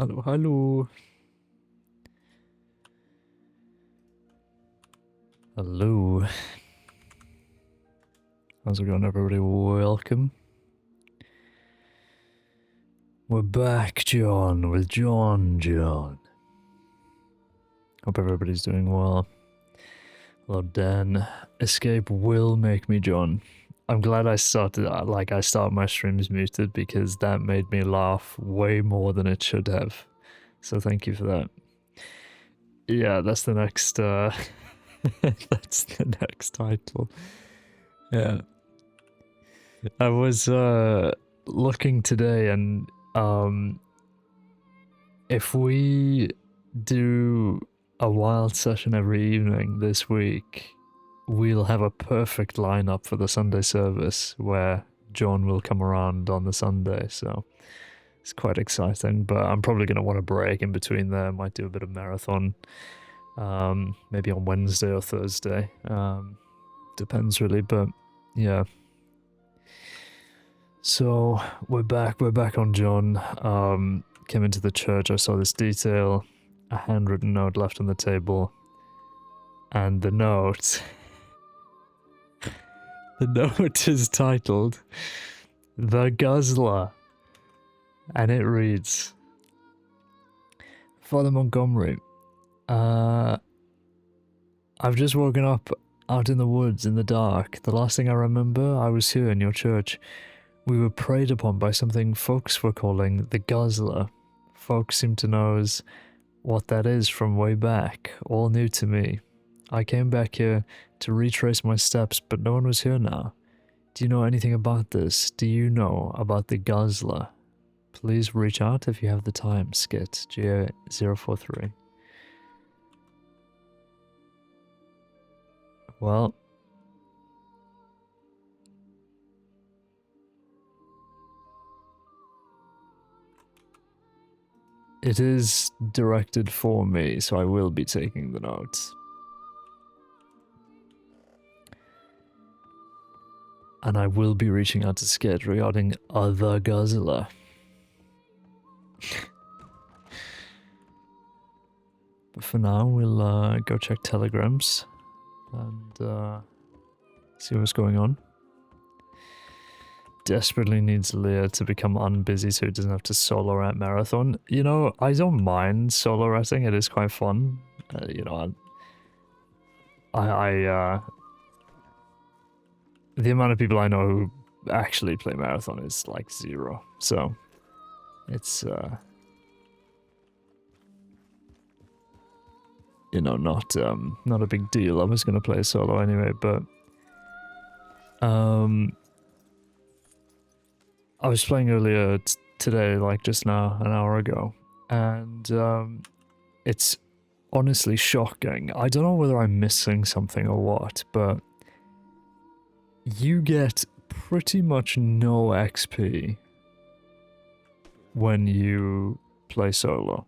Hallo, hallo. Hello. How's it going, everybody? Welcome. We're back, John, with John. Hope everybody's doing well. Hello, Dan. Escape will make me John. I'm glad I started, I start my streams muted because that made me laugh way more than it should have. So thank you for that. Yeah, that's the next, that's the next title. Yeah. I was, looking today and, if we do a wild session every evening this week, we'll have a perfect lineup for the Sunday service where John will come around on the Sunday, so it's quite exciting. But I'm probably going to want a break in between there. Might do a bit of marathon, maybe on Wednesday or Thursday. Depends really, but yeah. So we're back on John. Came into the church, I saw this detail, a handwritten note left on the table, and the note is titled The Guzzler, and it reads, Father Montgomery, I've just woken up out in the woods in the dark. The last thing I remember, I was here in your church. We were preyed upon by something folks were calling the Guzzler. Folks seem to know what that is from way back, all new to me. I came back here to retrace my steps, but no one was here now. Do you know anything about this? Do you know about the Guzzler? Please reach out if you have the time, Skit, GA043. Well, it is directed for me, so I will be taking the notes. And I will be reaching out to Skid regarding other Guzzler. But for now, we'll go check telegrams and see what's going on. Desperately needs Leah to become unbusy so he doesn't have to solo rat marathon. You know, I don't mind solo ratting, it is quite fun. You know, the amount of people I know who actually play marathon is like 0. So, it's, you know, not a big deal. I was going to play solo anyway, but, I was playing earlier today, like just now, an hour ago, and it's honestly shocking. I don't know whether I'm missing something or what, but you get pretty much no XP when you play solo.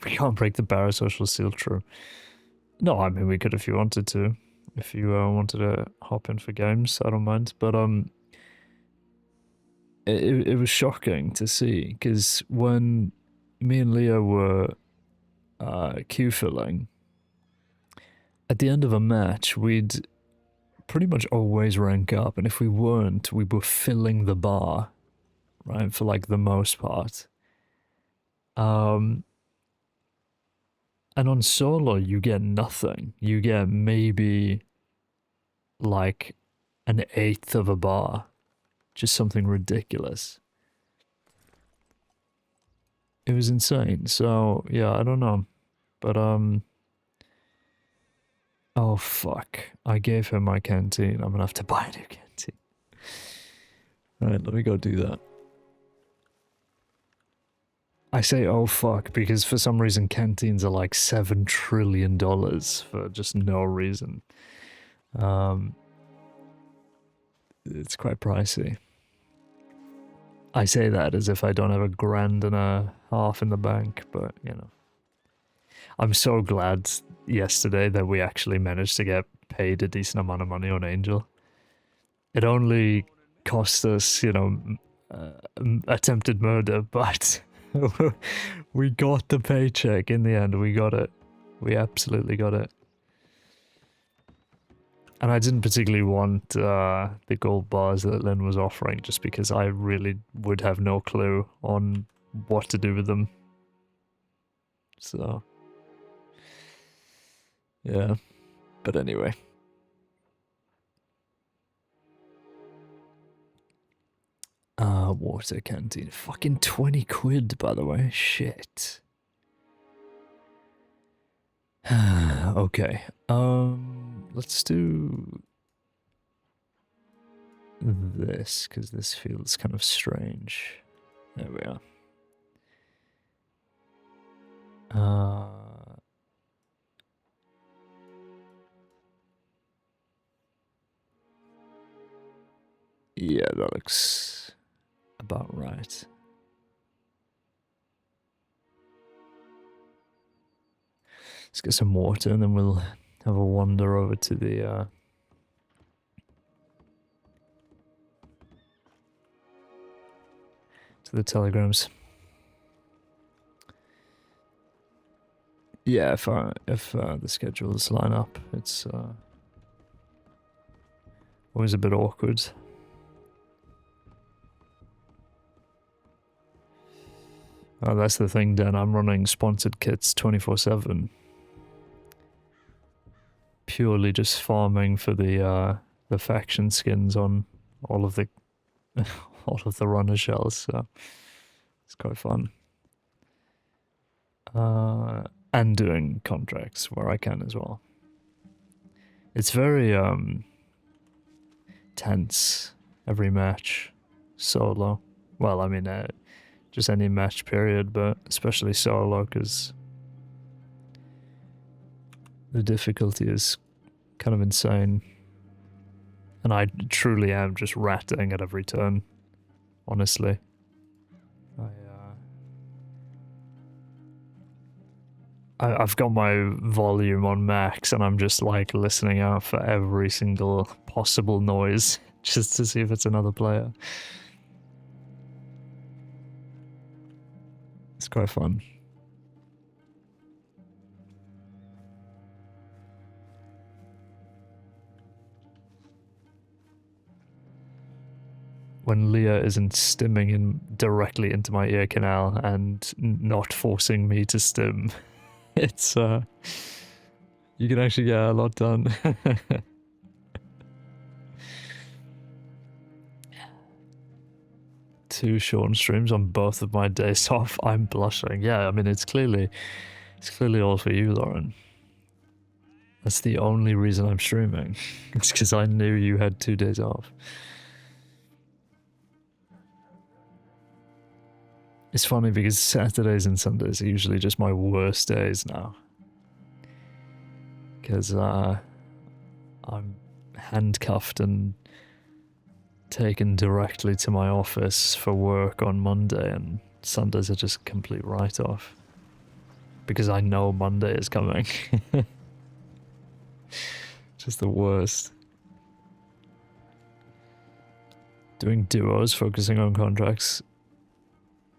We can't break the parasocial seal, true. No, I mean, we could if you wanted to. If you wanted to hop in for games, I don't mind. But it was shocking to see, because when me and Leah were queue filling, at the end of a match, we'd pretty much always rank up, and if we weren't, we were filling the bar, right, for like the most part. And on solo, you get nothing. You get maybe like an 1/8 of a bar. Just something ridiculous. It was insane. So, yeah, I don't know. But, oh, fuck. I gave her my canteen. I'm gonna have to buy a new canteen. Alright, let me go do that. I say oh fuck because for some reason canteens are like $7 trillion for just no reason. It's quite pricey. I say that as if I don't have $1.5 grand in the bank, but you know. I'm so glad yesterday that we actually managed to get paid a decent amount of money on Angel. It only cost us, you know, attempted murder, but we got the paycheck in the end. We got it. We absolutely got it. And I didn't particularly want the gold bars that Lynn was offering, just because I really would have no clue on what to do with them. So, yeah. But anyway. Water canteen. Fucking 20 quid, by the way. Shit. Okay. Let's do this, because this feels kind of strange. There we are. Yeah, that looks about right. Let's get some water and then we'll have a wander over to the telegrams. Yeah, if the schedules line up, it's always a bit awkward. Oh, that's the thing, Dan. I'm running sponsored kits 24/7. Purely just farming for the faction skins on all of the all of the runner shells, so it's quite fun. And doing contracts where I can as well. It's very tense every match solo. Well, I mean, just any match period, but especially solo, because the difficulty is kind of insane. And I truly am just ratting at every turn, honestly. I've got my volume on max and I'm just like listening out for every single possible noise just to see if it's another player. It's quite fun. When Leah isn't stimming in directly into my ear canal and not forcing me to stim, it's you can actually get a lot done. 2 Sean streams on both of my days off. I'm blushing. Yeah, I mean it's clearly all for you, Lauren. That's the only reason I'm streaming. It's because I knew you had 2 days off. It's funny because Saturdays and Sundays are usually just my worst days now. Because I'm handcuffed and taken directly to my office for work on Monday, and Sundays are just complete write-off. Because I know Monday is coming. Just the worst. Doing duos, focusing on contracts.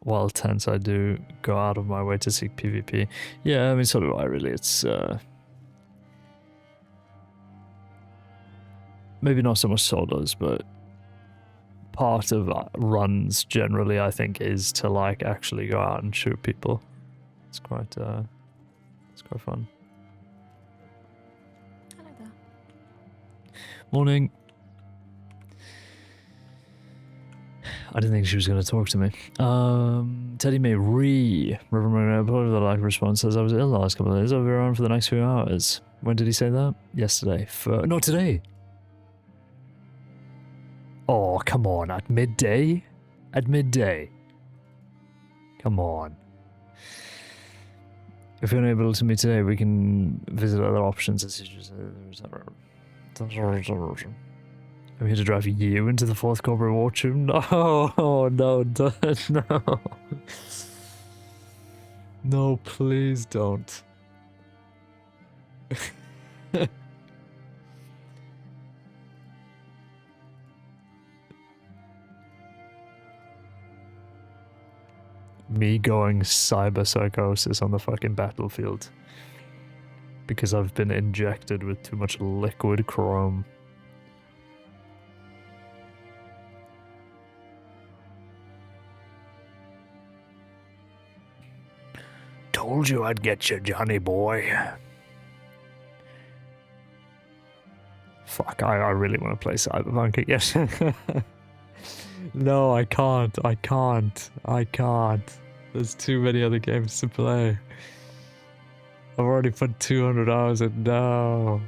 While tense, I do go out of my way to seek PvP. Yeah, I mean, so do I, really. It's, maybe not so much solos, but part of runs, generally, I think, is to, like, actually go out and shoot people. It's quite fun. Hello there. Morning. I didn't think she was going to talk to me. Teddy May Reverend the like response says I was ill the last couple of days. I'll be around for the next few hours. When did he say that? Yesterday. No, today. Oh, come on. At midday? At midday. Come on. If you're unable to meet today, we can visit other options. I'm here to drive you into the 4th Corporate War Tomb? No, no, no. No, please don't. me going cyber psychosis on the fucking battlefield. Because I've been injected with too much liquid chrome. Told you I'd get you, Johnny boy. Fuck, I really want to play Cyberpunk again. No, I can't. There's too many other games to play. I've already put 200 hours in. No.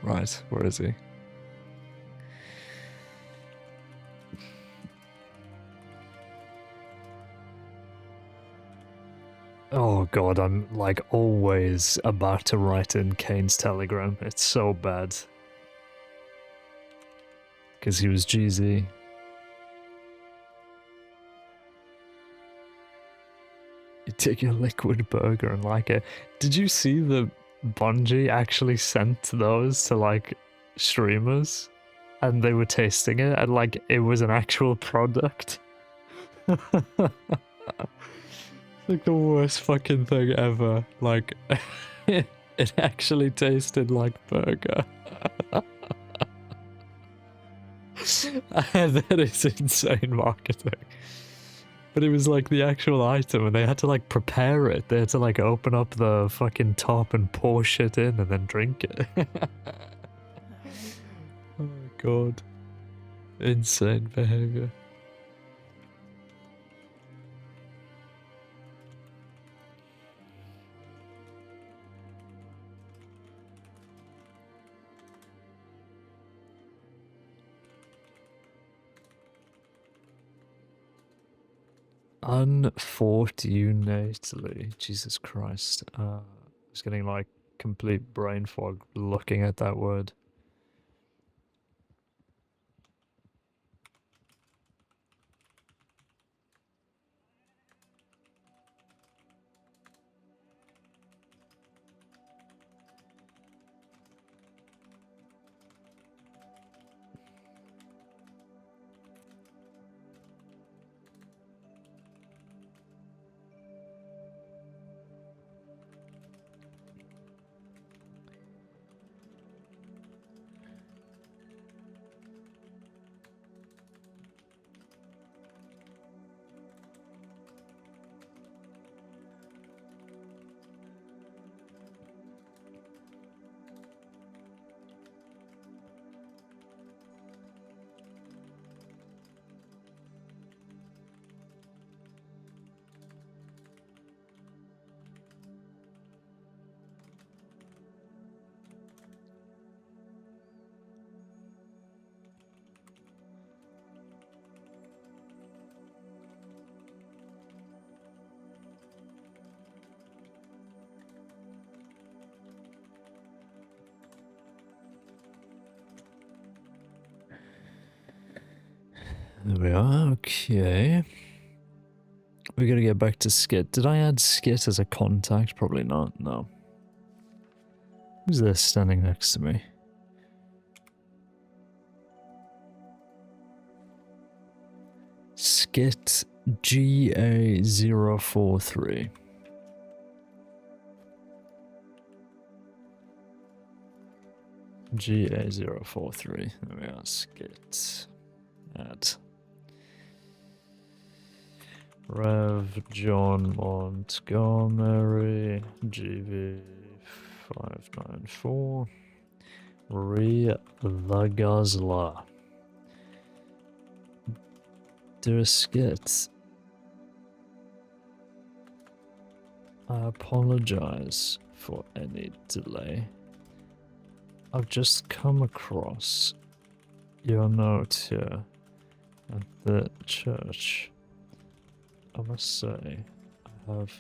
Right, where is he? Oh god, I'm like always about to write in Kane's telegram. It's so bad. Because he was GZ. You take your liquid burger and like it. Did you see the Bungie actually sent those to like streamers? And they were tasting it and like it was an actual product? Like the worst fucking thing ever. Like, it actually tasted like burger. That is insane marketing. But it was like the actual item and they had to like prepare it. They had to like open up the fucking top and pour shit in and then drink it. Oh my god. Insane behavior. Unfortunately, Jesus Christ. I was getting like complete brain fog looking at that word. There we are, okay. We gotta get back to Skit. Did I add Skit as a contact? Probably not, no. Who's there standing next to me? Skit GA043. GA043. There we are, Skit. Add. Rev John Montgomery GV594 Re the Guzzler. Do a skit. I apologize for any delay. I've just come across your note here at the church. I must say, I have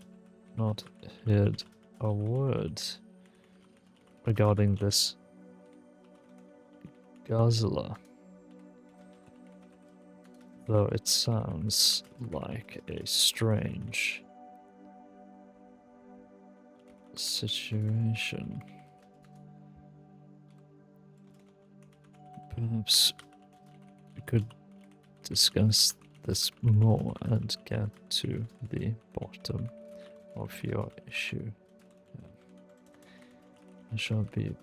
not heard a word regarding this guzzler, though it sounds like a strange situation. Perhaps we could discuss this more and get to the bottom of your issue. I shall be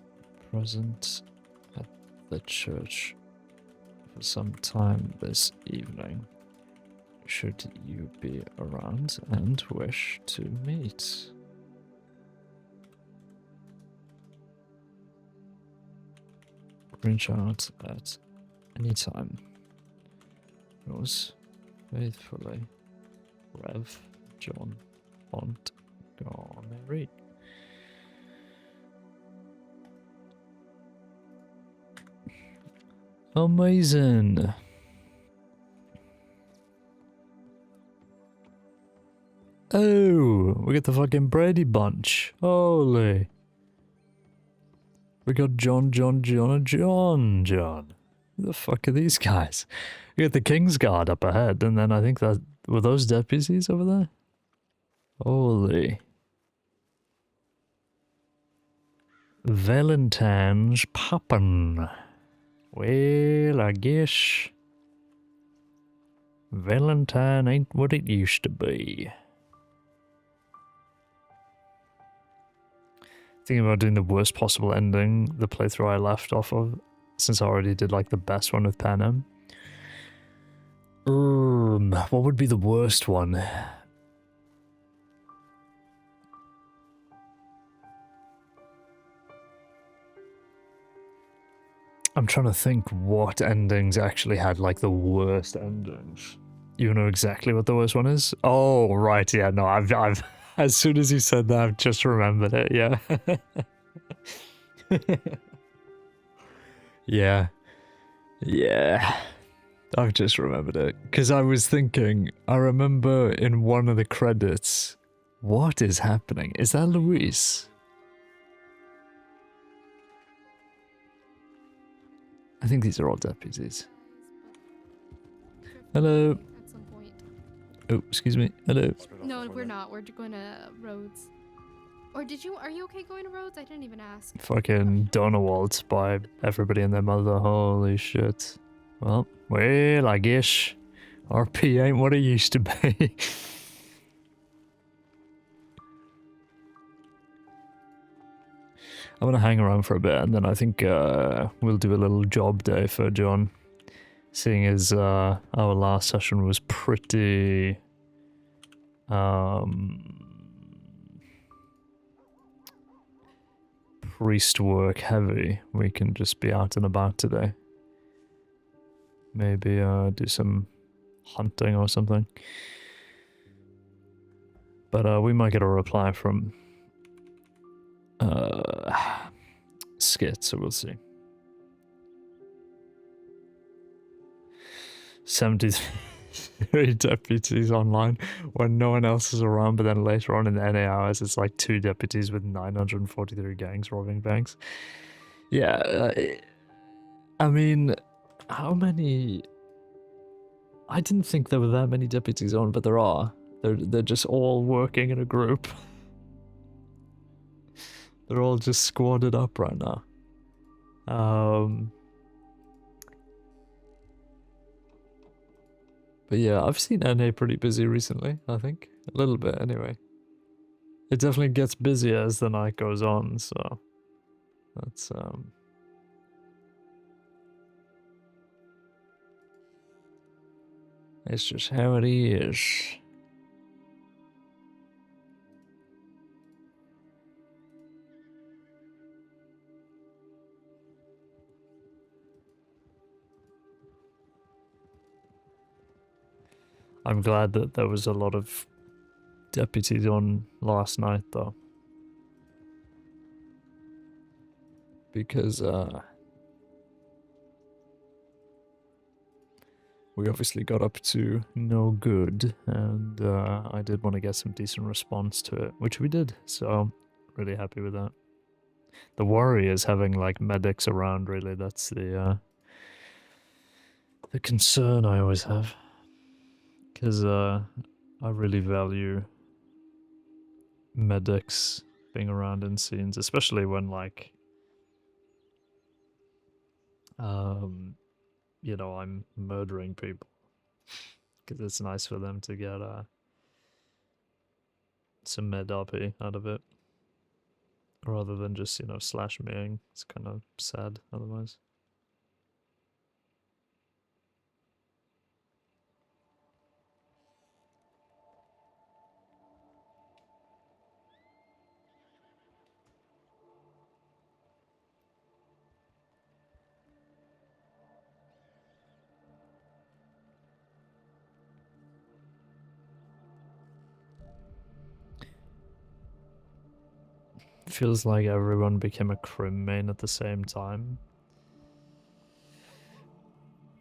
present at the church for some time this evening. Should you be around and wish to meet? Reach out at any time. Yours faithfully, Rev. John Montgomery. Amazing. Oh, we got the fucking Brady Bunch. Holy. We got John. Who the fuck are these guys? We got the King's Guard up ahead, and then I think that... Were those deputies over there? Holy. Valentine's poppin'. Well, I guess... Valentine ain't what it used to be. Thinking about doing the worst possible ending, the playthrough I left off of, since I already did like the best one with Panem. What would be the worst one? I'm trying to think what endings actually had like the worst endings. You know exactly what the worst one is? Oh, right, yeah, no, I've as soon as you said that, I've just remembered it, yeah. Yeah. Yeah. I've just remembered it. Because I was thinking, I remember in one of the credits, what is happening? Is that Luis? I think these are all deputies. Hello. At some point. Oh, excuse me. Hello. No, we're not. We're going to Rhodes. Or are you okay going to Rhodes? I didn't even ask. Fucking Donawalt by everybody and their mother. Holy shit. Well, I guess RP ain't what it used to be. I'm gonna hang around for a bit, and then I think we'll do a little job day for John. Seeing as our last session was pretty... priest work heavy, we can just be out and about today. Maybe do some hunting or something. But we might get a reply from Skit, so we'll see. 73 deputies online when no one else is around, but then later on in the NA hours it's like 2 deputies with 943 gangs robbing banks. Yeah, I mean, how many... I didn't think there were that many deputies on, but there are. They're just all working in a group. They're all just squadded up right now. But yeah, I've seen NA pretty busy recently, I think. A little bit, anyway. It definitely gets busier as the night goes on, so... That's, it's just how it is. I'm glad that there was a lot of deputies on last night, though. Because, we obviously got up to no good, and I did want to get some decent response to it, which we did, so really happy with that. The worry is having, like, medics around, really. That's the concern I always have. Because I really value medics being around in scenes, especially when, like, you know, I'm murdering people because it's nice for them to get some med RP out of it rather than just, you know, slash meing. It's kind of sad otherwise. Feels like everyone became a crim main at the same time.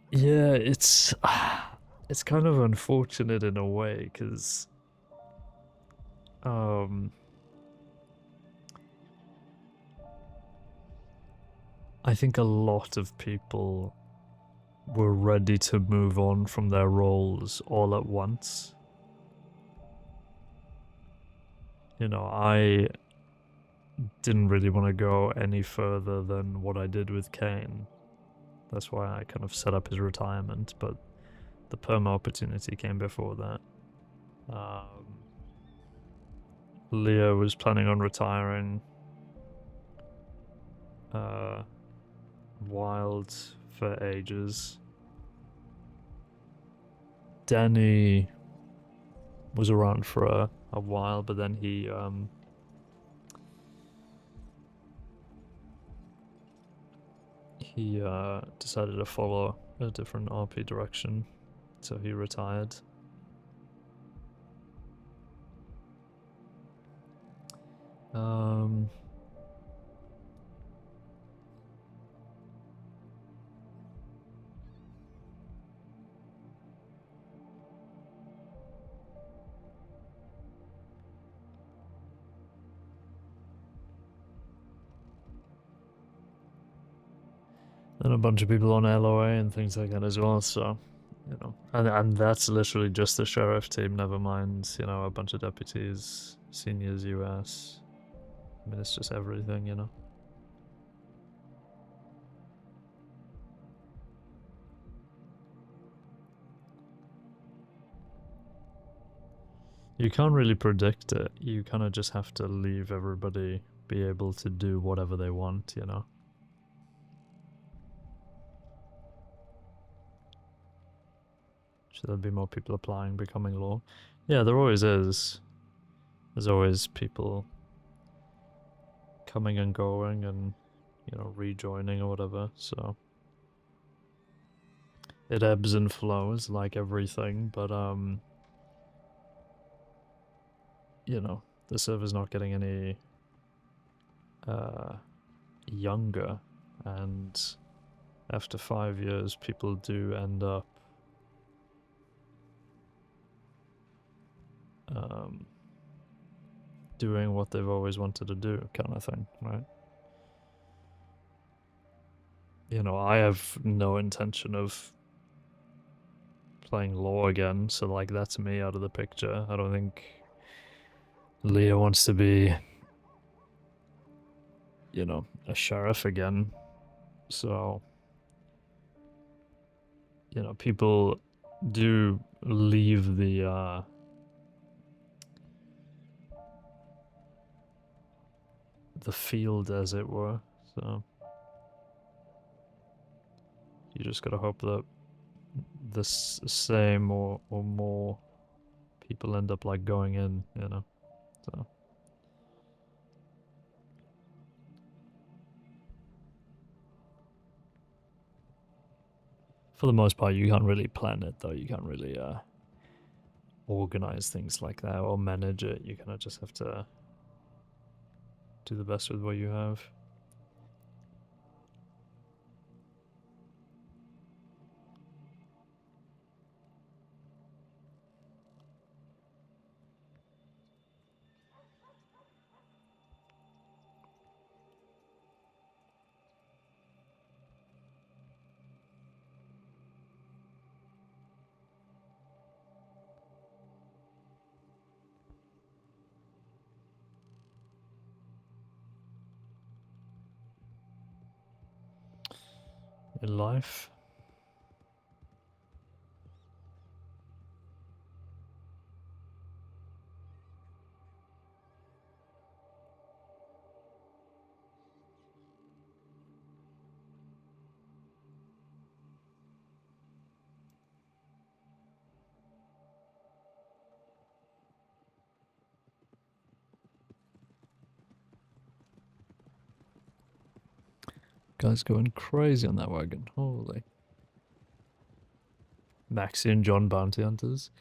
Yeah, it's kind of unfortunate in a way because I think a lot of people were ready to move on from their roles all at once. You know, I didn't really want to go any further than what I did with Kane. That's why I kind of set up his retirement, but the perma opportunity came before that. Leo was planning on retiring. Wild for ages. Danny was around for a while, but then he decided to follow a different RP direction, so he retired. And a bunch of people on LOA and things like that as well, so, you know, and that's literally just the sheriff team, never mind, you know, a bunch of deputies, seniors US. I mean, it's just everything, you know. You can't really predict it. You kind of just have to leave everybody be able to do whatever they want, you know. Should there be more people applying, becoming law? Yeah, there always is. There's always people coming and going and, you know, rejoining or whatever, so it ebbs and flows like everything, but you know, the server's not getting any younger, and after 5 years people do end up doing what they've always wanted to do, kind of thing, right? You know, I have no intention of playing law again, so like that's me out of the picture. I don't think Leah wants to be, you know, a sheriff again. So, you know, people do leave the field, as it were. So you just gotta hope that the same or more people end up like going in, you know. So for the most part, you can't really plan it, though. You can't really organize things like that or manage it. You kind of just have to do the best with what you have. in life. Guy's going crazy on that wagon. Holy. Maxey and John bounty hunters.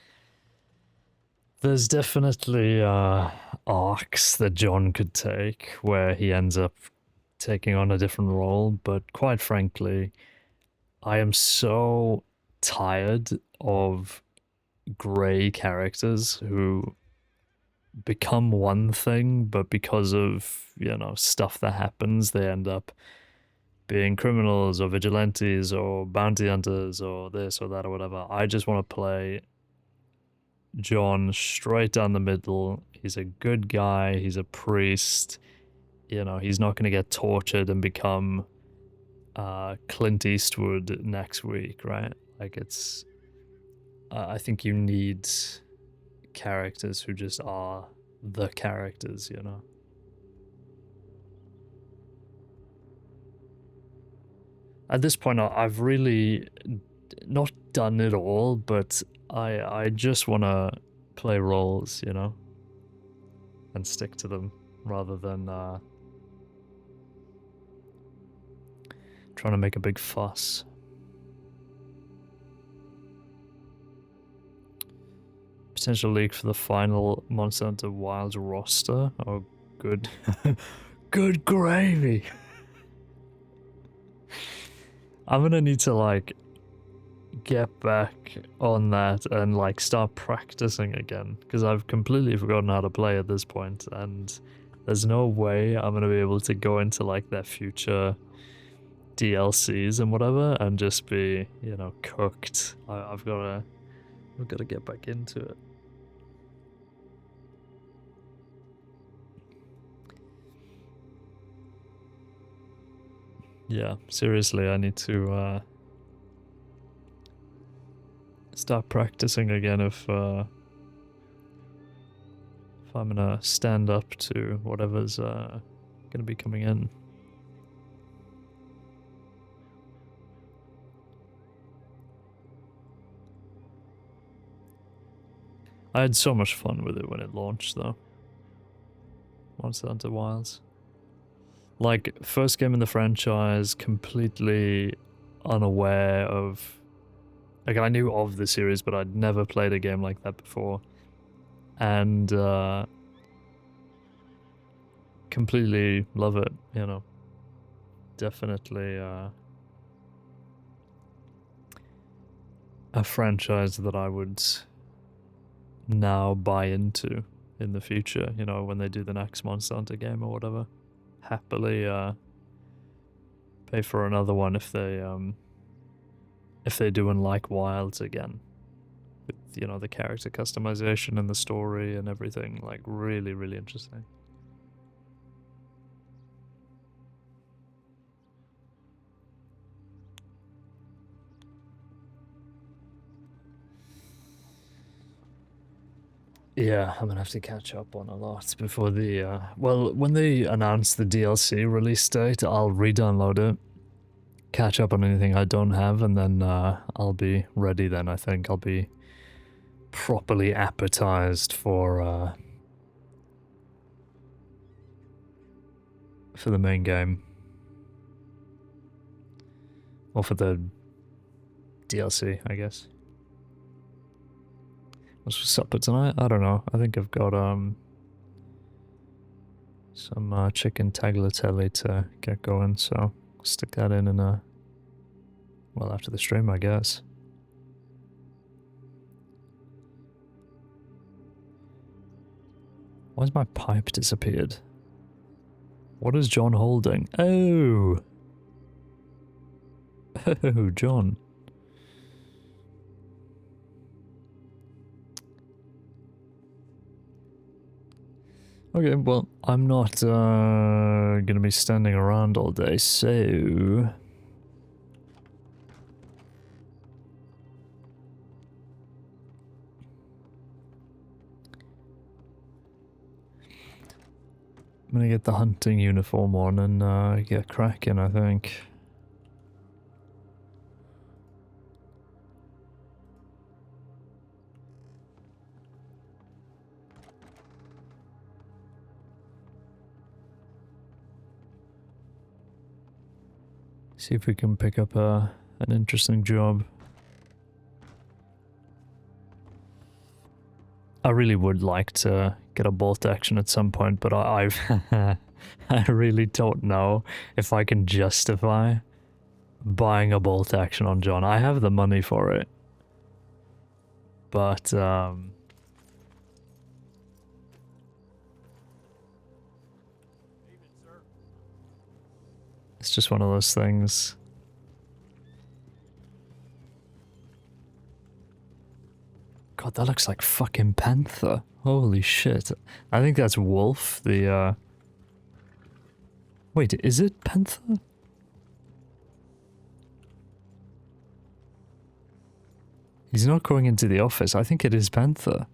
There's definitely arcs that John could take where he ends up taking on a different role, but quite frankly, I am so tired of grey characters who become one thing, but because of, you know, stuff that happens, they end up being criminals or vigilantes or bounty hunters or this or that or whatever. I just want to play John straight down the middle. He's a good guy, he's a priest, you know, he's not going to get tortured and become Clint Eastwood next week, right? Like, it's I think you need characters who just are the characters, you know. At this point, I've really not done it all, but I just want to play roles, you know, and stick to them rather than trying to make a big fuss. Potential leak for the final Monster Hunter Wilds roster. Oh, good. Good gravy. I'm gonna need to, like, get back on that and, like, start practicing again, because I've completely forgotten how to play at this point, and there's no way I'm gonna be able to go into, like, their future DLCs and whatever and just be, you know, cooked. I've gotta get back into it. Yeah, seriously, I need to start practicing again if I'm gonna stand up to whatever's gonna be coming in. I had so much fun with it when it launched, though. Monster Hunter Wilds. Like, first game in the franchise, completely unaware of... Like, I knew of the series, but I'd never played a game like that before. And, completely love it, you know. Definitely, a franchise that I would now buy into in the future, you know, when they do the next Monster Hunter game or whatever. Happily pay for another one if they do and like Wilds again, with, you know, the character customization and the story and everything. Like, really, really interesting. Yeah, I'm gonna have to catch up on a lot before the well, when they announce the DLC release date, I'll re-download it, catch up on anything I don't have, and then I'll be ready then. I think I'll be properly appetized for the main game. Or for the DLC, I guess. What's for supper tonight? I don't know. I think I've got some chicken tagliatelle to get going, so stick that in well, after the stream, I guess. Why's my pipe disappeared? What is John holding? Oh! Oh, John. Okay, well, I'm not gonna be standing around all day, so I'm gonna get the hunting uniform on and get cracking, I think. See if we can pick up an interesting job. I really would like to get a bolt action at some point, but I've I really don't know if I can justify buying a bolt action on John. I have the money for it, but it's just one of those things. God, that looks like fucking Panther. Holy shit. I think that's Wolf, the Wait, is it Panther? He's not going into the office. I think it is Panther.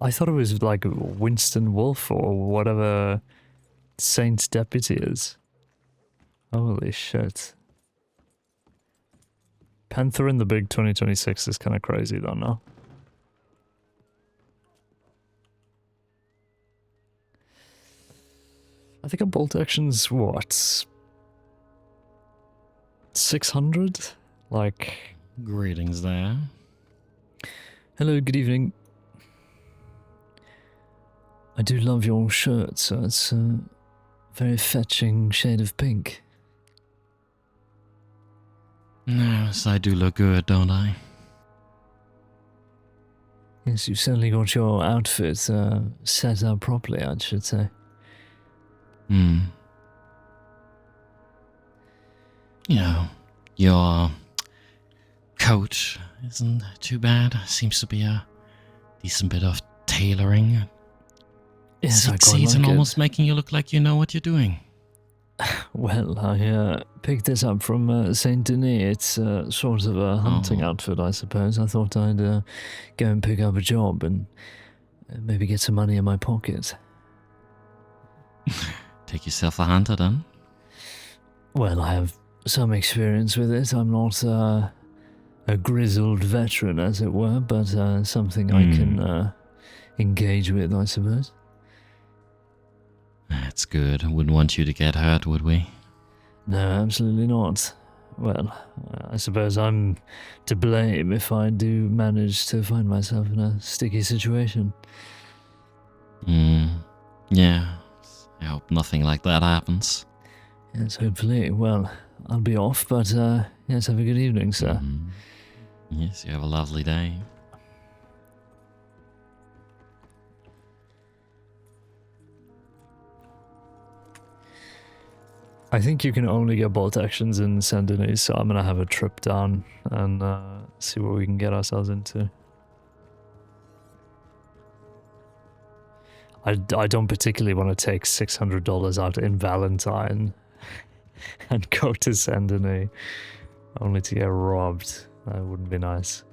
I thought it was like Winston Wolf or whatever Saint's deputy is. Holy shit. Panther in the big 2026 is kind of crazy though, no? I think a bolt action's what? 600? Like... Greetings there. Hello, good evening. I do love your shirt, sir. It's a very fetching shade of pink. Yes, I do look good, don't I? Yes, you've certainly got your outfit set up properly, I should say. Hmm. You know, your coat isn't too bad. Seems to be a decent bit of tailoring. Yes, I quite Succeeds in like almost it. making you look like you know what you're doing. Well, I picked this up from Saint Denis. It's sort of a hunting outfit, I suppose. I thought I'd go and pick up a job and maybe get some money in my pocket. Take yourself a hunter then. Well, I have some experience with it. I'm not a grizzled veteran, as it were, but something I can engage with, I suppose. That's good. Wouldn't want you to get hurt, would we? No, absolutely not. Well, I suppose I'm to blame if I do manage to find myself in a sticky situation. Yeah. I hope nothing like that happens. Yes, hopefully. Well, I'll be off, but yes, have a good evening, sir. Yes, you have a lovely day. I think you can only get bolt actions in Saint Denis, so I'm gonna have a trip down and see what we can get ourselves into. I don't particularly want to take $600 out in Valentine and go to Saint Denis only to get robbed. That wouldn't be nice.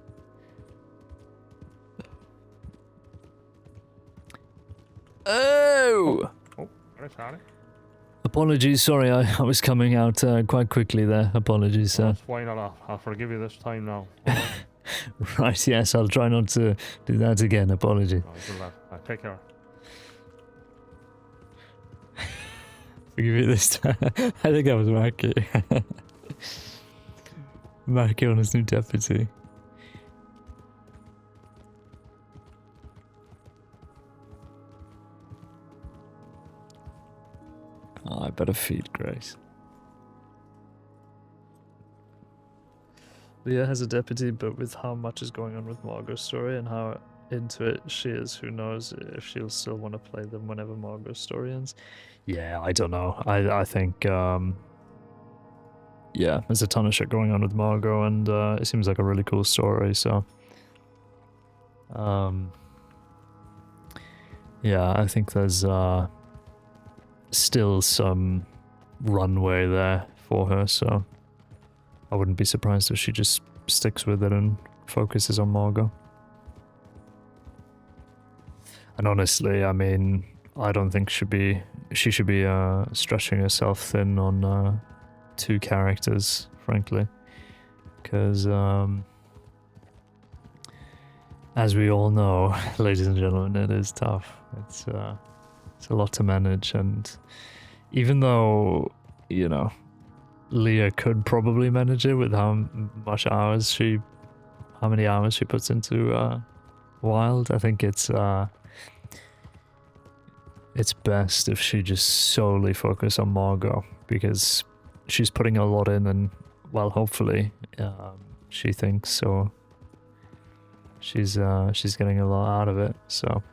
Oh! Oh, sorry. Apologies, sorry, I was coming out quite quickly there. Apologies, sir. That's fine, I'll forgive you this time now. Alright? Right, yes, I'll try not to do that again. Apologies. Good lad. Take care. Forgive me this time. I think I was Mackie. Mackie on his new deputy. Oh, I better feed Grace. Leah has a deputy, but with how much is going on with Margot's story and how into it she is, who knows if she'll still want to play them whenever Margot's story ends. Yeah, I don't know. I think, yeah, there's a ton of shit going on with Margot, and it seems like a really cool story, so... yeah, I think there's still some runway there for her, so I wouldn't be surprised if she just sticks with it and focuses on Margot. And honestly, I mean, I don't think she should be stretching herself thin on 2 characters, frankly, because as we all know, ladies and gentlemen, it is tough. It's a lot to manage, and even though, you know, Leah could probably manage it with how many hours she puts into Wild, I think it's best if she just solely focus on Margot, because she's putting a lot in, and well, hopefully, she thinks so. She's getting a lot out of it, so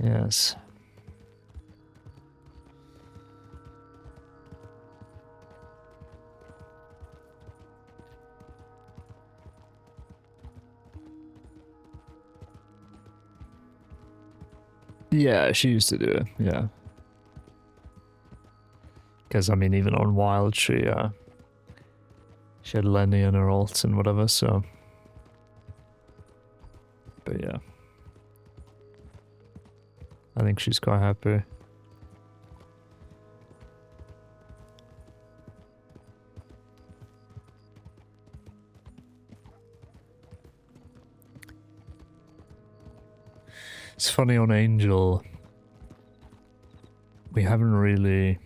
yes. Yeah, she used to do it, yeah. Because, I mean, even on Wild, she had Lenny and her alts and whatever, so... But yeah. I think she's quite happy. It's funny, on Angel, we haven't really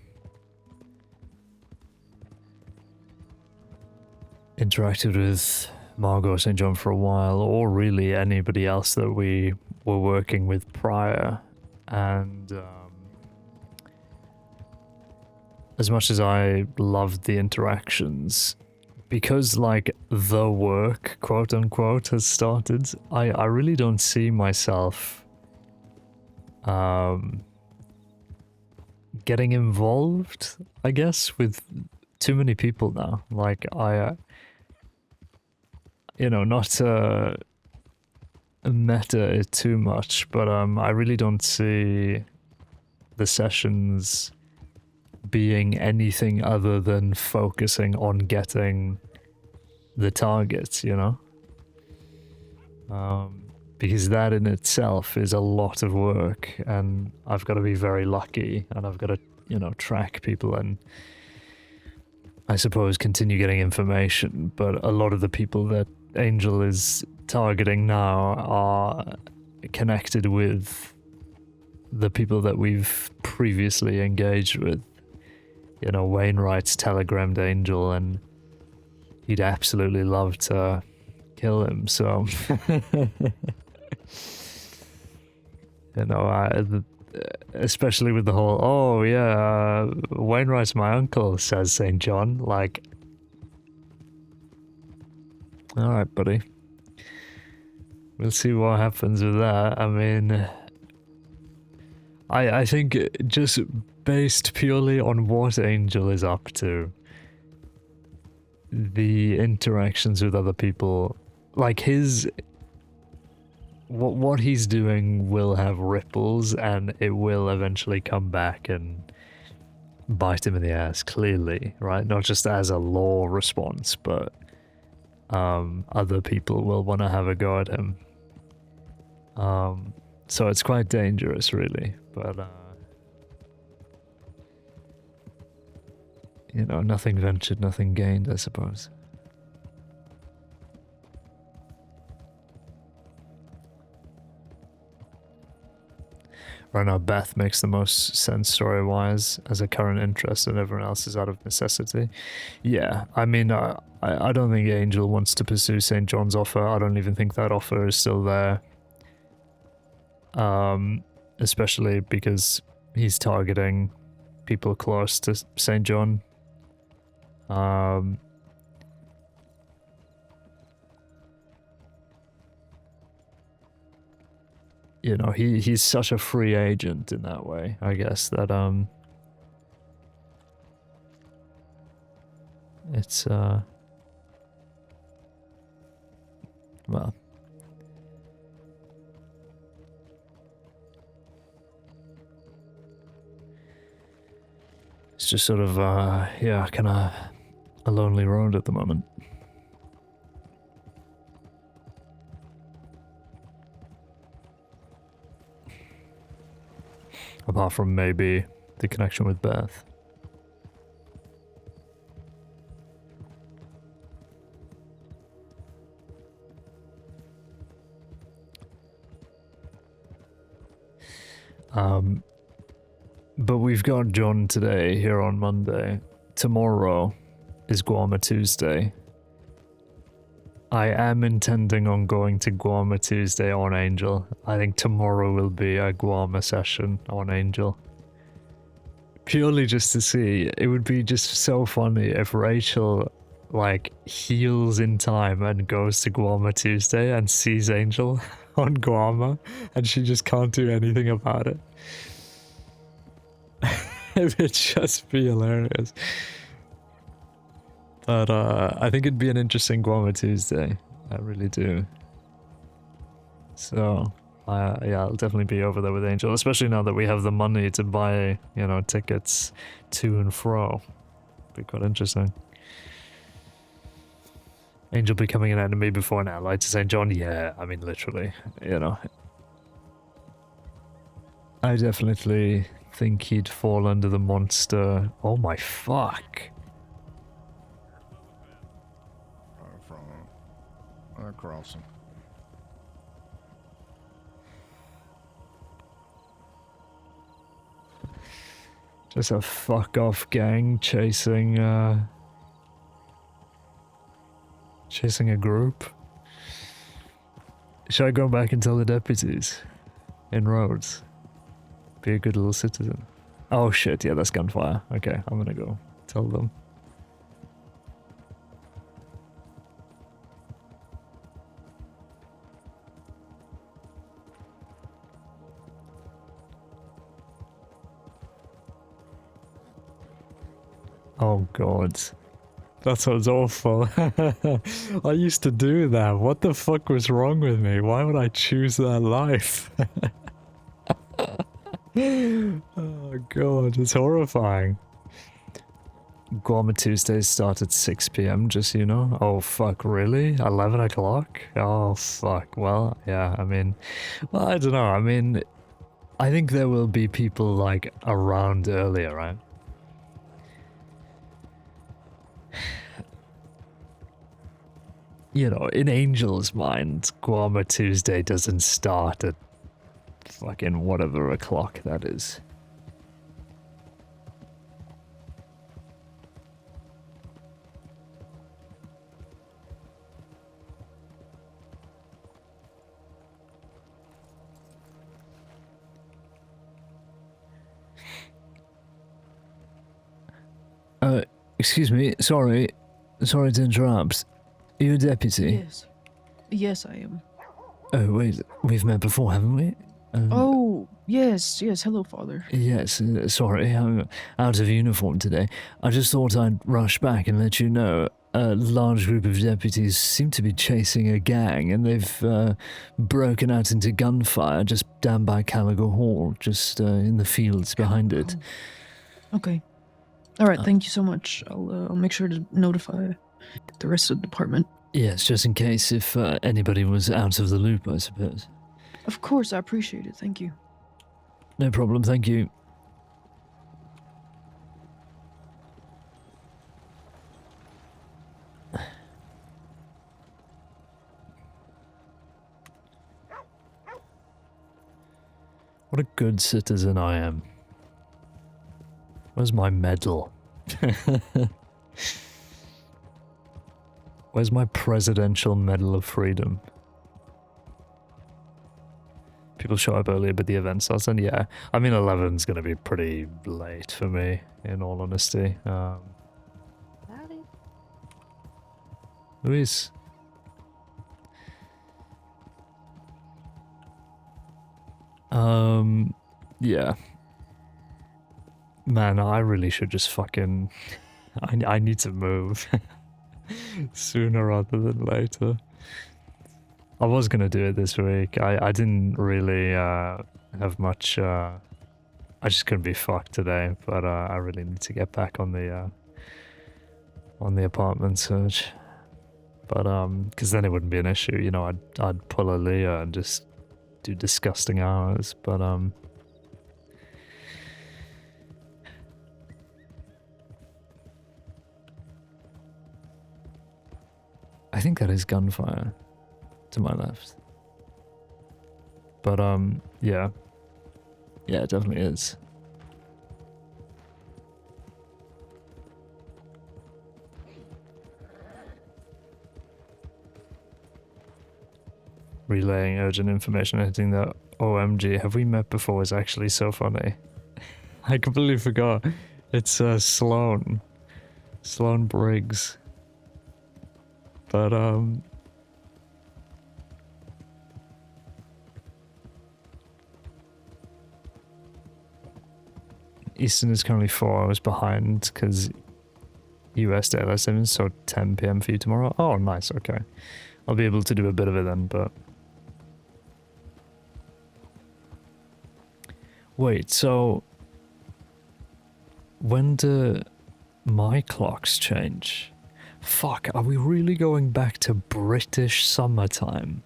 interacted with Margot St. John for a while, or really anybody else that we were working with prior, and as much as I loved the interactions, because like the work, quote unquote, has started, I really don't see myself getting involved, I guess, with too many people now. Like, you know, not to meta it too much, but I really don't see the sessions being anything other than focusing on getting the targets, you know? Because that in itself is a lot of work, and I've got to be very lucky, and I've got to, you know, track people and I suppose continue getting information. But a lot of the people that Angel is targeting now are connected with the people that we've previously engaged with. You know, Wainwright's telegrammed Angel, and he'd absolutely love to kill him, so... You know, especially with the whole, oh yeah, Wainwright's my uncle, says St. John, like... Alright, buddy. We'll see what happens with that. I mean... I think just based purely on what Angel is up to, the interactions with other people, like his... What he's doing will have ripples, and it will eventually come back and bite him in the ass, clearly, right? Not just as a law response, but other people will want to have a go at him. So it's quite dangerous, really, but you know, nothing ventured, nothing gained, I suppose. Right now, Beth makes the most sense story-wise as a current interest, and everyone else is out of necessity. Yeah, I mean, I don't think Angel wants to pursue St. John's offer. I don't even think that offer is still there. Especially because he's targeting people close to St. John. You know, he's such a free agent in that way, I guess, that it's well, it's just sort of yeah, kind of a lonely road at the moment. Apart from maybe the connection with Beth. But we've got John today here on Monday. Tomorrow is Guama Tuesday. I am intending on going to Guama Tuesday on Angel. I think tomorrow will be a Guama session on Angel. Purely just to see. It would be just so funny if Rachel, like, heals in time and goes to Guama Tuesday and sees Angel on Guama, and she just can't do anything about it. It'd just be hilarious. But I think it'd be an interesting Guama Tuesday. I really do. So, yeah, I'll definitely be over there with Angel, especially now that we have the money to buy, you know, tickets to and fro. Be quite interesting. Angel becoming an enemy before an ally to St. John? Yeah, I mean, literally, you know. I definitely think he'd fall under the monster. Oh my fuck. From crossing. Just a fuck off gang chasing chasing a group. Should I go back and tell the deputies in Rhodes? Be a good little citizen. Oh shit, yeah, that's gunfire. Okay, I'm gonna go tell them. Oh god. That sounds awful. I used to do that. What the fuck was wrong with me? Why would I choose that life? Oh god, it's horrifying. Guama Tuesdays start at 6 PM, just so you know. Oh fuck, really? 11 o'clock? Oh fuck, well, yeah, I mean... Well, I don't know, I mean... I think there will be people, like, around earlier, right? You know, in Angel's mind, Guama Tuesday doesn't start at fucking whatever o'clock that is. Excuse me, sorry to interrupt. Are you a deputy? Yes. Yes, I am. Oh, wait, we've met before, haven't we? Oh, yes, hello, Father. Yes, sorry, I'm out of uniform today. I just thought I'd rush back and let you know. A large group of deputies seem to be chasing a gang, and they've broken out into gunfire just down by Caligo Hall, just in the fields behind it. Okay. Alright, thank you so much. I'll make sure to notify the rest of the department. Yes, just in case if anybody was out of the loop, I suppose. Of course, I appreciate it. Thank you. No problem, thank you. What a good citizen I am. Where's my medal? Where's my Presidential Medal of Freedom? People show up earlier, but the event starts, and yeah, I mean 11's gonna be pretty late for me, in all honesty. Luis. Yeah. Man, I really should just fucking... I need to move. Sooner rather than later. I was gonna do it this week. I didn't really have much... I just couldn't be fucked today, but I really need to get back on the apartment search. But because then it wouldn't be an issue, you know. I'd pull a Leah and just do disgusting hours. But I think that is gunfire to my left. But, yeah. Yeah, it definitely is. Relaying urgent information, hitting the OMG, have we met before is actually so funny. I completely forgot. It's Sloan. Sloan Briggs. But Eastern is currently 4 hours behind because US daylight savings, so 10 PM for you tomorrow. Oh, nice, okay. I'll be able to do a bit of it then, but... Wait, so... When do my clocks change? Fuck, are we really going back to British summertime?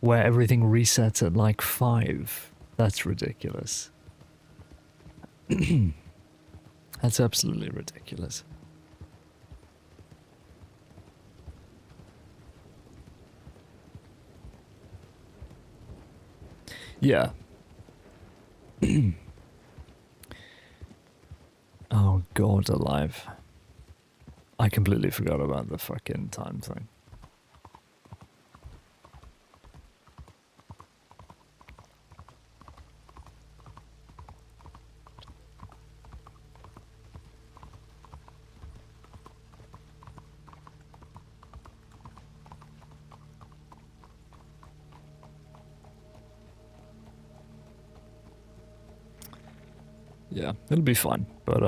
Where everything resets at like 5? That's ridiculous. That's absolutely ridiculous. Yeah. Oh god alive. I completely forgot about the fucking time thing. Yeah, it'll be fine, but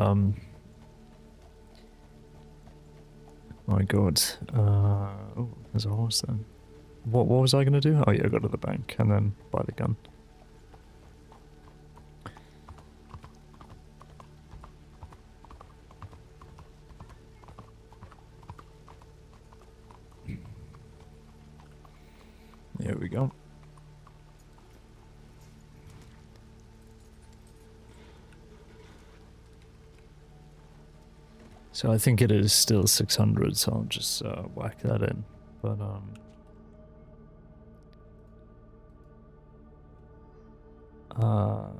my god. Oh, there's a horse then. What was I gonna do? Oh yeah, go to the bank and then buy the gun. Here we go. So I think it is still 600, so I'll just whack that in. But I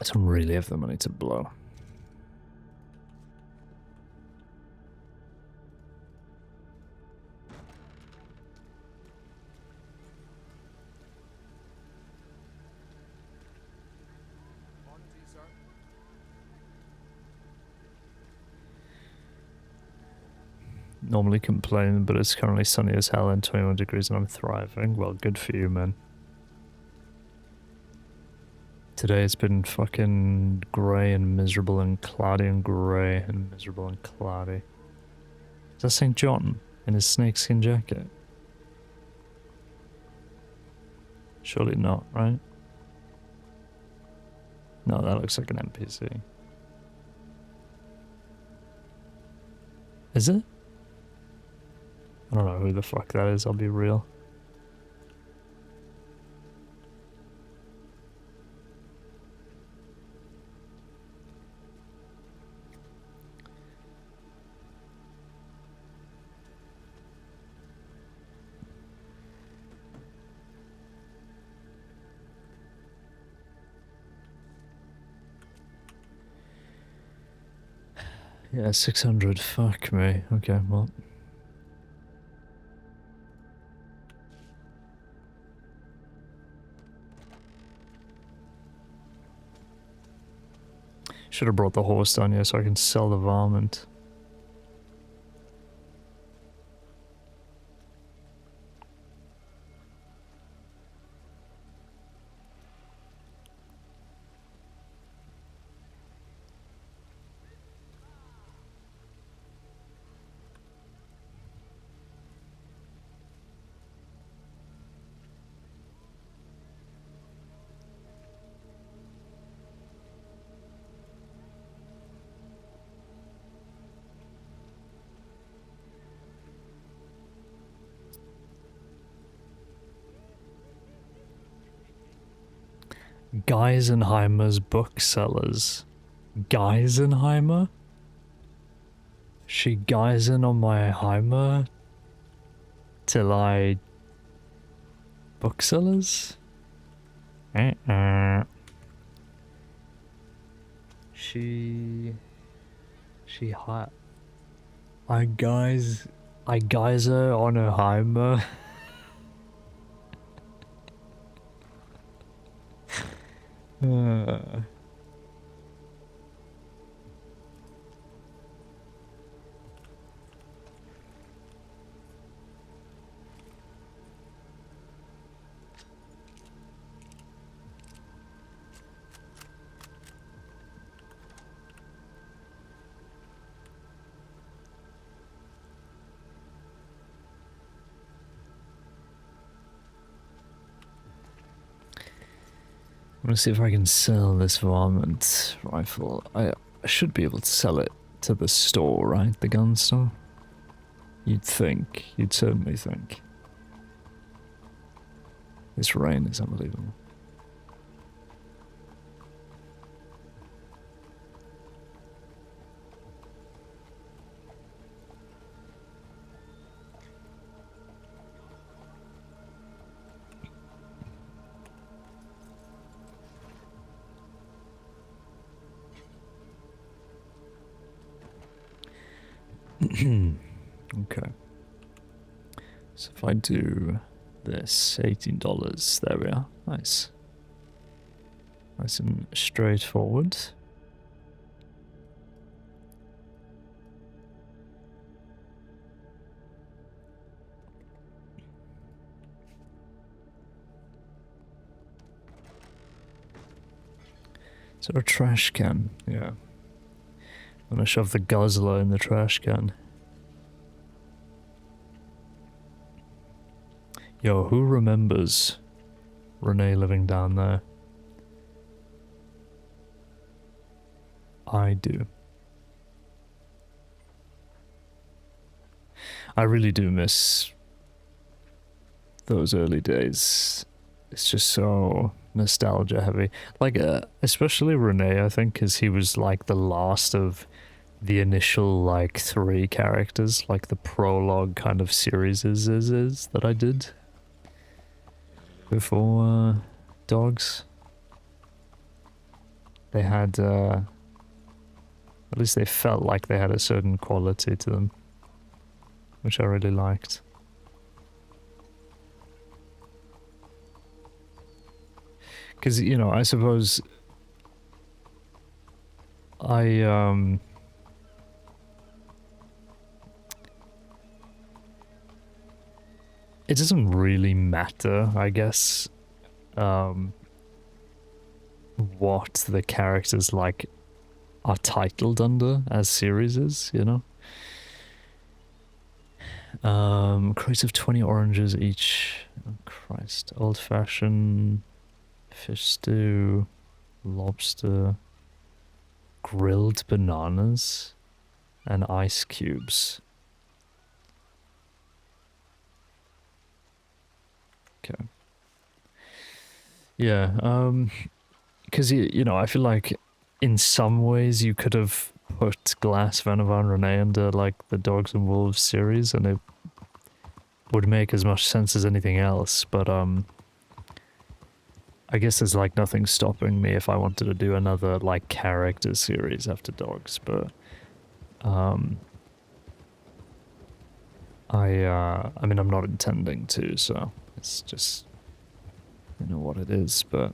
don't really have the money to blow. Normally complain, but it's currently sunny as hell and 21 degrees and I'm thriving. Well, good for you, man. Today it's been fucking grey and miserable and cloudy and grey and miserable and cloudy. Is that St. John in his snakeskin jacket? Surely not, right? No, that looks like an NPC. Is it? I don't know who the fuck that is, I'll be real. Yeah, 600, fuck me. Okay, well. Should have brought the horse down here so I can sell the varmint. Geisenheimer's booksellers. Geisenheimer? She geisen on my Heimer till I booksellers? She hot. I geyser on her Heimer. I'm gonna see if I can sell this varmint rifle. I should be able to sell it to the store, right? The gun store? You'd think. You'd certainly think. This rain is unbelievable. Okay. So if I do this, $18, there we are. Nice. Nice and straightforward. Is there a trash can? Yeah. I'm gonna shove the guzzler in the trash can. Yo, who remembers Renee living down there? I do. I really do miss those early days. It's just so nostalgia heavy. Like, especially Renee, I think, because he was like the last of the initial like 3 characters, like the prologue kind of series is that I did before dogs. They had at least they felt like they had a certain quality to them, which I really liked. Because, you know, I suppose it doesn't really matter, I guess, what the characters like are titled under as series, you know. Crate of 20 oranges each. Oh Christ. Old fashioned, fish stew, lobster, grilled bananas, and ice cubes. Okay. Yeah, because, you know, I feel like in some ways you could have put Glass, Vanavan, Renee under, like, the Dogs and Wolves series, and it would make as much sense as anything else, but, I guess there's, like, nothing stopping me if I wanted to do another, like, character series after Dogs, but, I mean, I'm not intending to, so it's just, you know, what it is, but...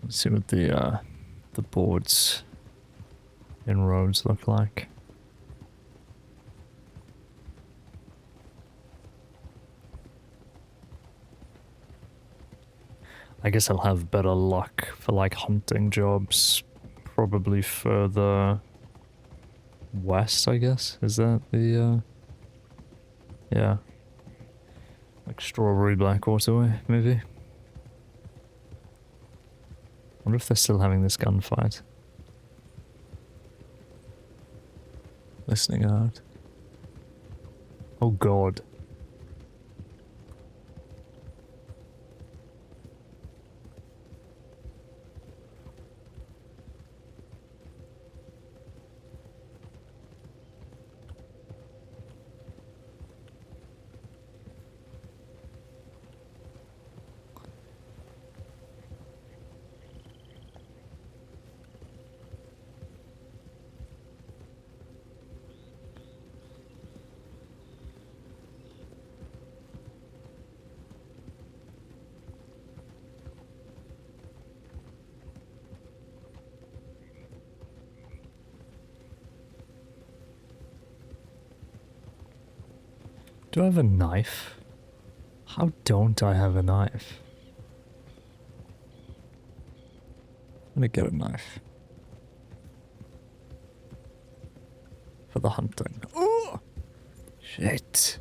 Let's see what the boards in roads look like. I guess I'll have better luck for like hunting jobs probably further west, I guess. Is that the yeah. Like Strawberry Black Waterway, maybe? Wonder if they're still having this gunfight. Listening out. Oh god. Do I have a knife? How don't I have a knife? I'm gonna get a knife. For the hunting. Oh! Shit.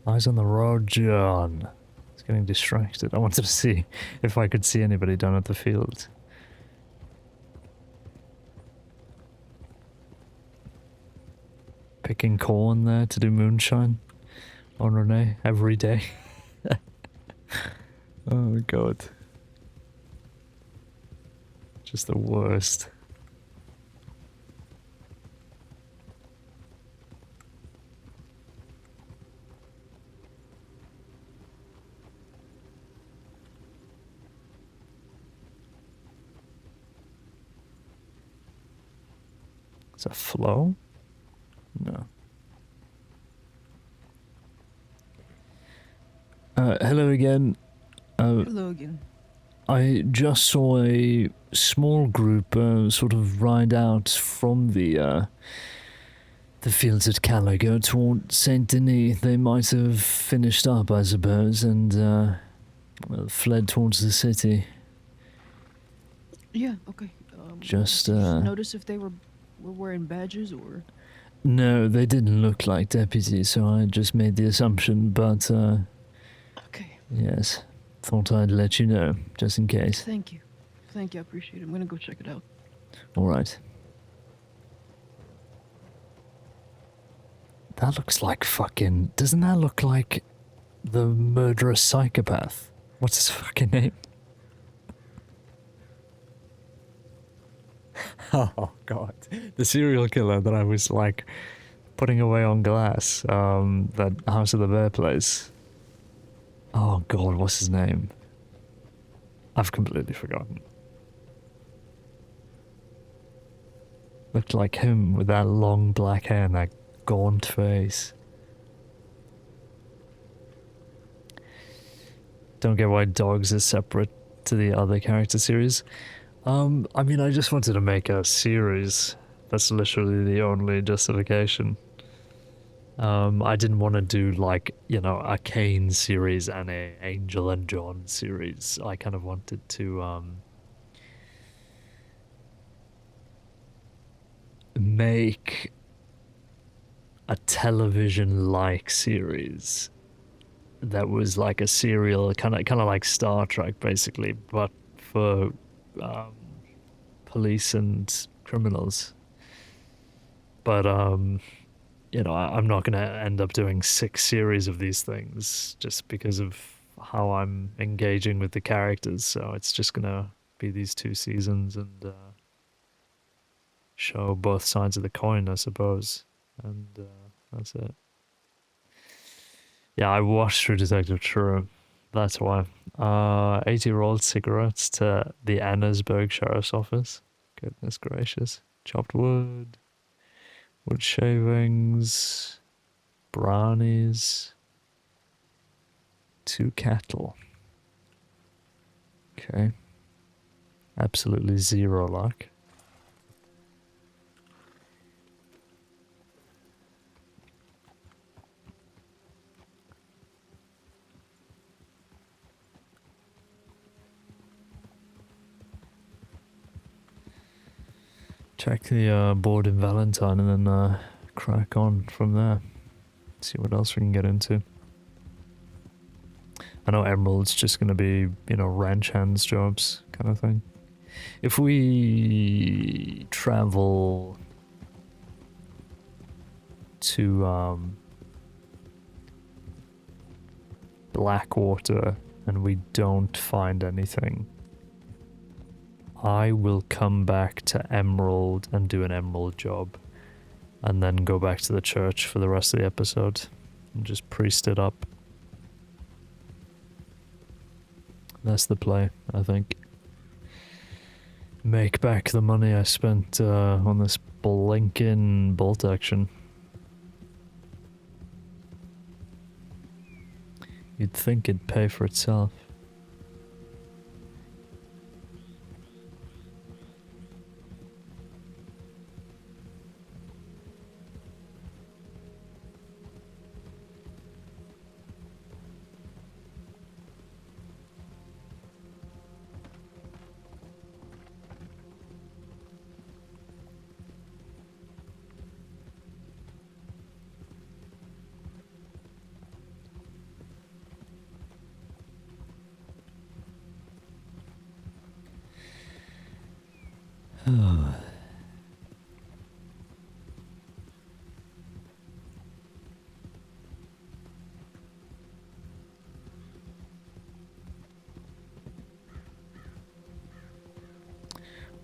Eyes on the road, John. I was getting distracted. I wanted to see if I could see anybody down at the field. Picking corn there to do moonshine on Renee every day. Oh my god. Just the worst. Is that flow? No. Hello again. Hello again. I just saw a small group sort of ride out from the fields at Calico toward Saint Denis. They might have finished up, I suppose, and well, fled towards the city. Yeah, okay. Just did you notice if they were wearing badges or... No, they didn't look like deputies, so I just made the assumption, but Okay, yes, thought I'd let you know, just in case. thank you. Thank you, I appreciate it. I'm gonna go check it out. Alright. That looks like fucking... Doesn't that look like the murderous psychopath? What's his fucking name? Oh god. The serial killer that I was like putting away on glass. That House of the Bear place. Oh god, what's his name? I've completely forgotten. Looked like him with that long black hair and that gaunt face. Don't get why Dogs is separate to the other character series. I mean, I just wanted to make a series. That's literally the only justification. I didn't want to do like, you know, a Kane series and a Angel and John series. I kind of wanted to make a television-like series that was like a serial, kind of like Star Trek, basically, but for police and criminals. But you know, I'm not gonna end up doing 6 series of these things just because of how I'm engaging with the characters. So it's just gonna be these 2 seasons and show both sides of the coin, I suppose. And that's it. Yeah, I watched True Detective True. That's why. 80-year-old cigarettes to the Annesburg Sheriff's Office. Goodness gracious. Chopped wood. Wood shavings. Brownies. 2 cattle. Okay. Absolutely 0 luck. Check the board in Valentine and then crack on from there. See what else we can get into. I know Emerald's just gonna be, you know, ranch hands jobs kind of thing. If we travel to Blackwater and we don't find anything, I will come back to Emerald and do an Emerald job, and then go back to the church for the rest of the episode and just priest it up. That's the play, I think. Make back the money I spent on this blinking bolt action. You'd think it'd pay for itself.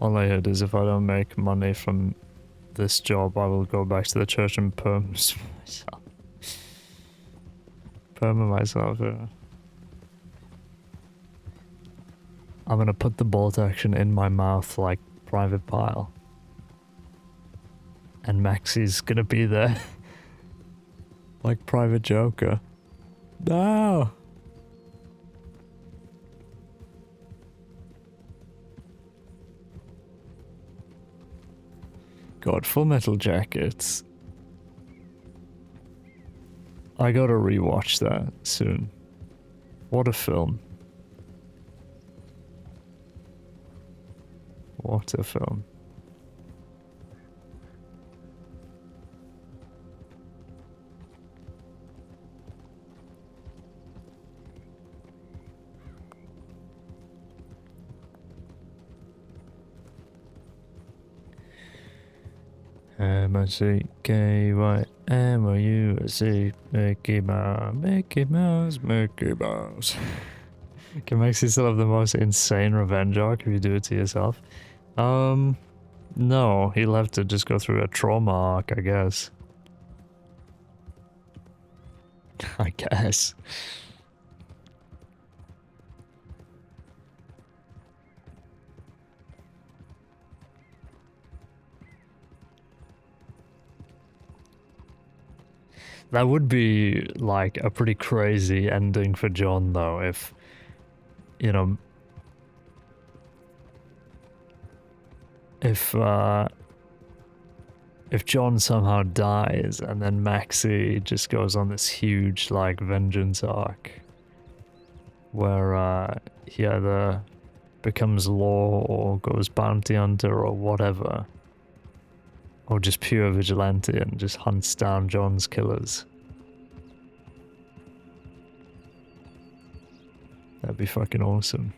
All I heard is if I don't make money from this job, I will go back to the church and perm myself. Perm myself, yeah. I'm gonna put the bolt action in my mouth like Private Pile. And Maxey's gonna be there. Like Private Joker. No! God, Full Metal Jackets. I gotta rewatch that soon. What a film. What a film. M-I-C-K-Y-M-O-U-S-E Mickey Mouse, Mickey Mouse, Mickey Mouse. Can Maxey still have the most insane revenge arc if you do it to yourself? No, he'll have to just go through a trauma arc, I guess. I guess. That would be, like, a pretty crazy ending for John, though, if, you know, if John somehow dies and then Maxey just goes on this huge, like, vengeance arc where he either becomes law or goes bounty hunter or whatever. Or just pure vigilante and just hunts down John's killers. That'd be fucking awesome.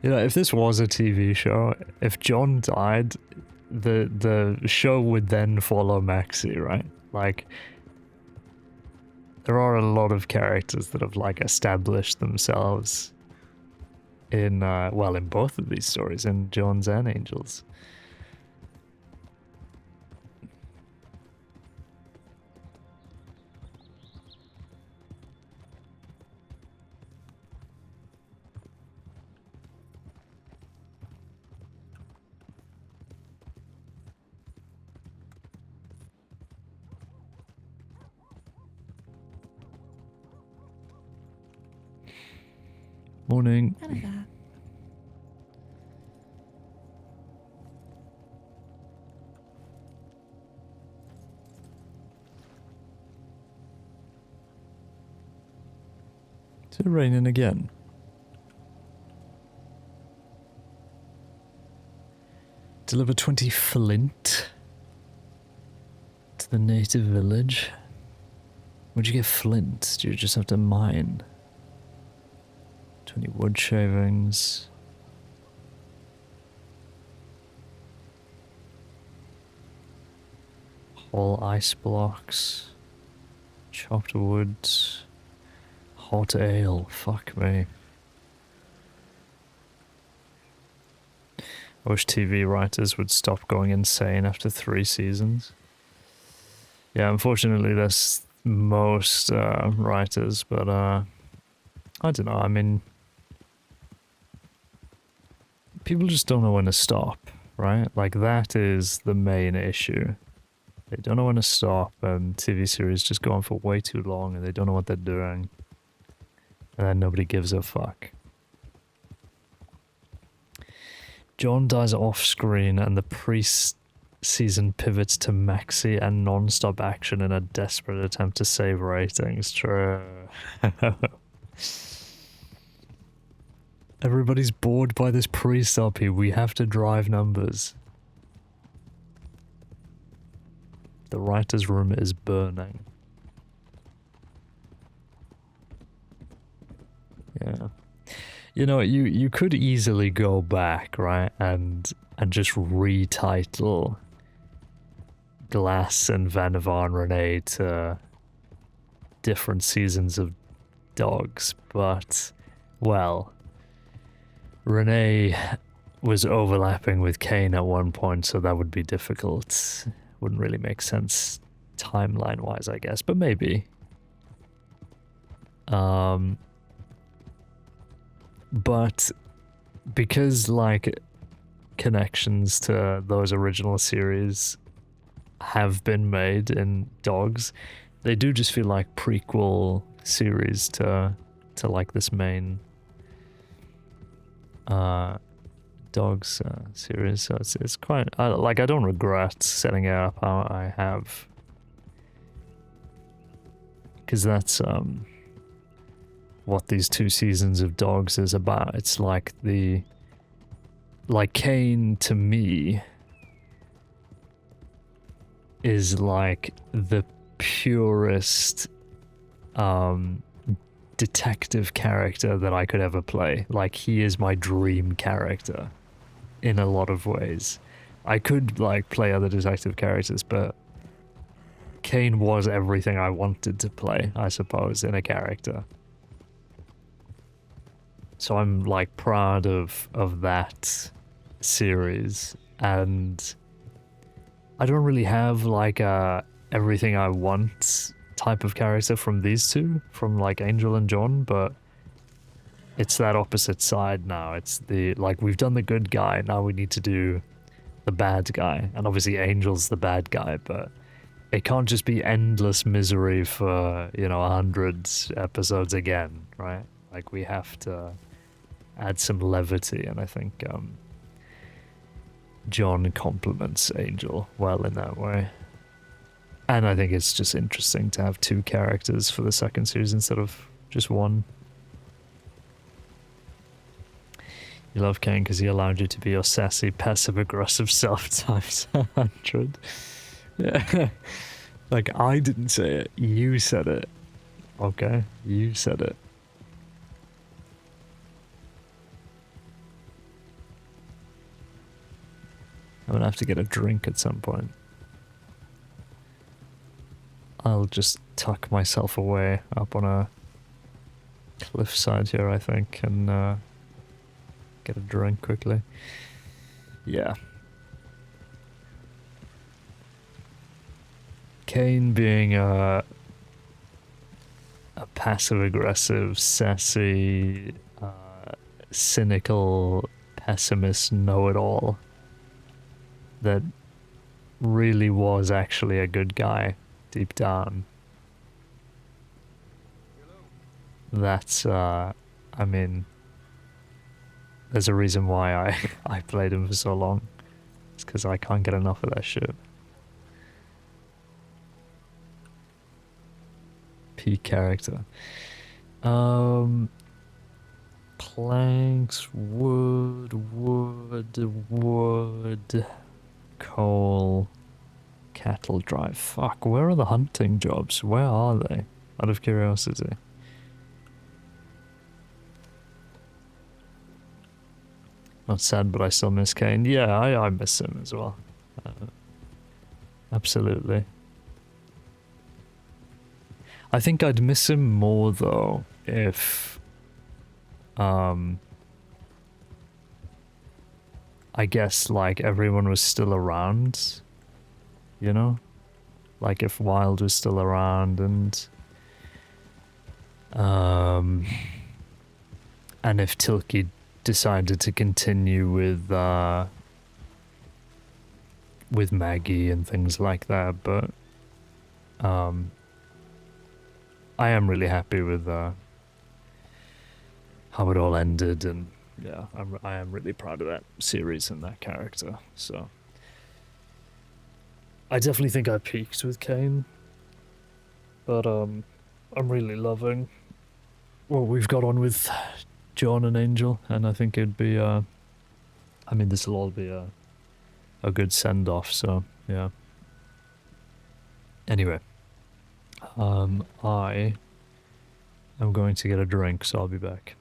You know, if this was a TV show, if John died, the show would then follow Maxey, right? Like, there are a lot of characters that have, like, established themselves in, well, in both of these stories, in John's and Angel's. Morning. None of that. Is it raining again? Deliver 20 flint to the native village. Would you get flint? Do you just have to mine? 20 wood shavings. Whole ice blocks. Chopped wood. Hot ale. Fuck me. I wish TV writers would stop going insane after 3 seasons. Yeah, unfortunately that's most writers, but I don't know, I mean, people just don't know when to stop, right? Like, that is the main issue. They don't know when to stop, and TV series just go on for way too long, and they don't know what they're doing. And then nobody gives a fuck. John dies off-screen, and the pre-season pivots to Maxey and non-stop action in a desperate attempt to save ratings. True. Everybody's bored by this pre-stoppy. We have to drive numbers. The writer's room is burning. Yeah. You know, you could easily go back, right, and just retitle Glass and Vannevar and Renee to different seasons of Dogs, but, well, Renee was overlapping with Kane at one point, so that would be difficult. Wouldn't really make sense timeline-wise, I guess, but maybe. But because, like, connections to those original series have been made in Dogs, they do just feel like prequel series to like this main Dogs series. So it's quite like, I don't regret setting it up how I have, because that's what these 2 seasons of Dogs is about. It's like Kane to me is like the purest detective character that I could ever play. Like, he is my dream character in a lot of ways. I could, like, play other detective characters, but Kane was everything I wanted to play, I suppose, in a character. So I'm, like, proud of that series, and I don't really have, like, a everything I want type of character from these two, from, like, Angel and John, but it's that opposite side now. It's the, like, we've done the good guy, now we need to do the bad guy, and obviously Angel's the bad guy, but it can't just be endless misery for, you know, 100 episodes again, right? Like, we have to add some levity, and I think John complements Angel well in that way. And I think it's just interesting to have 2 characters for the second series instead of just one. You love Kane because he allowed you to be your sassy, passive-aggressive self times 100. Yeah. Like, I didn't say it, you said it. Okay, you said it. I'm gonna have to get a drink at some point. I'll just tuck myself away up on a cliffside here, I think, and get a drink quickly. Yeah. Kane being a passive-aggressive, sassy, cynical, pessimist know-it-all that really was actually a good guy deep down. That's, I mean, there's a reason why I played him for so long. It's because I can't get enough of that shit. Peak character. Planks, wood, coal, cattle drive. Fuck, where are the hunting jobs? Where are they? Out of curiosity. Not sad, but I still miss Kane. Yeah, I miss him as well. Absolutely. I think I'd miss him more though if I guess like everyone was still around, you know? Like if Wild was still around and if Tilky decided to continue with Maggie and things like that, but I am really happy with how it all ended, and yeah, I am really proud of that series and that character. So I definitely think I peaked with Kane, but I'm really loving what we've got on with John and Angel, and I think it'd be I mean, this will all be a good send off. So yeah. Anyway, I am going to get a drink, so I'll be back.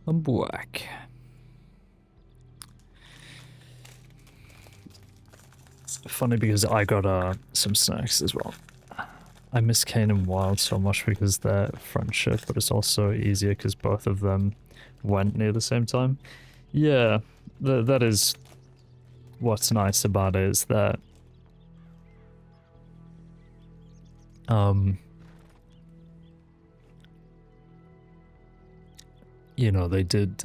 I'm back. Funny because I got some snacks as well. I miss Kane and Wild so much because their friendship, but it's also easier because both of them went near the same time. Yeah, that is what's nice about it, is that You know, they did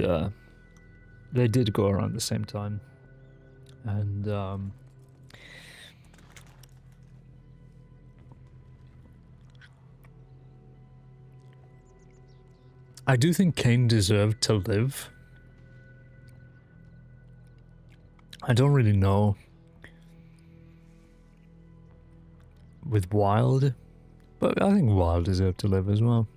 go around the same time. And I do think Cain deserved to live. I don't really know with Wild, but I think Wild deserved to live as well.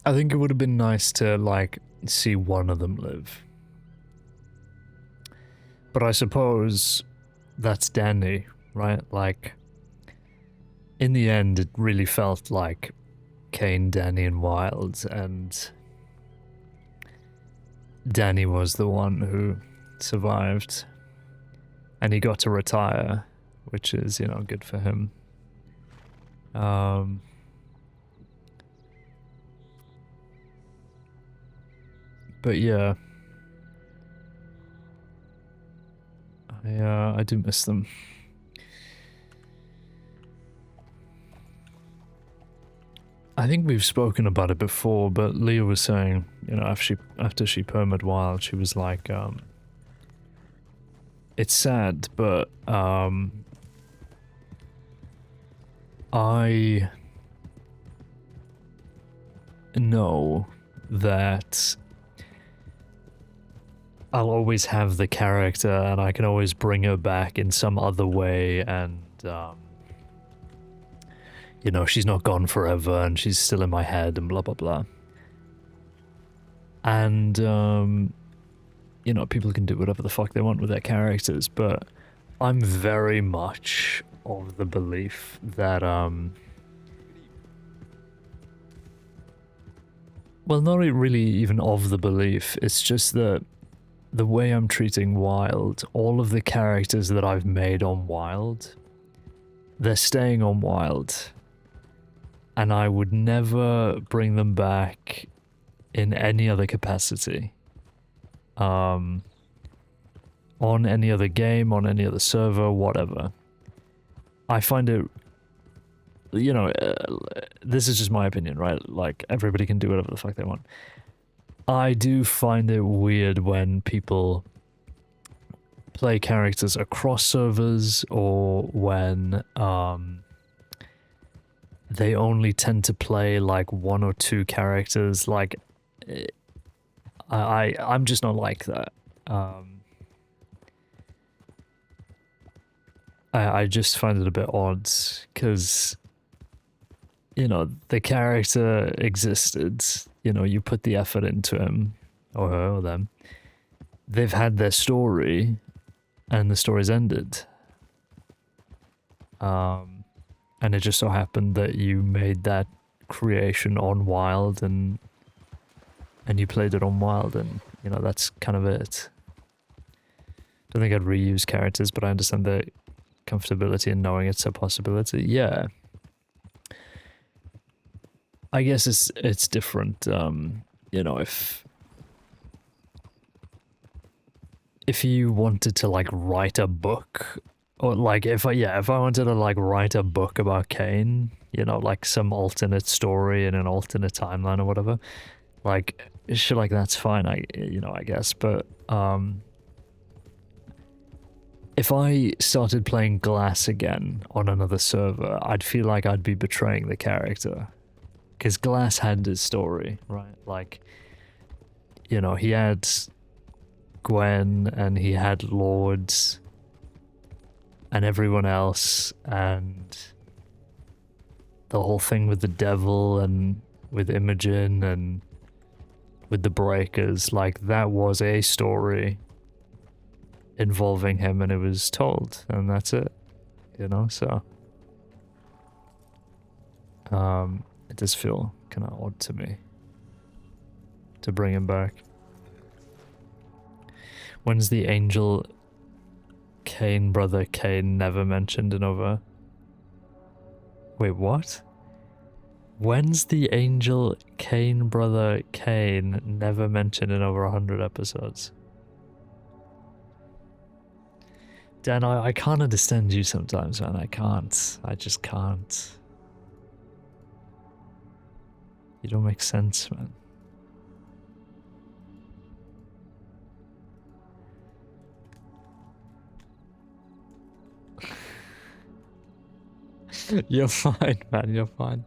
I think it would have been nice to, like, see one of them live. But I suppose that's Danny, right? Like, in the end, it really felt like Cain, Danny, and Wild, and Danny was the one who survived. And he got to retire, which is, you know, good for him. But yeah, I do miss them. I think we've spoken about it before, but Leah was saying, you know, after she permed Wild, she was like, it's sad, but I know that I'll always have the character and I can always bring her back in some other way, and you know, she's not gone forever and she's still in my head and blah blah blah. And you know, people can do whatever the fuck they want with their characters, but I'm very much of the belief that well, not really even of the belief, it's just that the way I'm treating Wild, all of the characters that I've made on Wild, they're staying on Wild. And I would never bring them back in any other capacity. On any other game, on any other server, whatever. I find it, you know, this is just my opinion, right? Like, everybody can do whatever the fuck they want. I do find it weird when people play characters across servers, or when they only tend to play like one or two characters. Like, I'm just not like that. I just find it a bit odd, because, you know, the character existed, you know, you put the effort into him, or her, or them. They've had their story, and the story's ended. And it just so happened that you made that creation on Wild, and you played it on Wild, and, you know, that's kind of it. Don't think I'd reuse characters, but I understand the comfortability in knowing it's a possibility. Yeah. I guess it's different, you know, if you wanted to, like, write a book, or like if I wanted to, like, write a book about Cain, you know, like some alternate story in an alternate timeline or whatever, like, shit like that's fine, I guess, but if I started playing Glass again on another server, I'd feel like I'd be betraying the character. Because Glass had his story, right? Like, you know, he had Gwen, and he had Lords, and everyone else, and the whole thing with the devil, and with Imogen, and with the Breakers. Like, that was a story involving him, and it was told, and that's it, you know, so it does feel kind of odd to me to bring him back. When's the Angel Cain brother Cain never mentioned in over? Wait, what? When's the angel Kane brother Kane never mentioned in over 100 episodes? Dan, I can't understand you sometimes, man. I can't. I just can't. You don't make sense, man. You're fine, man. You're fine.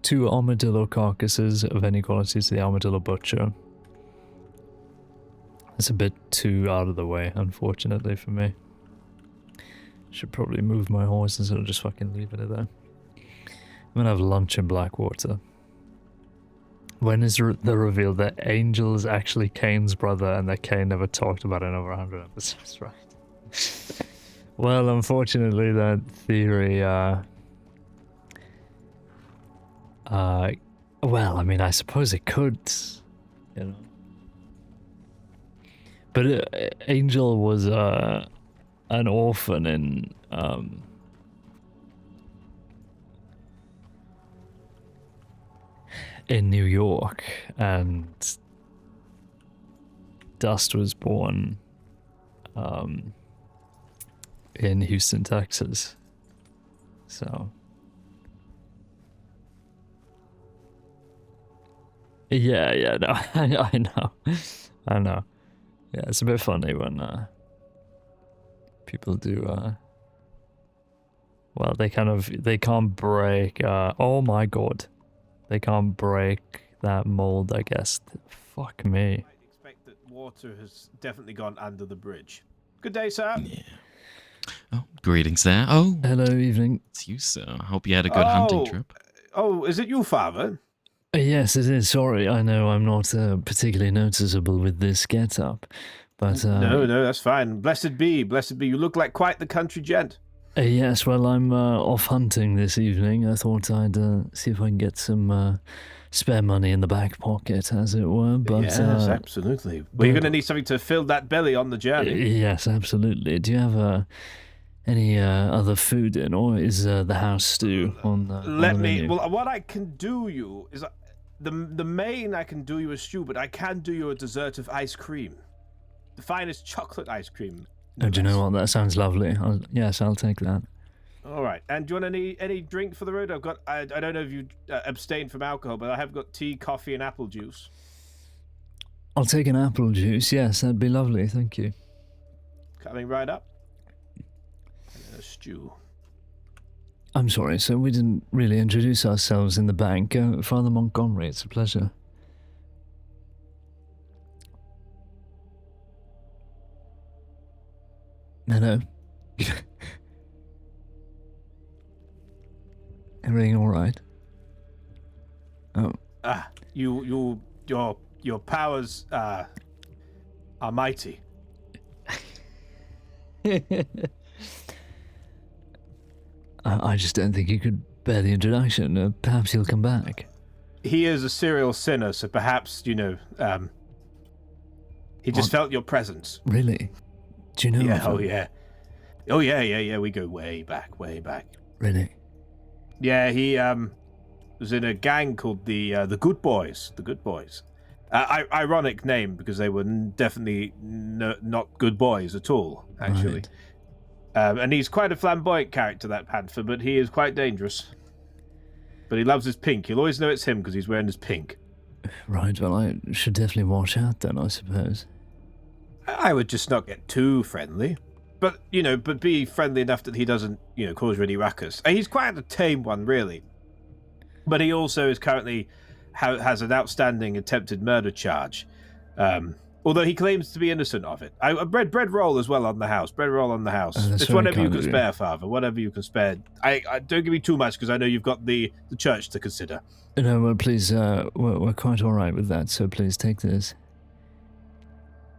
Two armadillo carcasses of any quality to the armadillo butcher. It's a bit too out of the way, unfortunately for me. Should probably move my horse instead of just fucking leaving it there. I'm gonna have lunch in Blackwater. When is the reveal that Angel is actually Kane's brother and that Kane never talked about it in over 100 episodes, right? Well, unfortunately that theory, well, I mean, I suppose it could, you know. But Angel was an orphan in New York, and Dust was born in Houston, Texas. So yeah, no, I know. Yeah, it's a bit funny when people do well, they can't break oh my god. They can't break that mold, I guess. Fuck me. I expect that water has definitely gone under the bridge. Good day, sir. Yeah. Oh, greetings there. Oh, Hello, evening. it's you, sir. I hope you had a good hunting trip. Oh, is it you, father? Yes, it is. Sorry, I know I'm not particularly noticeable with this get-up, but No, that's fine. Blessed be, blessed be. You look like quite the country gent. Yes, well, I'm off hunting this evening. I thought I'd see if I can get some spare money in the back pocket, as it were. But yes, absolutely. Well, you're going to need something to fill that belly on the journey. Yes, absolutely. Do you have any other food in, or is the house stew on the menu? Well, what I can do you is the main I can do you a stew, but I can do you a dessert of ice cream, the finest chocolate ice cream. Oh, do you know what? That sounds lovely. Yes, I'll take that. All right. And do you want any drink for the road? I've got. I don't know if you abstain from alcohol, but I have got tea, coffee, and apple juice. I'll take an apple juice. Yes, that'd be lovely. Thank you. Coming right up. And a stew. I'm sorry, so we didn't really introduce ourselves in the bank. Father Montgomery, it's a pleasure. Hello. Everything all right? Oh. Your powers are mighty. I just don't think you could bear the introduction. Perhaps he'll come back. He is a serial sinner, so perhaps, he just felt your presence. Really? Do you know? Yeah, oh yeah. We go way back. Really? Yeah, he was in a gang called the Good Boys. The Good Boys. Ironic name because they were definitely not good boys at all, actually. Right. And he's quite a flamboyant character, that Panther, but he is quite dangerous. But he loves his pink. You'll always know it's him because he's wearing his pink. Right. Well, I should definitely watch out then, I suppose. I would just not get too friendly. But be friendly enough that he doesn't, cause really ruckus. He's quite a tame one, really. But he also is currently has an outstanding attempted murder charge. Although he claims to be innocent of it. Bread roll as well on the house. Bread roll on the house. Oh, that's It's very whatever you kind can of you. spare, Father. Whatever you can spare. I don't give me too much because I know you've got the church to consider. No, well, please, we're quite all right with that, so please take this.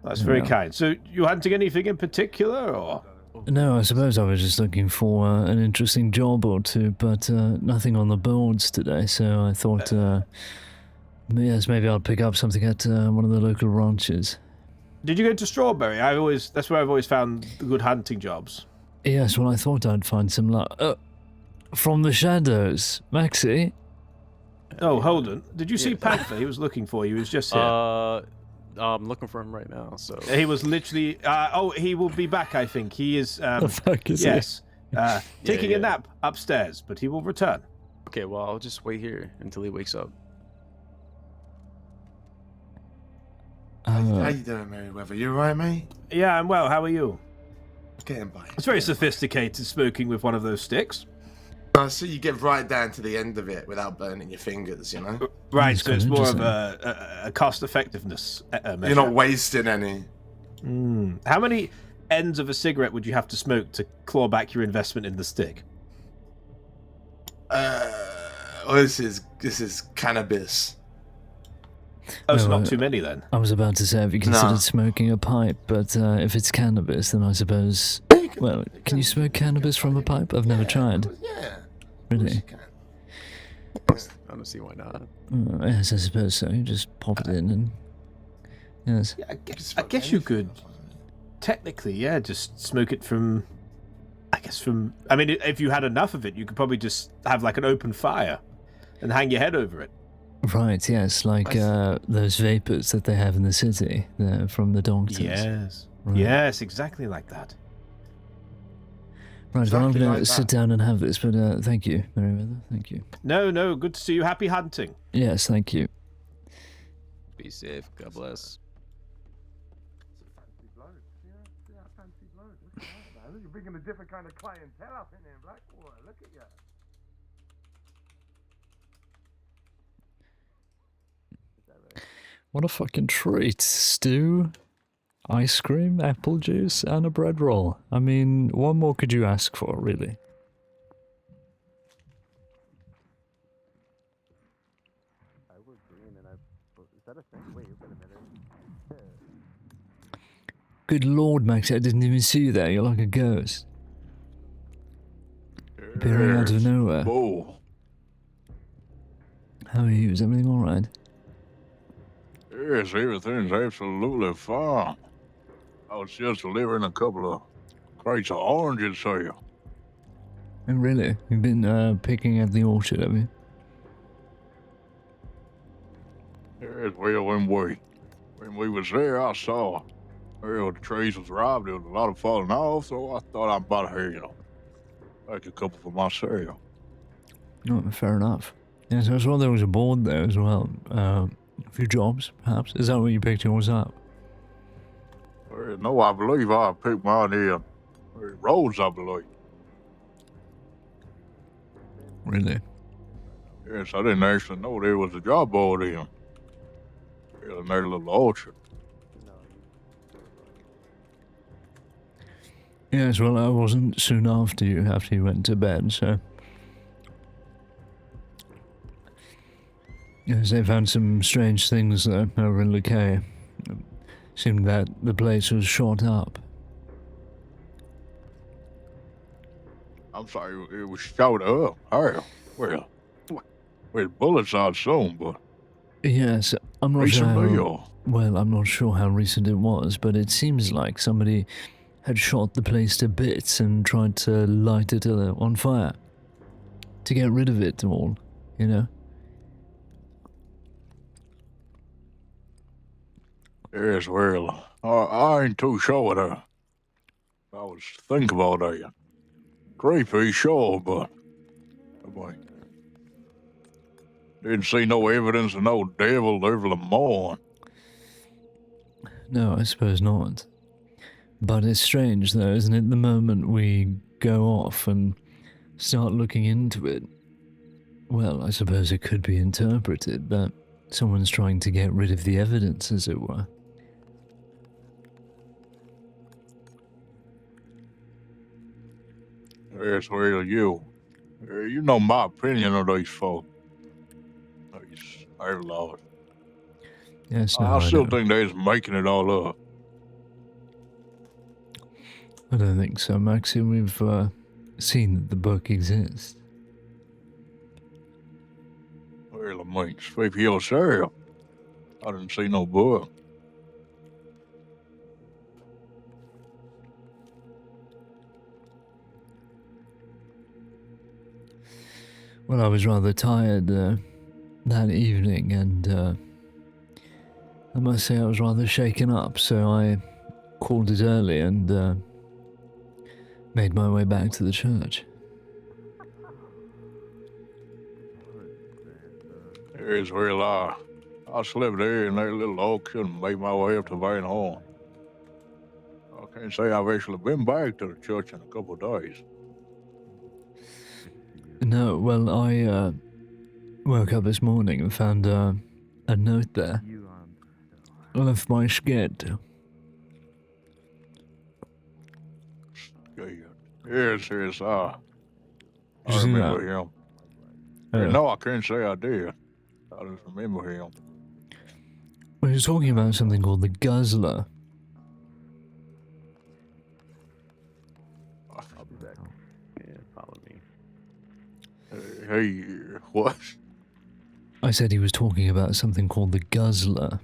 That's very Yeah. kind. So you hunting anything in particular, or? No, I suppose I was just looking for an interesting job or two, but nothing on the boards today, so I thought, yes, maybe I'll pick up something at one of the local ranches. Did you go to Strawberry? That's where I've always found the good hunting jobs. Yes, well, I thought I'd find some luck. From the shadows, Maxey. Oh, hold on. Did you see Yes. Panther? He was looking for you. He was just here. I'm looking for him right now. So He was literally. He will be back. I think he is. The fuck is Yes, taking yeah. a nap upstairs, but he will return. okay, well I'll just wait here until he wakes up. How he? you doing, Merryweather? You alright, mate? Yeah, I'm well. How are you? Getting by. It's very sophisticated smoking with one of those sticks. I see you get right down to the end of it without burning your fingers, you know? Right, That's so it's quite more of interesting. a cost effectiveness measure. You're not wasting any. How many ends of a cigarette would you have to smoke to claw back your investment in the stick? Well, this is cannabis. Oh, so No, not too many then. I was about to say, have you considered Nah. smoking a pipe? But if it's cannabis, then I suppose... Well, can you smoke cannabis from a pipe? I've never tried. Yeah. Really? I don't see why not. Yes, I suppose so. You just pop it in and... Yes. Yeah, I guess you could technically, yeah, just smoke it from. I mean, if you had enough of it, you could probably just have like an open fire and hang your head over it. Right, yes, like those vapors that they have in the city from the doctors. Yes. Right. Yes, exactly like that. Right, well, I'm Exactly going to like sit that. down and have this, but thank you, Merryweather. Thank you. No, good to see you. Happy hunting. Yes, thank you. Be safe. God bless. You're bringing a different kind of clientele up in there, Blackwater. Look at you. What a fucking treat. Stew, ice cream, apple juice, and a bread roll. I mean, what more could you ask for, really? Good lord, Max, I didn't even see you there. You're like a ghost. Appearing out of nowhere. Oh, How are you? Is everything alright? yes, everything's absolutely fine. I was just delivering a couple of crates of oranges to you. Oh, really? You've been picking at the orchard, have you? Yes, well, when we was there, I saw the trees was robbed. There was a lot of falling off, so I thought I'd buy like a couple for myself. Oh, fair enough. Yes, I saw there was a board there as well. A few jobs, perhaps. Is that what you picked yours up? No, I believe I picked mine in roads, I believe. Really? Yes, I didn't actually know there was a job board in their little orchard. Yes, well, I wasn't soon after you went to bed, so... Yes, they found some strange things there over in Lucay. Seemed that the place was shot up. I'm sorry, it was shot up. Oh, well, with bullets I'd assume, but Yes, I'm not recently, sure. or Well, I'm not sure how recent it was, but it seems like somebody had shot the place to bits and tried to light it on fire to get rid of it all, you know? yes, well, I ain't too sure that. I was thinking about that. Creepy, sure, but boy, didn't see no evidence of no devil morning. No, I suppose not. But it's strange, though, isn't it? The moment we go off and start looking into it, well, I suppose it could be interpreted that someone's trying to get rid of the evidence, as it were. Yes, well, you know my opinion of these folk. These outlaws. Yes, no, I I still know. think they're just making it all up. I don't think so, Maxey. We've seen that the book exists. Well, I mean, speak for yourself. I didn't see no book. Well, I was rather tired that evening, and I must say I was rather shaken up, so I called it early and made my way back to the church. Yes, well, I slept there in that little oak and made my way up to Van Horn. I can't say I've actually been back to the church in a couple of days. No, well, I woke up this morning and found a note there. I left my sked. Yes, I Did you see remember that? him. Oh. No, I can't say I did. I just remember him. We were talking about something called the Guzzler. I'll be back. Yeah, follow me. Hey, what? I said he was talking about something called the Guzzler.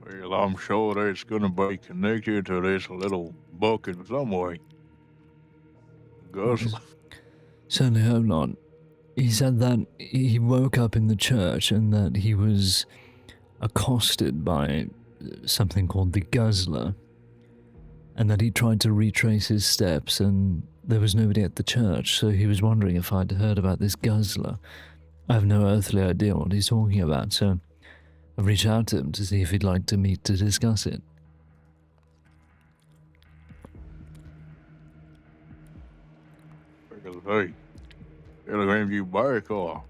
Well, I'm sure that's gonna be connected to this little book in some way. Gus, Certainly hope not. He said that he woke up in the church and that he was accosted by something called the Guzzler, and that he tried to retrace his steps and there was nobody at the church, so he was wondering if I'd heard about this Guzzler. I have no earthly idea what he's talking about, so I reached out to him to see if he'd like to meet to discuss it. hey, it'll have you back or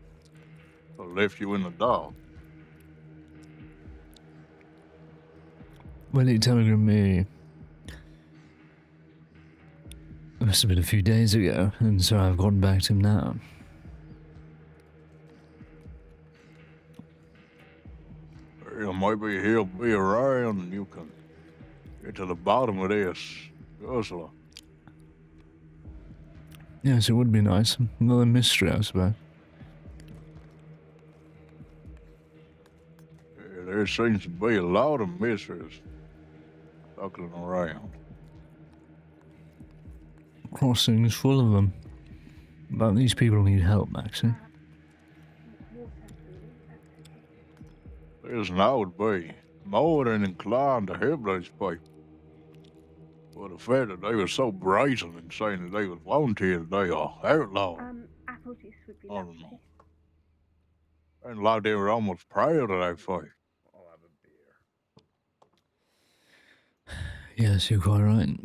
left you in the dark. Well, he telegrammed me. It must have been a few days ago, and so I've gotten back to him now. Well, maybe he'll be around and you can get to the bottom of this guzzler. Yes, it would be nice. Another mystery, I suppose. Yeah, there seems to be a lot of mysteries circling around. Crossing's full of them. But these people need help, Maxey. Listen, I would be more than inclined to help these people. But the fact that they were so brazen in saying that they was volunteers, they are outlaws. Apple juice would be I don't lovely. know. And like they were almost proud of that fact. I'll have a beer. Yes, you're quite right.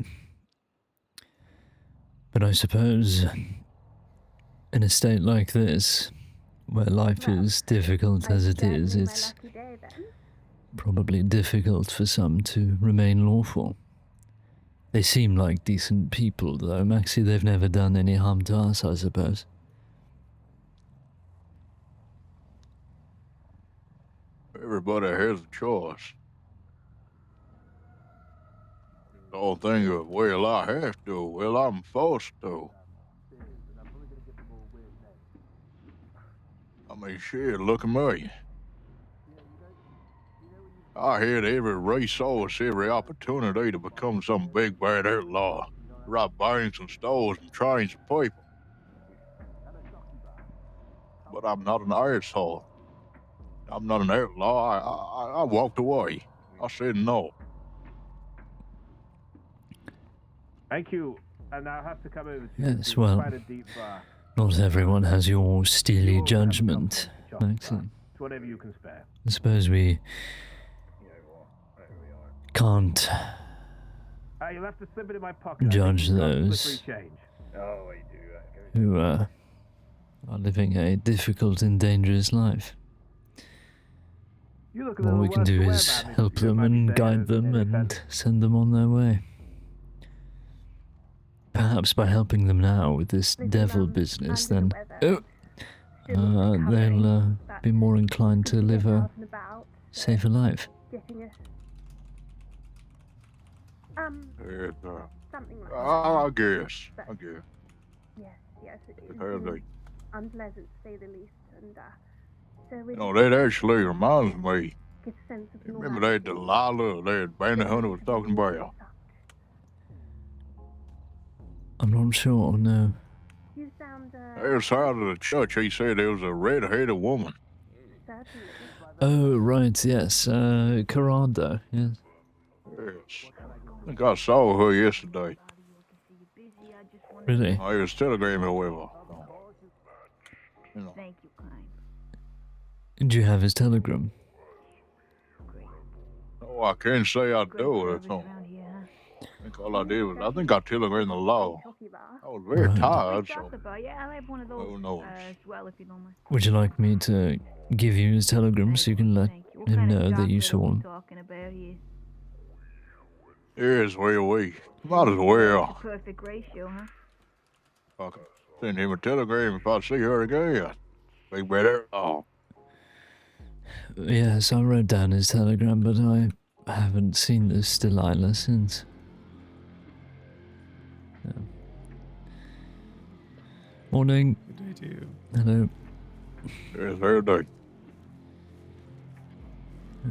But I suppose, in a state like this, where life is difficult as it is, it's probably difficult for some to remain lawful. They seem like decent people, though, Maxey. They've never done any harm to us, I suppose. Everybody has a choice. The whole thing of, well, I have to, well, I'm forced to. I mean, shit, look at me. I had every resource, every opportunity to become some big bad outlaw, rob banks and stores and trains of people. But I'm not an asshole. I'm not an outlaw. I walked away. I said no. Thank you. And I have to come over to Yes, well, quite a deep not everyone has your steely judgment, Maxey. It's whatever you can spare. I suppose we can't You'll have to slip it in my pocket. judge I think you've got those slippery change. Oh, I do. who are living a difficult and dangerous life. You look a All little we can worse do for wear, is Batman, help if you don't them mind me and saying, guide them Lady and Fenn. send them on their way. Perhaps by helping them now with this devil business, then they'll be more inclined to live a safer life. Yes, Something like I that. guess. Yes, It's heavy. unpleasant to say the least, and so we You know, that actually reminds me. get a sense of Remember that Delilah, that bounty hunter was talking about? I'm not sure, no. You sound Outside of the church, he said there was a red-headed woman. certainly. Oh, right, yes, Carrado, yes. Yes. I think I saw her yesterday. Really? I was telegramming with her. You know. Thank you, kind. Do you have his telegram? Oh, I can't say I do. That's all. I think all I did was, I think I telegrammed the law. I was very Right. tired, so Yeah, I'll have one of those who knows? as well if you don't mind. Would you like me to give you his telegram so you can let Thank you. What him kind of know that you chocolate saw are we him? talking about here? Yes, we might as It's a well. perfect ratio, huh? I can send him a telegram if I see her again. Be better. Oh, Yes, I wrote down his telegram, but I haven't seen this Delilah since. Yeah. Morning. Good day to you. Hello. yes, every day.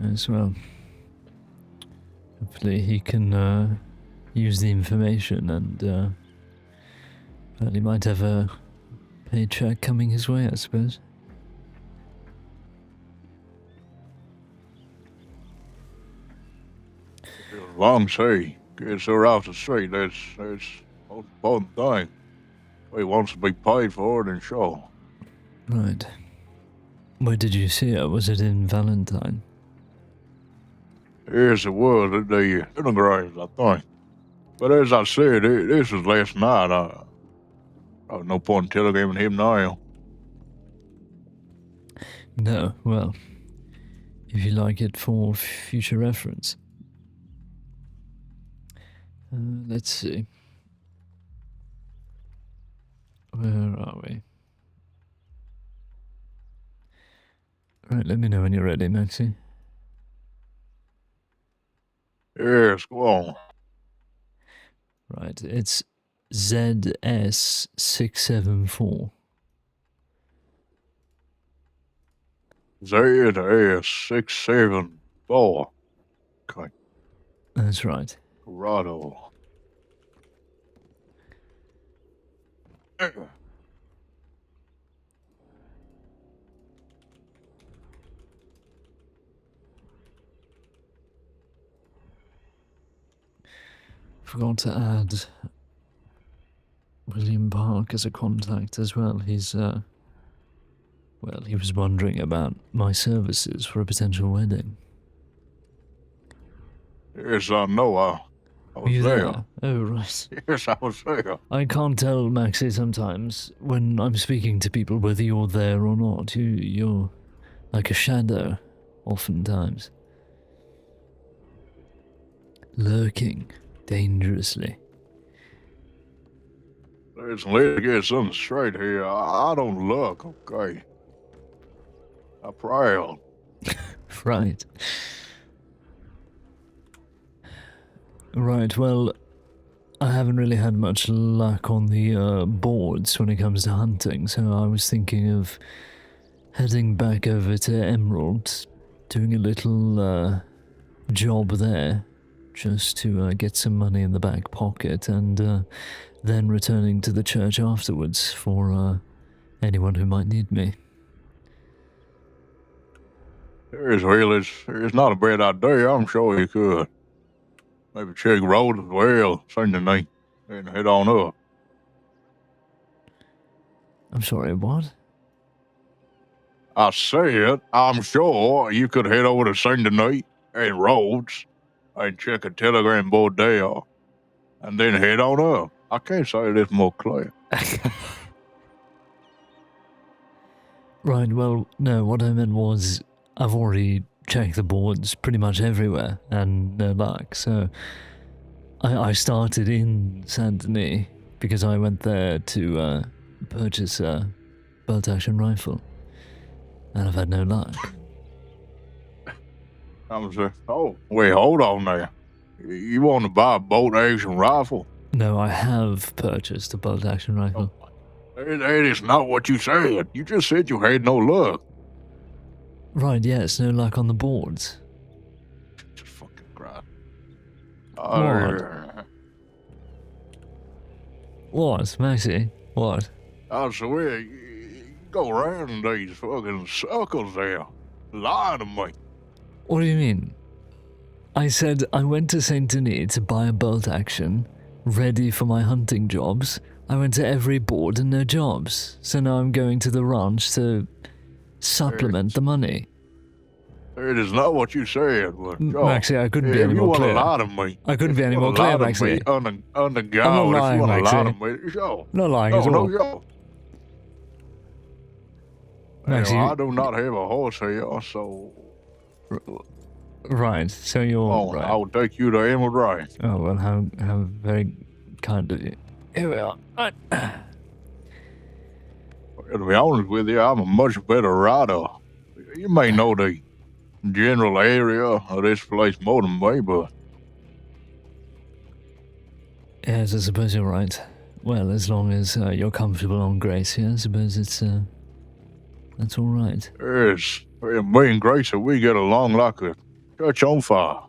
As well. Hopefully he can use the information and well, he might have a paycheck coming his way, I suppose. As long as he gets her off the street, that's the most important thing. If he wants to be paid for it, then sure. Right. Where did you see her? Was it in Valentine? Yes, it was at the telegrams, I think. But as I said, this was last night. I no point in telegramming him now. No, well, if you like it for future reference. Let's see. Where are we? Right, let me know when you're ready, Maxey. Yes, go on. Right, it's ZS674. ZS674. Okay, That's right. Corrado. Forgot to add William Park as a contact as well. He's, well, he was wondering about my services for a potential wedding. Yes, I know. I Were was you there. there? Oh, right. Yes, I was there. I can't tell, Maxey, sometimes when I'm speaking to people whether you're there or not. You're like a shadow, oftentimes. Lurking dangerously. Listen, let's get something straight here. I don't look, okay? I'm proud. Right. Right, well, I haven't really had much luck on the boards when it comes to hunting, so I was thinking of heading back over to Emerald, doing a little job there, just to get some money in the back pocket, and then returning to the church afterwards for anyone who might need me. It's not a bad idea. I'm sure you could. Maybe check road as well, Sunday night, and head on up. I'm sorry, what? I said, I'm sure you could head over to Sunday night and Rhodes and check a telegram board there, and then head on up. I can't say this more clear. Right, well, no, what I meant was I've already checked the boards pretty much everywhere and no luck, so I started in Saint Denis because I went there to purchase a bolt-action rifle, and I've had no luck. I'm saying, oh, wait, hold on there. You want to buy a bolt action rifle? No, I have purchased a bolt-action rifle. That is not what you said. You just said you had no luck. Right, yes, no luck on the boards. Just fucking cry. What, Maxey? What? I swear, you go around these fucking circles there, lying to me. What do you mean? I said I went to Saint Denis to buy a bolt action, ready for my hunting jobs. I went to every board and no jobs, so now I'm going to the ranch to supplement the money. It is not what you said, but Joe, Maxey, I couldn't be any more clear. If you want to lie to me, I couldn't be any more clear, Maxey. Under God, I'm not lying, if you want to lie to Maxey. me, Joe. Not lying at all. No, Joe. Maxey, I do not have a horse here, so right, so you're right. I will take you to Emerald Ray. Oh, well, how very kind of you. Here we are. Right. To be honest with you, I'm a much better rider. You may know the general area of this place more than me, but Yes, I suppose you're right. Well, as long as you're comfortable on Gracie, I suppose that's all right. yes, me and Gracie, we get along like a church on fire.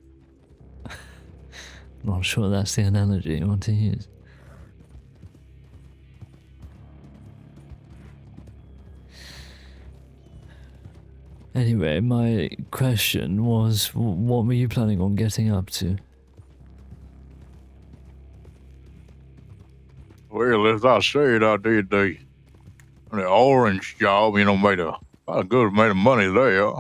Not sure that's the analogy you want to use. Anyway, my question was, what were you planning on getting up to? Well, as I said, I did the orange job, made a good amount of money there.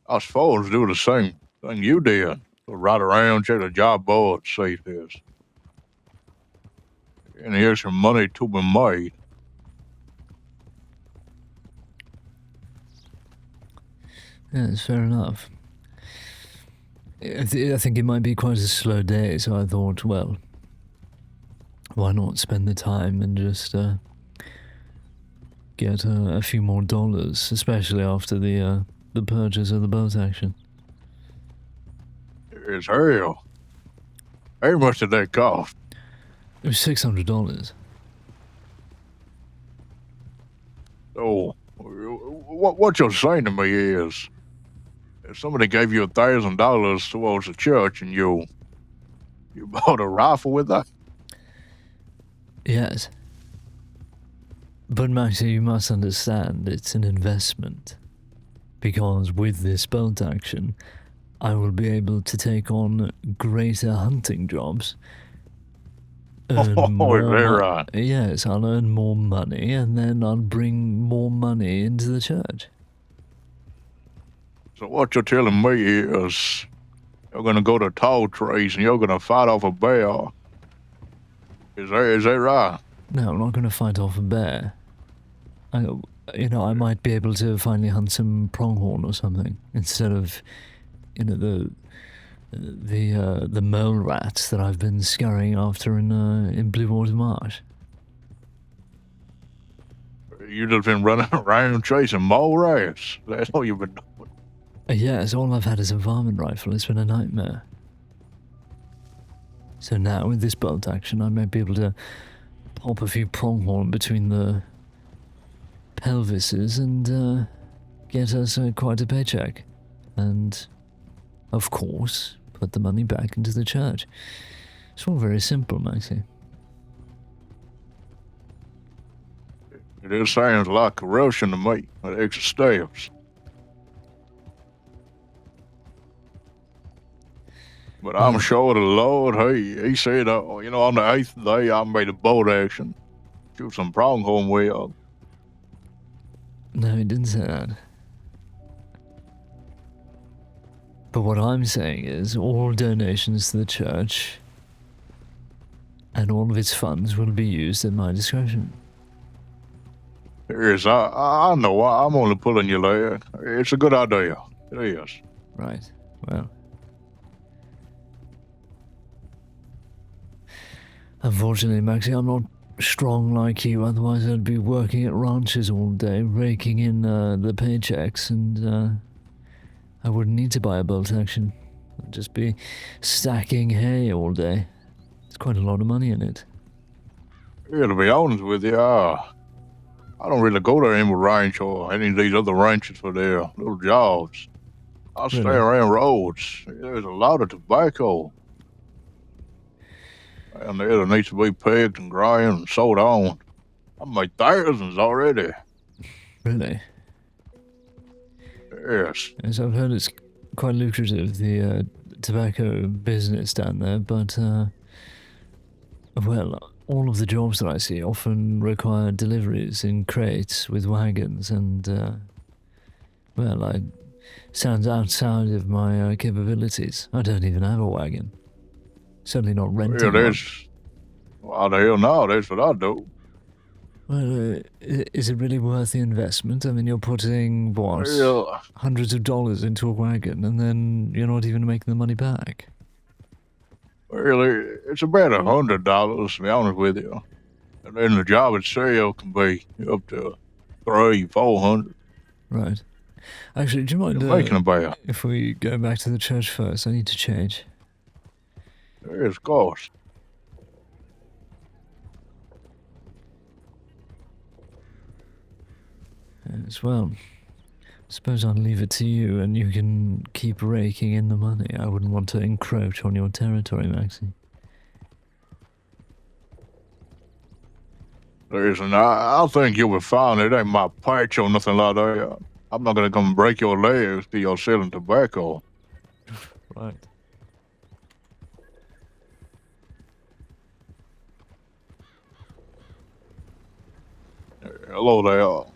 I suppose do the same thing you did. Ride around, check the job board, see if there's any extra money to be made. Yeah, that's fair enough. I think it might be quite a slow day, so I thought, well, why not spend the time and just get a few more dollars, especially after the purchase of the boat action. It's hell. How much did that cost? It was $600. So, what you're saying to me is, if somebody gave you $1,000 towards the church and you bought a rifle with that? Yes. But Maxey, you must understand it's an investment. Because with this bolt action, I will be able to take on greater hunting jobs. Earn more is that right? Yes, I'll earn more money and then I'll bring more money into the church. So what you're telling me is you're going to go to tall trees and you're going to fight off a bear. Is that right? No, I'm not going to fight off a bear. I might be able to finally hunt some pronghorn or something instead of, the mole rats that I've been scurrying after in Bluewater Marsh. You've just been running around chasing mole rats. That's all you've been doing. Yes, all I've had is a varmint rifle. It's been a nightmare. So now with this bolt action, I might be able to pop a few pronghorn between the pelvises and get us quite a paycheck. And, of course, put the money back into the church. It's all very simple, Maxey. It just sounds like corruption to me, with extra steps. But I'm sure the Lord, he said, on the 8th day, I made a bolt action. Shoot some pronghorn with. No, he didn't say that. But what I'm saying is, all donations to the church and all of its funds will be used at my discretion. Yes, I know. I'm only pulling your leg. It's a good idea. It is. Right. Well. Unfortunately, Maxie, I'm not strong like you. Otherwise, I'd be working at ranches all day, raking in the paychecks, and I wouldn't need to buy a bolt action. I'd just be stacking hay all day. It's quite a lot of money in it. Yeah, to be honest with you, I don't really go to any ranch or any of these other ranches for their little jobs. I stay Really? around roads. There's a lot of tobacco. And there needs to be picked and ground and sold on. I've made thousands already. Really? Yes. As I've heard, it's quite lucrative, the tobacco business down there, but, well, all of the jobs that I see often require deliveries in crates with wagons, and, well, sounds outside of my capabilities. I don't even have a wagon. Certainly not renting one. Well, the hell no, that's what I do. Well, is it really worth the investment? I mean, you're putting, what, Well, hundreds of dollars into a wagon, and then you're not even making the money back. it's about $100, to be honest with you. And then the job itself can be up to $300-400. Right. Actually, do you mind Making about. if we go back to the church first? I need to change. Yes, of course. As well. Suppose I'll leave it to you, and you can keep raking in the money. I wouldn't want to encroach on your territory, Maxie. Listen, I think you'll be fine. It ain't my patch or nothing like that. I'm not gonna come and break your legs till you're selling tobacco. Right. Hello there.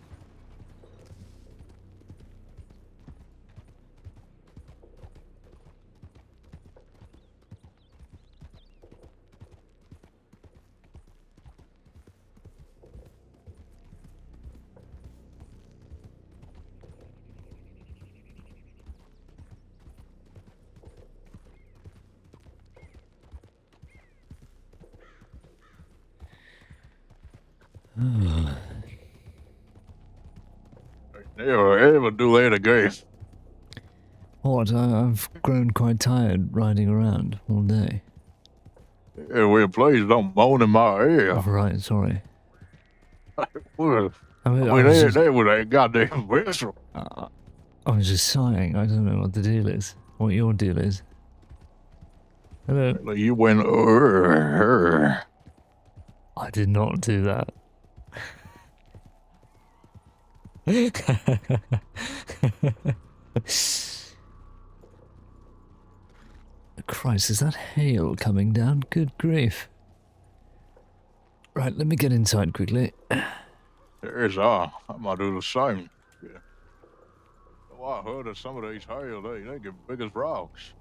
Never ever do that again. What? I've grown quite tired riding around all day. Yeah, well, please don't moan in my ear. Oh, right, sorry. Well, I mean, that was a goddamn whistle. I was just sighing. I don't know what the deal is. What your deal is. Hello? You went, I did not do that. Christ, is that hail coming down? Good grief. Right, let me get inside quickly. There's I might do the same. Yeah. Well, I heard that some of these hail, they get big as rocks.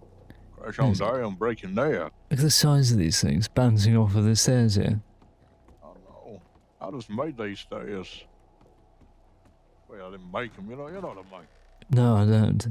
Crash on down, break your neck. Look at the size of these things bouncing off of the stairs here. I know. I just made these stairs. Well, I didn't make them, you know what I mean. No, I don't.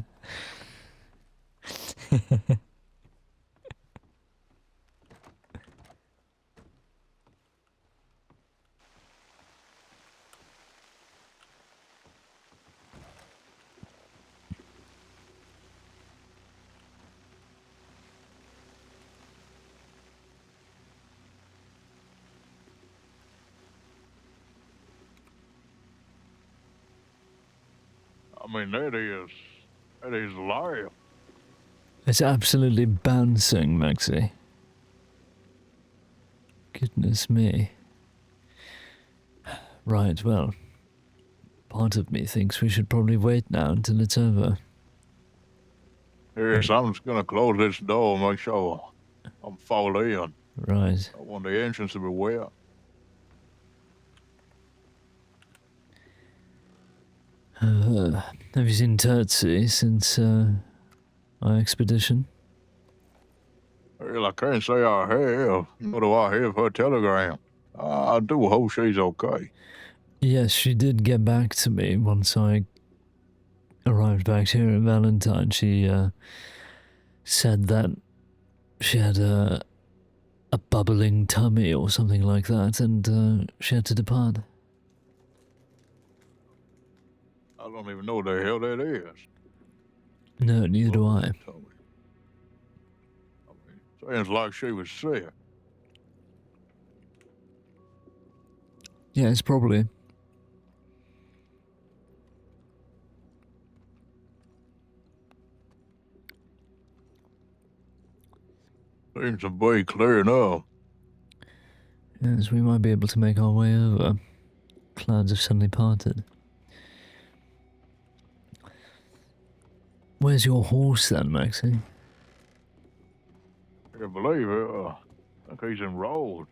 I mean, that is life. It's absolutely bouncing, Maxey. Goodness me. Right, well, part of me thinks we should probably wait now until it's over. Yes, I'm just gonna close this door and make sure I'm fall in. Right. I want the entrance to be wet. Have you seen Turtsy since our expedition? Well, I can't say I have. Nor do I have her telegram. I do hope she's okay. Yes, she did get back to me once I arrived back here in Valentine. She said that she had a bubbling tummy or something like that, and she had to depart. I don't even know what the hell that is. No, neither do I. Tell me. I mean, sounds like she was sick. Yes, probably. Seems to be clear enough. Yes, we might be able to make our way over. Clouds have suddenly parted. Where's your horse then, Maxey? I can't believe it. I think he's in Rhodes.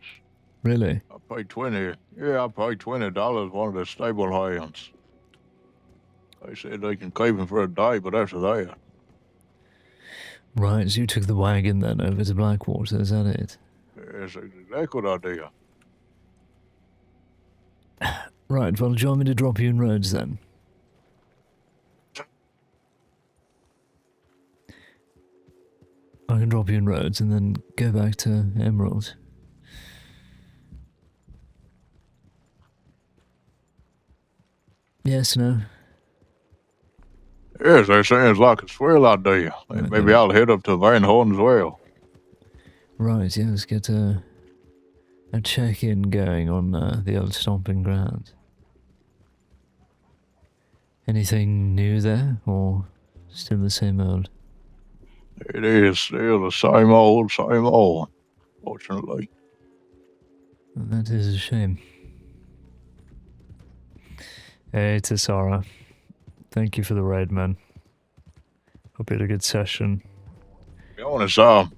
Really? I paid $20 one of the stable hands. They said they can keep him for a day, but after that, Right, so you took the wagon then over to Blackwater, is that it? yes, exactly what I did. Right, well, do you want me to drop you in Rhodes then? I can drop you in Rhodes and then go back to Emerald. Yes, no? Yes, that sounds like a swell idea. Maybe I'll head up to Van Horn as well. Right, yeah, let's get a check-in going on the old stomping ground. Anything new there, or still the same old? It is still the same old, fortunately. That is a shame. Hey, Tessara. Thank you for the raid, man. Hope you had a good session. To be honest, I'm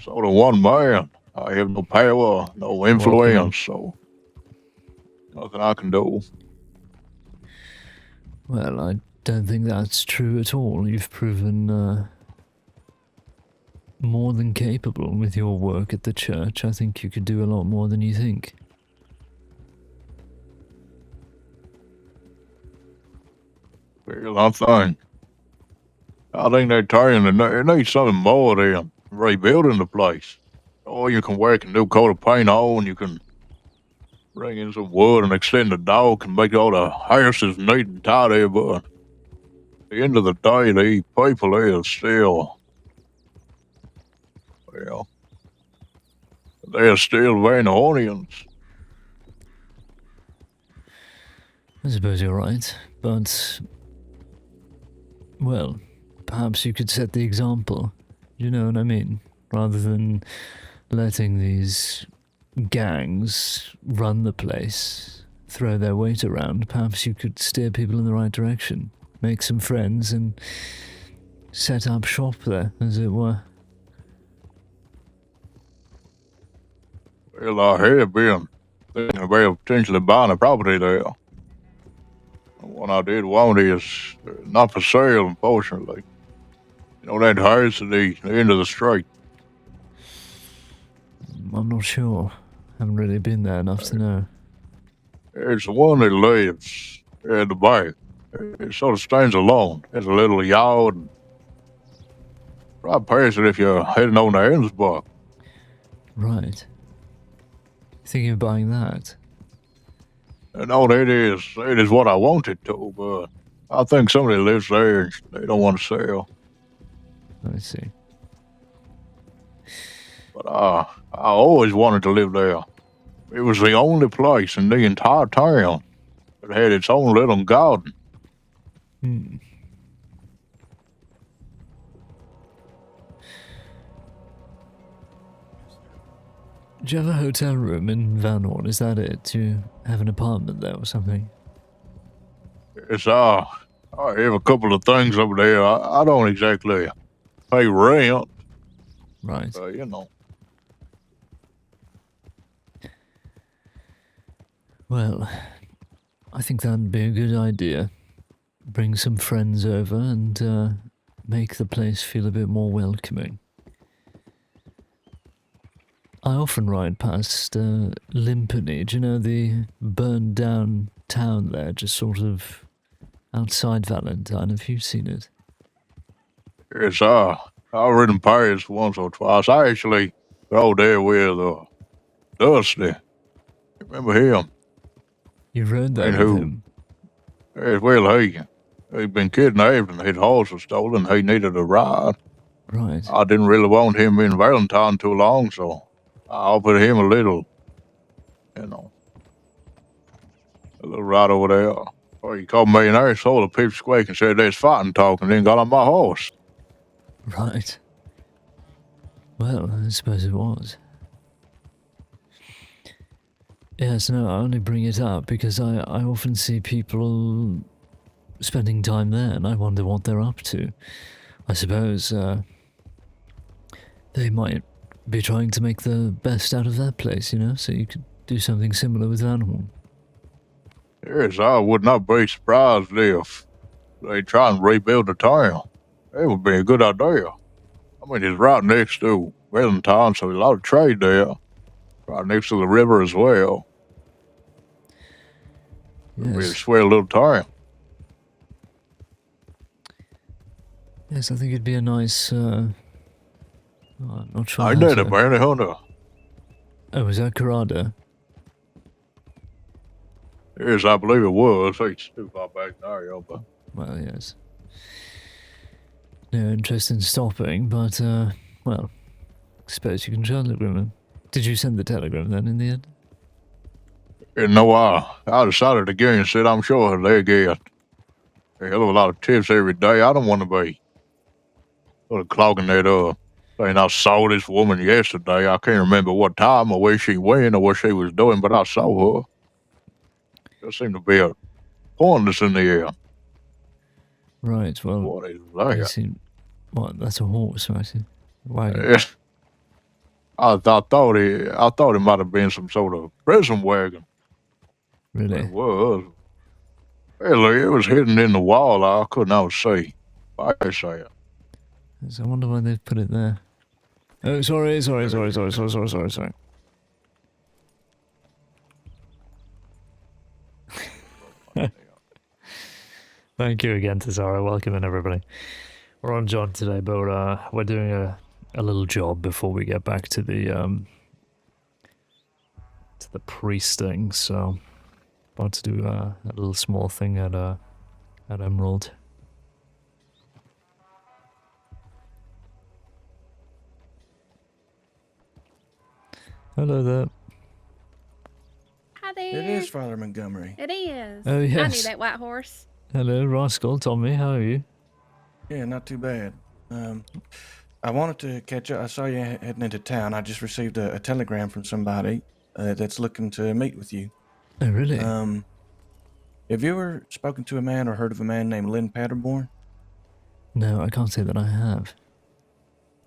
sort of one man. I have no power, no influence, so nothing I can do. Well, I don't think that's true at all. You've proven more than capable with your work at the church. I think you could do a lot more than you think. Well, I think they're trying to need something more than rebuilding the place. Or you can work a new coat of paint on, you can bring in some wood and extend the dock and make all the houses neat and tidy, but at the end of the day, the people are still, well, they're still Vanhornians. I suppose you're right, but... well, perhaps you could set the example. You know what I mean? Rather than letting these gangs run the place, throw their weight around, perhaps you could steer people in the right direction, make some friends, and set up shop there, as it were. Well, I have been thinking about potentially buying a property there. What I did want is not for sale, unfortunately. You know, that house at the end of the street. I'm not sure. Haven't really been there enough to know. It's the one that lives at the back. It sort of stands alone. There's a little yard. And right past it if you're heading on to Ensbach. Right. Thinking of buying that? No, it is what I wanted to, but I think somebody lives there and they don't want to sell. I see. But I always wanted to live there. It was the only place in the entire town that had its own little garden. Hmm. Do you have a hotel room in Van Horn? Is that it? Do you have an apartment there or something? Yes, I have a couple of things over there. I don't exactly pay rent. Right. You know. Well, I think that'd be a good idea. Bring some friends over and make the place feel a bit more welcoming. I often ride past Limpany, do you know, the burned down town there, just sort of outside Valentine. Have you seen it? Yes, I've ridden past once or twice. I actually go there with Dusty. Remember him? You rode there And with who? him? Yes, well, he'd been kidnapped and his horse was stolen. He needed a ride. Right. I didn't really want him in Valentine too long, so I offered him a little ride over there. Well, he called me an asshole, a pipsqueak, and said there's fighting talk, and then got on my horse. Right. Well, I suppose it was. Yes, no, I only bring it up because I often see people spending time there, and I wonder what they're up to. I suppose they might be trying to make the best out of that place, so you could do something similar with Van Horn. Yes, I would not be surprised if they try and rebuild the town. It would be a good idea. I mean, it's right next to Valentine, so there's a lot of trade there. Right next to the river as well. It'd be a Yes. swell little town. Yes, I think it'd be a nice, I'm not sure I how did to... a bounty hunter. Oh, is that Carrada? Yes, I believe it was. It's too far back now, but... Well, yes. No interest in stopping, but, well, I suppose you can telegram him. Did you send the telegram then in the end? No, I decided against it. I'm sure they get a hell of a lot of tips every day. I don't want to be sort of clogging that up. Saying I saw this woman yesterday. I can't remember what time or where she went or what she was doing, but I saw her. There seemed to be a pointless in the air. Right, well, What is you that? seem... What, that's a horse, right? Wagon. Yes. I thought it might have been some sort of prison wagon. Really? It was. Well, it was hidden in the wall. I could not see. I say it. So I wonder why they've put it there. Oh, sorry. Thank you again, Tesara. Welcome in, everybody. We're on John today, but we're doing a little job before we get back to the priesting. So, about to do a little small thing at Emerald. Hello there. Hi there. It is Father Montgomery. It is. Oh, I knew yes. that white horse. Hello, Rascal. Tommy, how are you? Yeah, not too bad. I wanted to catch up. I saw you heading into town. I just received a telegram from somebody that's looking to meet with you. Oh, really? Have you ever spoken to a man or heard of a man named Lynn Patterborn? No, I can't say that I have.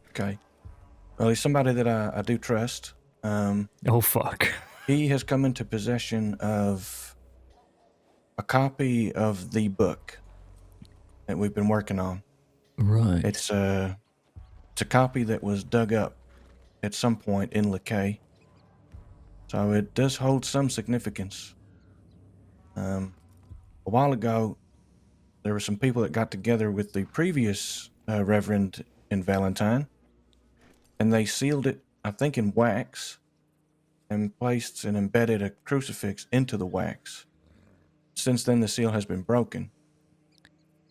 Okay. Well, he's somebody that I do trust. Oh, fuck. He has come into possession of a copy of the book that we've been working on. Right. It's a copy that was dug up at some point in Lakay. So it does hold some significance. A while ago, there were some people that got together with the previous Reverend in Valentine, and they sealed it, I think, in wax, and placed and embedded a crucifix into the wax. Since then, the seal has been broken.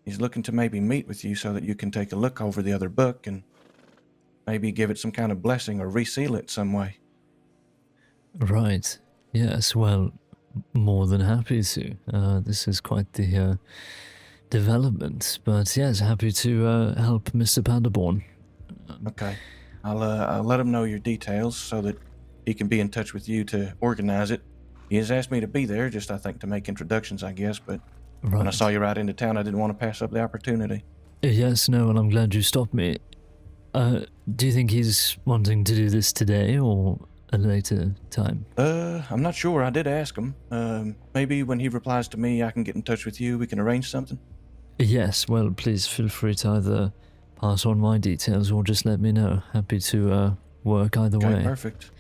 He's looking to maybe meet with you so that you can take a look over the other book and maybe give it some kind of blessing or reseal it some way. Right. Yes, well, more than happy to. This is quite the development, but yes, happy to help Mr. Panderborn. Okay. I'll let him know your details so that he can be in touch with you to organize it. He has asked me to be there, just I think to make introductions, I guess, but Right. when I saw you ride into town, I didn't want to pass up the opportunity. Yes, no, and I'm glad you stopped me. Do you think he's wanting to do this today or a later time? I'm not sure. I did ask him. Maybe when he replies to me, I can get in touch with you. We can arrange something. Yes, well, please feel free to either pass on my details or just let me know. Happy to work either Okay, way. perfect.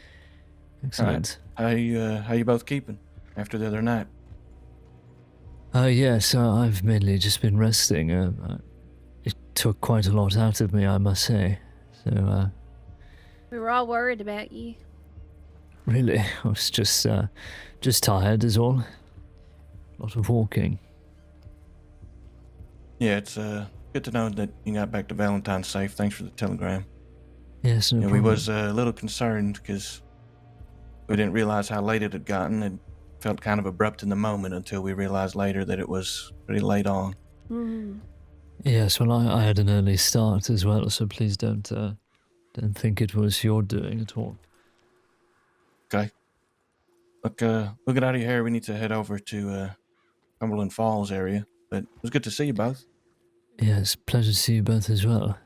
Excellent. All right. How you both keeping after the other night? Yes, I've mainly just been resting. It took quite a lot out of me, I must say. So, We were all worried about you. really, I was just tired is all. A lot of walking. Yeah, it's good to know that you got back to Valentine safe. Thanks for the telegram. Yes, no Yeah, we problem. was a little concerned because we didn't realize how late it had gotten. It felt kind of abrupt in the moment until we realized later that it was pretty late on. Yes, well, I had an early start as well, so please don't think it was your doing at all. Okay. Look, we'll get out of your hair. We need to head over to Cumberland Falls area. But it was good to see you both. Yes, pleasure to see you both as well.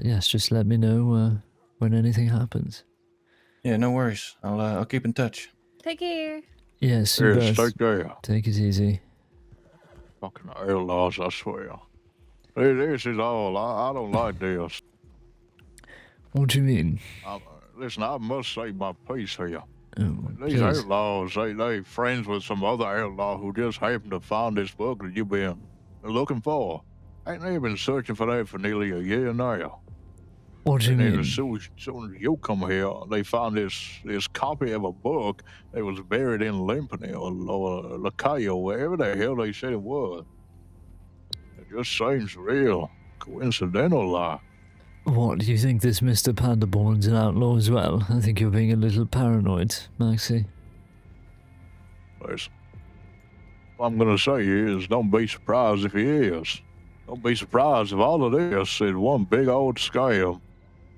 Yes, just let me know when anything happens. Yeah, no worries. I'll keep in touch. Take care. Yes, you Yes, both. take care. Take it easy. Fucking outlaws, I swear. This is all. I don't like this. What do you mean? Listen, I must say my piece here. Oh, These please. outlaws, they friends with some other outlaw who just happened to find this book that you've been looking for. Ain't they been searching for that for nearly a year now? What do you And then mean? as soon as you come here, they found this copy of a book that was buried in Limpany or Lacayo, wherever the hell they said it was. It just seems real coincidental, like. What, do you think this Mr. Pandaborn's an outlaw as well? I think you're being a little paranoid, Maxey. Listen, what I'm gonna say is, don't be surprised if he is. Don't be surprised if all of this is one big old scam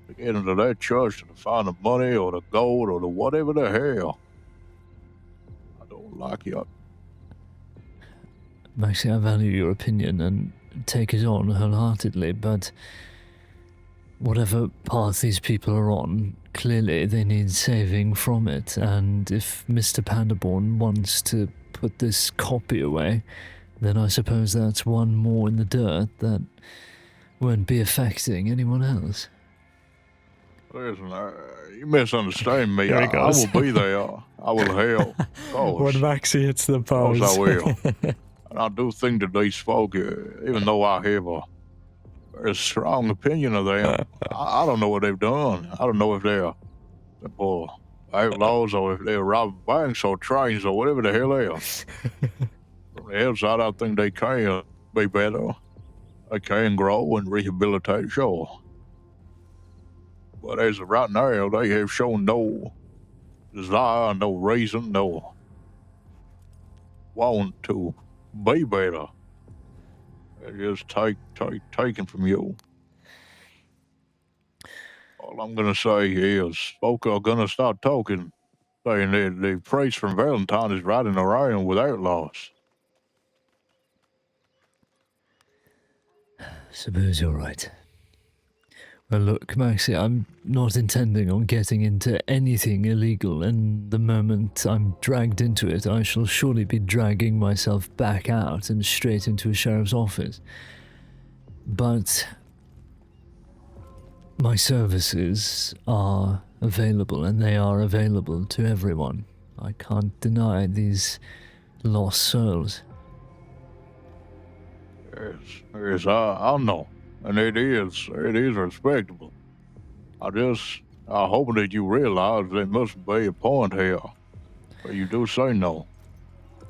to get into that church to find the money or the gold or the whatever the hell. I don't like it. Maxey, I value your opinion and take it on wholeheartedly, but whatever path these people are on, clearly they need saving from it, and if Mr. Pandaborn wants to put this copy away, then I suppose that's one more in the dirt that won't be affecting anyone else. Listen, you misunderstand me. There he I goes. will be there. I will help. Of course. Maxey hits the Of course I will. pose. And I do think that these folk, even though I have a very strong opinion of them, I don't know what they've done. I don't know if they're simple outlaws or if they're robbing banks or trains or whatever the hell they are. From the outside, I think they can be better. They can grow and rehabilitate, sure. But as of right now, they have shown no desire, no reason, no want to be better. They just taken from you. All I'm gonna say is, folk are gonna start talking, saying that the priest from Valentine is riding around with outlaws. Suppose you're right. Well, look, Maxey, I'm not intending on getting into anything illegal, and the moment I'm dragged into it, I shall surely be dragging myself back out and straight into a sheriff's office. But my services are available, and they are available to everyone. I can't deny these lost souls. Yes, I know. And it is respectable. I hope that you realize there must be a point here. But you do say no.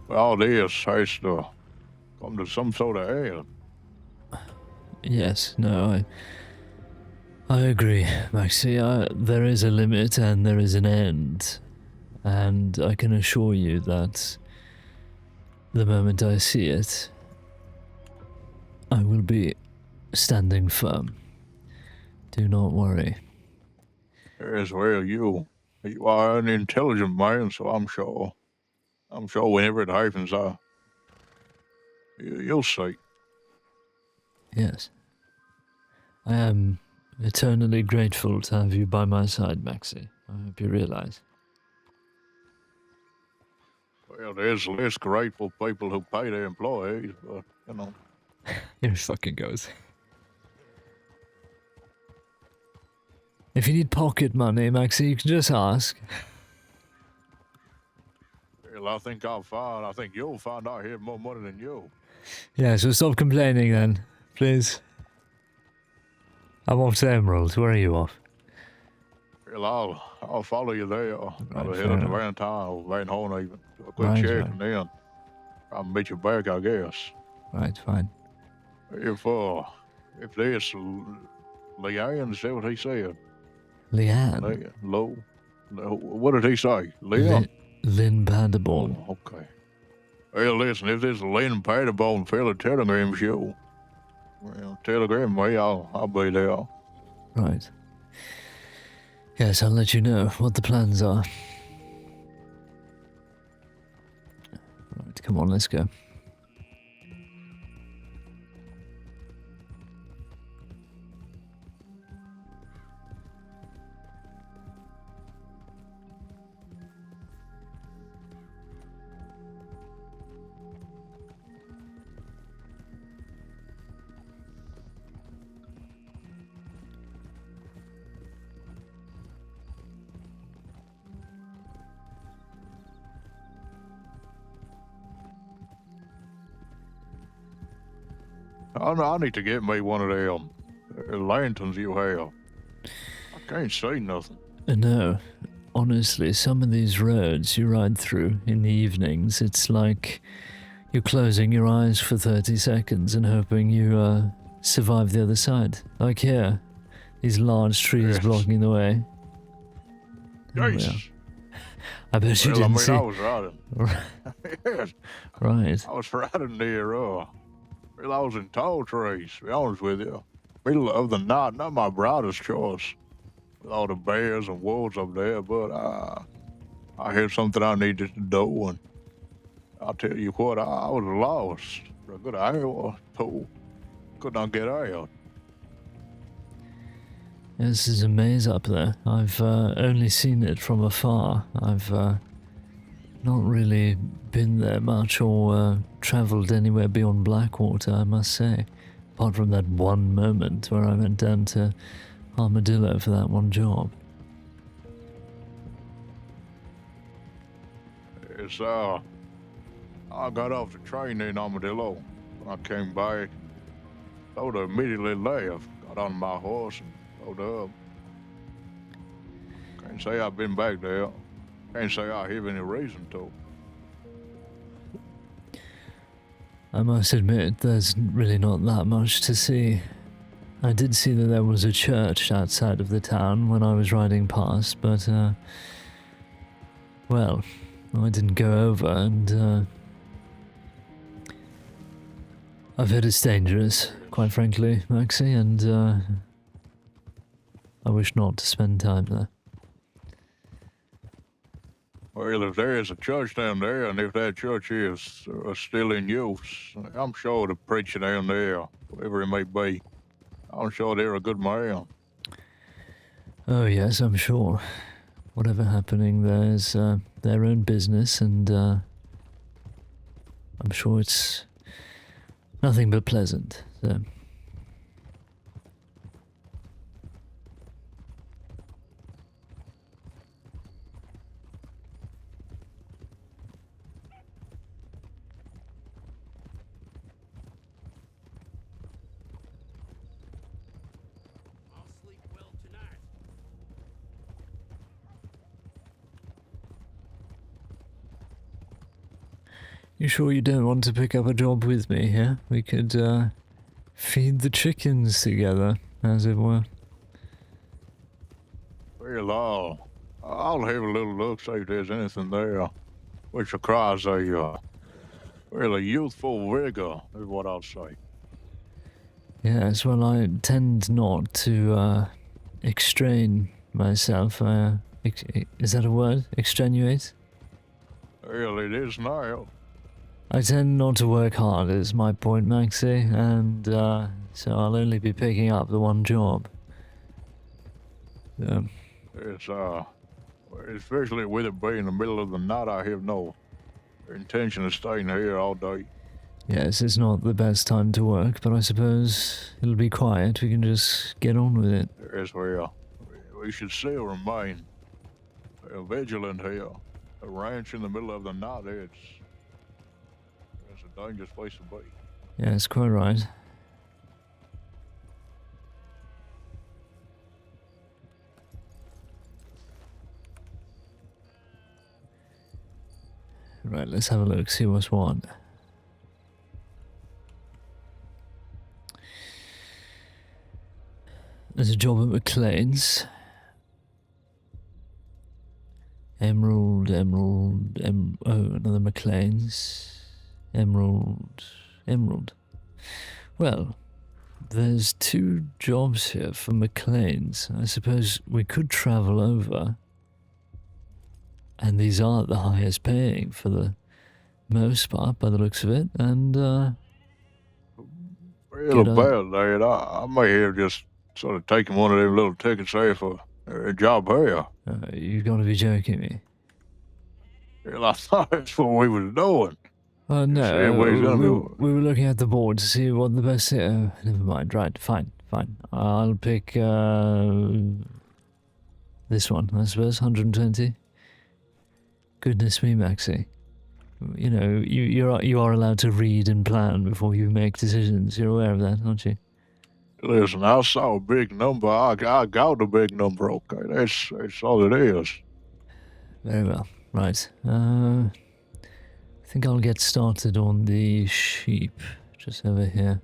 All this has to come to some sort of end. Yes, no, I agree, Maxey. There is a limit and there is an end. And I can assure you that the moment I see it, I will be standing firm. Do not worry. Yes, well, you are an intelligent man, so I'm sure whenever it happens, you'll see. Yes. I am eternally grateful to have you by my side, Maxey. I hope you realize. Well, there's less grateful people who pay their employees, but, you know. Here it fucking goes. If you need pocket money, Maxey, you can just ask. Well, I think you'll find I have more money than you. Yeah, so stop complaining then, please. I'm off to Emerald. Where are you off? Well, I'll follow you there. I'll Right, head fair up to enough. Valentine or Van Horn even. Do a quick Right, check right. and then I'll meet you back, I guess. Right, fine. If this Leanne, is that what he said? Leanne? Low? What did he say? Leon? Lynn Vanderborn. Oh, okay. Well, listen, if this Lynn Paddybone fella telegram show, well, telegram me, I'll be there. Right. Yes, I'll let you know what the plans are. Right, come on, let's go. I need to get me one of them lanterns you have. I can't see nothing. No, honestly, some of these roads you ride through in the evenings, it's like you're closing your eyes for 30 seconds and hoping you survive the other side. Like here, these large trees Yes. blocking the way. Oh, yeah. Jesus. I bet you Well, I didn't mean, see. I was riding. Yes, Right. I was riding near, well, I was in tall trees, to be honest with you. Middle of the night, not my brightest choice, with all the bears and wolves up there, but I had something I needed to do, and I'll tell you what, I was lost for a good hour or two. Could not get out. This is a maze up there. I've only seen it from afar. I've not really been there much or travelled anywhere beyond Blackwater, I must say. Apart from that one moment where I went down to Armadillo for that one job. It's, I got off the train in Armadillo. When I came back, I would have immediately left, got on my horse and rode up. Can't say I've been back there. Can't say I have any reason to. I must admit, there's really not that much to see. I did see that there was a church outside of the town when I was riding past, but, well, I didn't go over, and, I've heard it's dangerous, quite frankly, Maxey, and, I wish not to spend time there. Well, if there is a church down there, and if that church is still in use, I'm sure the preacher down there, whoever it may be, I'm sure they're a good man. Oh yes, I'm sure. Whatever happening there is their own business, and I'm sure it's nothing but pleasant. So. You sure you don't want to pick up a job with me here? We could, feed the chickens together, as it were. Well, I'll have a little look, see if there's anything there which requires a youthful vigor, is what I'll say. Yes, well, I tend not to, extrain myself. Is that a word? Extenuate? Well, it is now. I tend not to work hard, is my point, Maxey, and so I'll only be picking up the one job. It's, especially with it being the middle of the night, I have no intention of staying here all day. Yes, it's not the best time to work, but I suppose it'll be quiet. We can just get on with it. Yes, well, we should still remain vigilant here. A ranch in the middle of the night, it's a dangerous place to be. Yeah, it's quite right. Right, let's have a look, see what's what. There's a job at McLean's. Emerald, oh, another McLean's. Emerald. Well, there's 2 jobs here for McLean's. I suppose we could travel over. And these are the highest paying for the most part, by the looks of it. And, Real bad, lad. I may have just sort of taken one of them little tickets there for a job here. You've got to be joking me. Well, I thought that's what we was doing. No, we we were looking at the board to see what the best... never mind, right, fine. I'll pick, this one, I suppose, 120. Goodness me, Maxey. You know, you are allowed to read and plan before you make decisions. You're aware of that, aren't you? Listen, I saw a big number. I got a big number, okay? That's all it is. Very well. Right. I think I'll get started on the sheep. Just over here.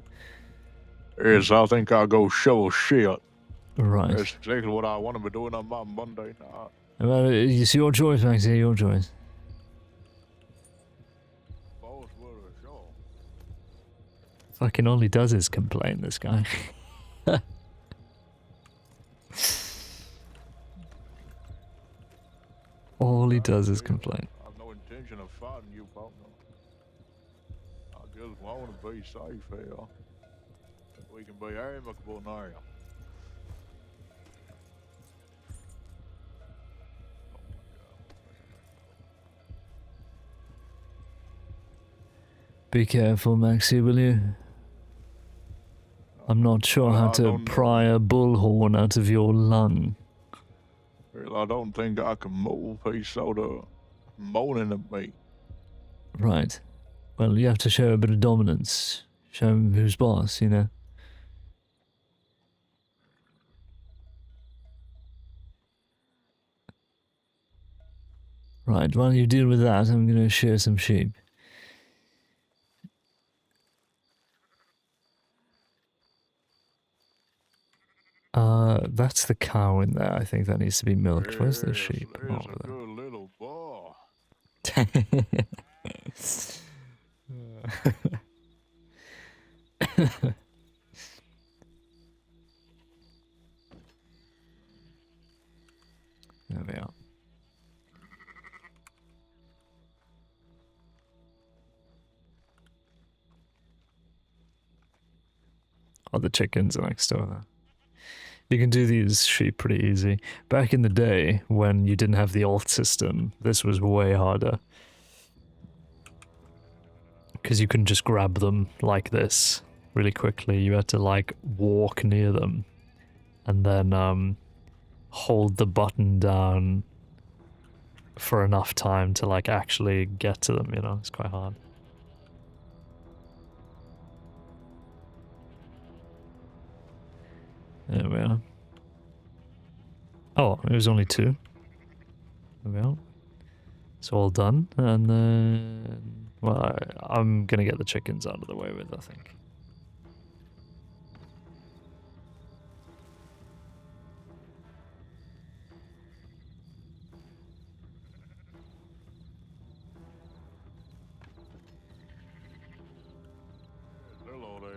Yes, I think I'll go shovel shit. Right. That's exactly what I want to be doing on my Monday night. Well, it's your choice, Maxey, your choice. Fucking all he does is complain, this guy. All he does is complain. I have no intention of fighting you, partner. I just want to be safe here. We can be amicable now. Be careful, Maxey, will you? I'm not sure how to pry a bullhorn out of your lung. Well, I don't think I can move. He's sort of moaning at me. Right. Well, you have to show a bit of dominance. Show him who's boss, you know. Right, while you deal with that, I'm going to shear some sheep. That's the cow in there. I think that needs to be milked. Where's the sheep? Oh, over there. Good little boy. There we are. Oh, the chickens are next door there. You can do these sheep pretty easy. Back in the day, when you didn't have the alt system, this was way harder. Because you couldn't just grab them like this really quickly. You had to, like, walk near them. And then, hold the button down for enough time to, like, actually get to them, you know? It's quite hard. There we are. Oh, it was only 2. There we are. It's all done, and then... Well, I'm gonna get the chickens out of the way with, I think. Hello there.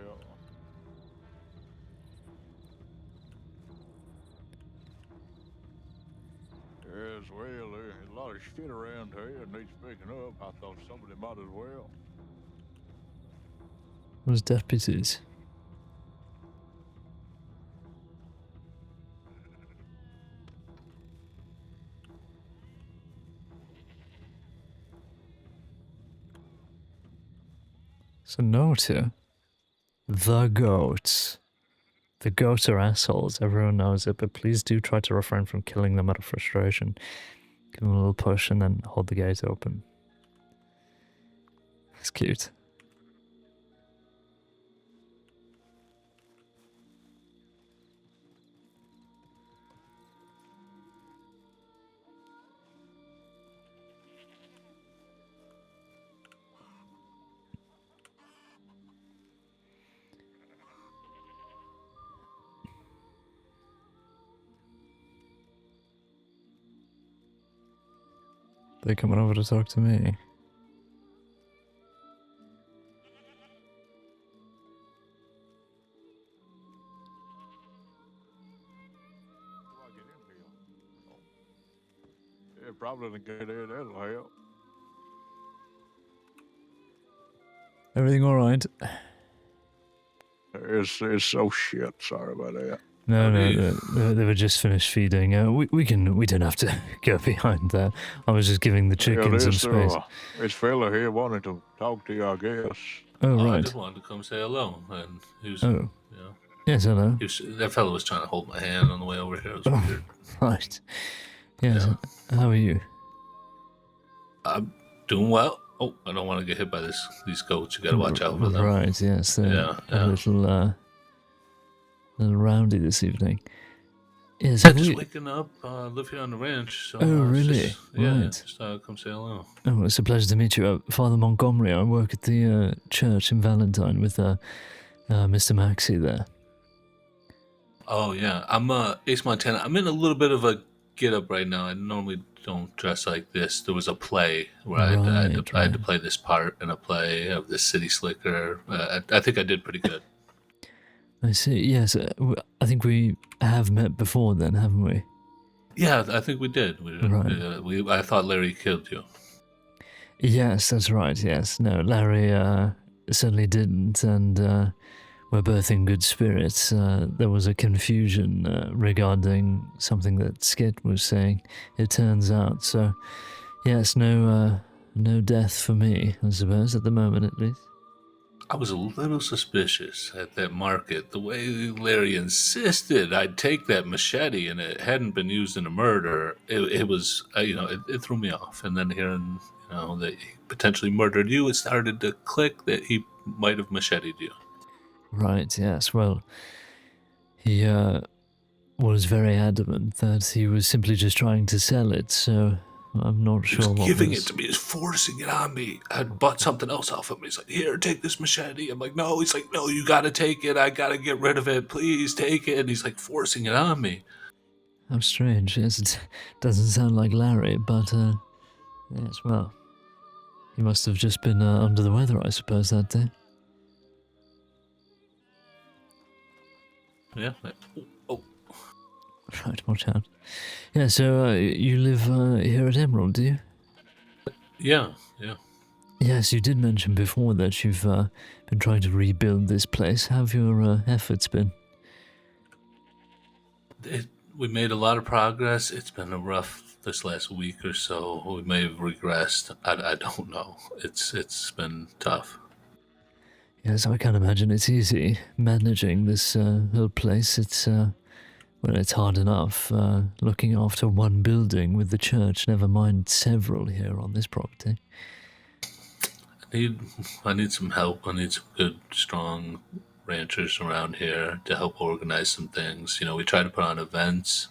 Yes, well, there's a lot of shit around here that needs picking up. I thought somebody might as well. Those deputies. So note here. The goats. The goats are assholes, everyone knows it, but please do try to refrain from killing them out of frustration. Give them a little push and then hold the gate open. It's cute. They're coming over to talk to me. Yeah, probably to get in, that'll help. Everything all right? It's so shit. Sorry about that. No, they were just finished feeding. We don't have to go behind that. I was just giving the chickens some space. This fella here wanted to talk to you, I guess. Oh, I right. just wanted to come say hello, and he was. Oh. Yeah. Yes, hello. That fellow was trying to hold my hand on the way over here. It was weird. Right. Yes. Yeah. How are you? I'm doing well. Oh, I don't want to get hit by these goats. You got to watch out for them. Right. Yes. They're a little rowdy this evening. Yes. I'm just waking up. Live here on the ranch. So, really? Right. Just come say hello. Oh, it's a pleasure to meet you. Father Montgomery. I work at the church in Valentine with Mr. Maxey there. Oh yeah, I'm Ace Montana. I'm in a little bit of a get up right now. I normally don't dress like this. There was a play where I had to play this part in a play of this city slicker. I think I did pretty good. I see. Yes, I think we have met before then, haven't we? Yeah, I think we did. I thought Larry killed you. Yes, that's right. Yes, no, Larry certainly didn't, and we're both in good spirits. There was a confusion regarding something that Skit was saying, it turns out. So, yes, no death for me, I suppose, at the moment at least. I was a little suspicious at that market. The way Larry insisted I'd take that machete and it hadn't been used in a murder, it was, it threw me off. And then hearing, that he potentially murdered you, it started to click that he might have macheted you. Right, yes. Well, he was very adamant that he was simply just trying to sell it, so I'm not sure what giving it to me, is forcing it on me. I'd bought something else off of him. He's like, here, take this machete. I'm like, no. He's like, no, you gotta take it. I gotta get rid of it. Please take it. And he's like forcing it on me. How strange. Yes, it doesn't sound like Larry, but yes, well, he must have just been under the weather, I suppose, that day. Yeah. Oh. Right, watch out. Yeah, so you live here at Emerald, do you? Yeah. Yes, you did mention before that you've been trying to rebuild this place. How have your efforts been? We made a lot of progress. It's been a rough this last week or so. We may have regressed. I don't know. It's been tough. Yes, I can't imagine it's easy managing this whole place. It's hard enough looking after one building with the church, never mind several here on this property. I need some help. I need some good, strong ranchers around here to help organize some things. We try to put on events,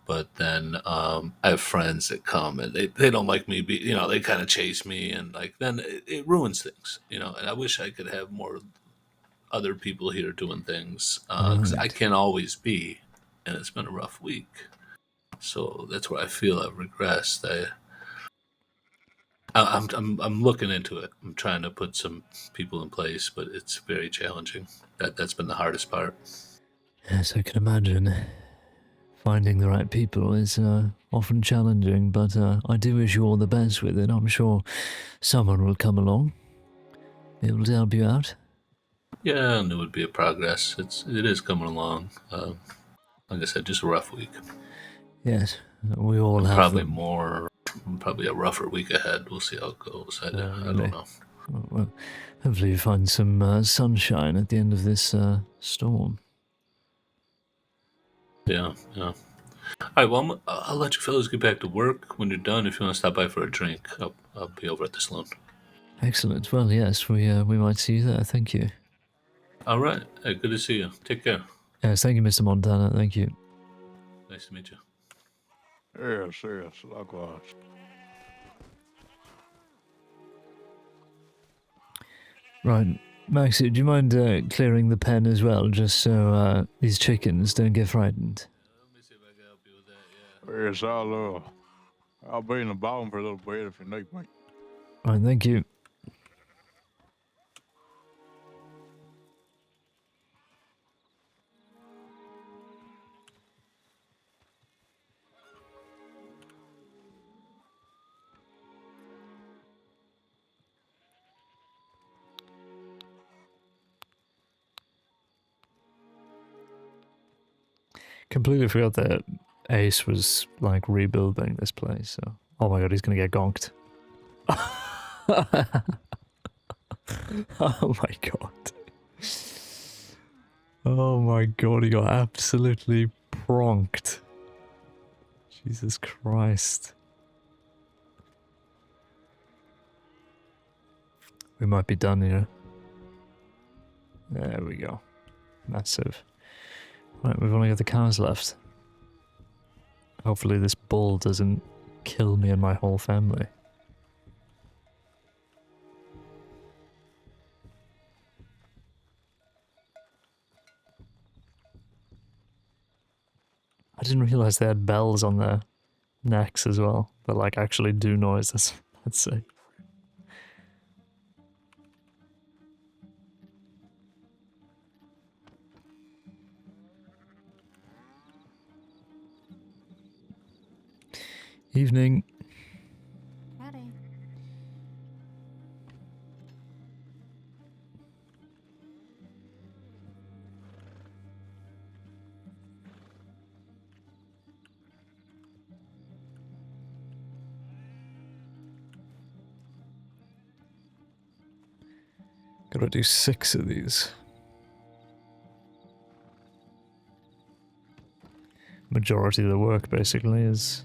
but then I have friends that come and they don't like me. They kind of chase me, and then it ruins things. And I wish I could have more other people here doing things because I can't always be. And it's been a rough week, so that's where I feel I've regressed. I'm looking into it. I'm trying to put some people in place, but it's very challenging. That's been the hardest part. Yes, I can imagine. Finding the right people is often challenging, but I do wish you all the best with it. I'm sure someone will come along, be able to help you out. Yeah, and it would be a progress. It is coming along. Like I said, just a rough week. Yes, we all have probably a rougher week ahead. We'll see how it goes. I don't know. Well, hopefully you find some sunshine at the end of this storm. Yeah. All right, well, I'll let you fellas get back to work. When you're done, if you want to stop by for a drink, I'll be over at the saloon. Excellent. Well, yes, we might see you there. Thank you. All right. Hey, good to see you. Take care. Yes, thank you, Mr. Montana. Thank you. Nice to meet you. Yes, likewise. Right. Maxey, do you mind clearing the pen as well, just so these chickens don't get frightened? Yes, I'll be in the bottom for a little bit if you need me. Alright, thank you. Completely forgot that Ace was like rebuilding this place, so. Oh my god, he's gonna get gonked. Oh my god. Oh my god, he got absolutely pronked. Jesus Christ. We might be done here. There we go. Massive. Right, we've only got the cows left. Hopefully this bull doesn't kill me and my whole family. I didn't realize they had bells on their necks as well, that like actually do noises, let's say. Evening. Howdy. Gotta do 6 of these. Majority of the work basically is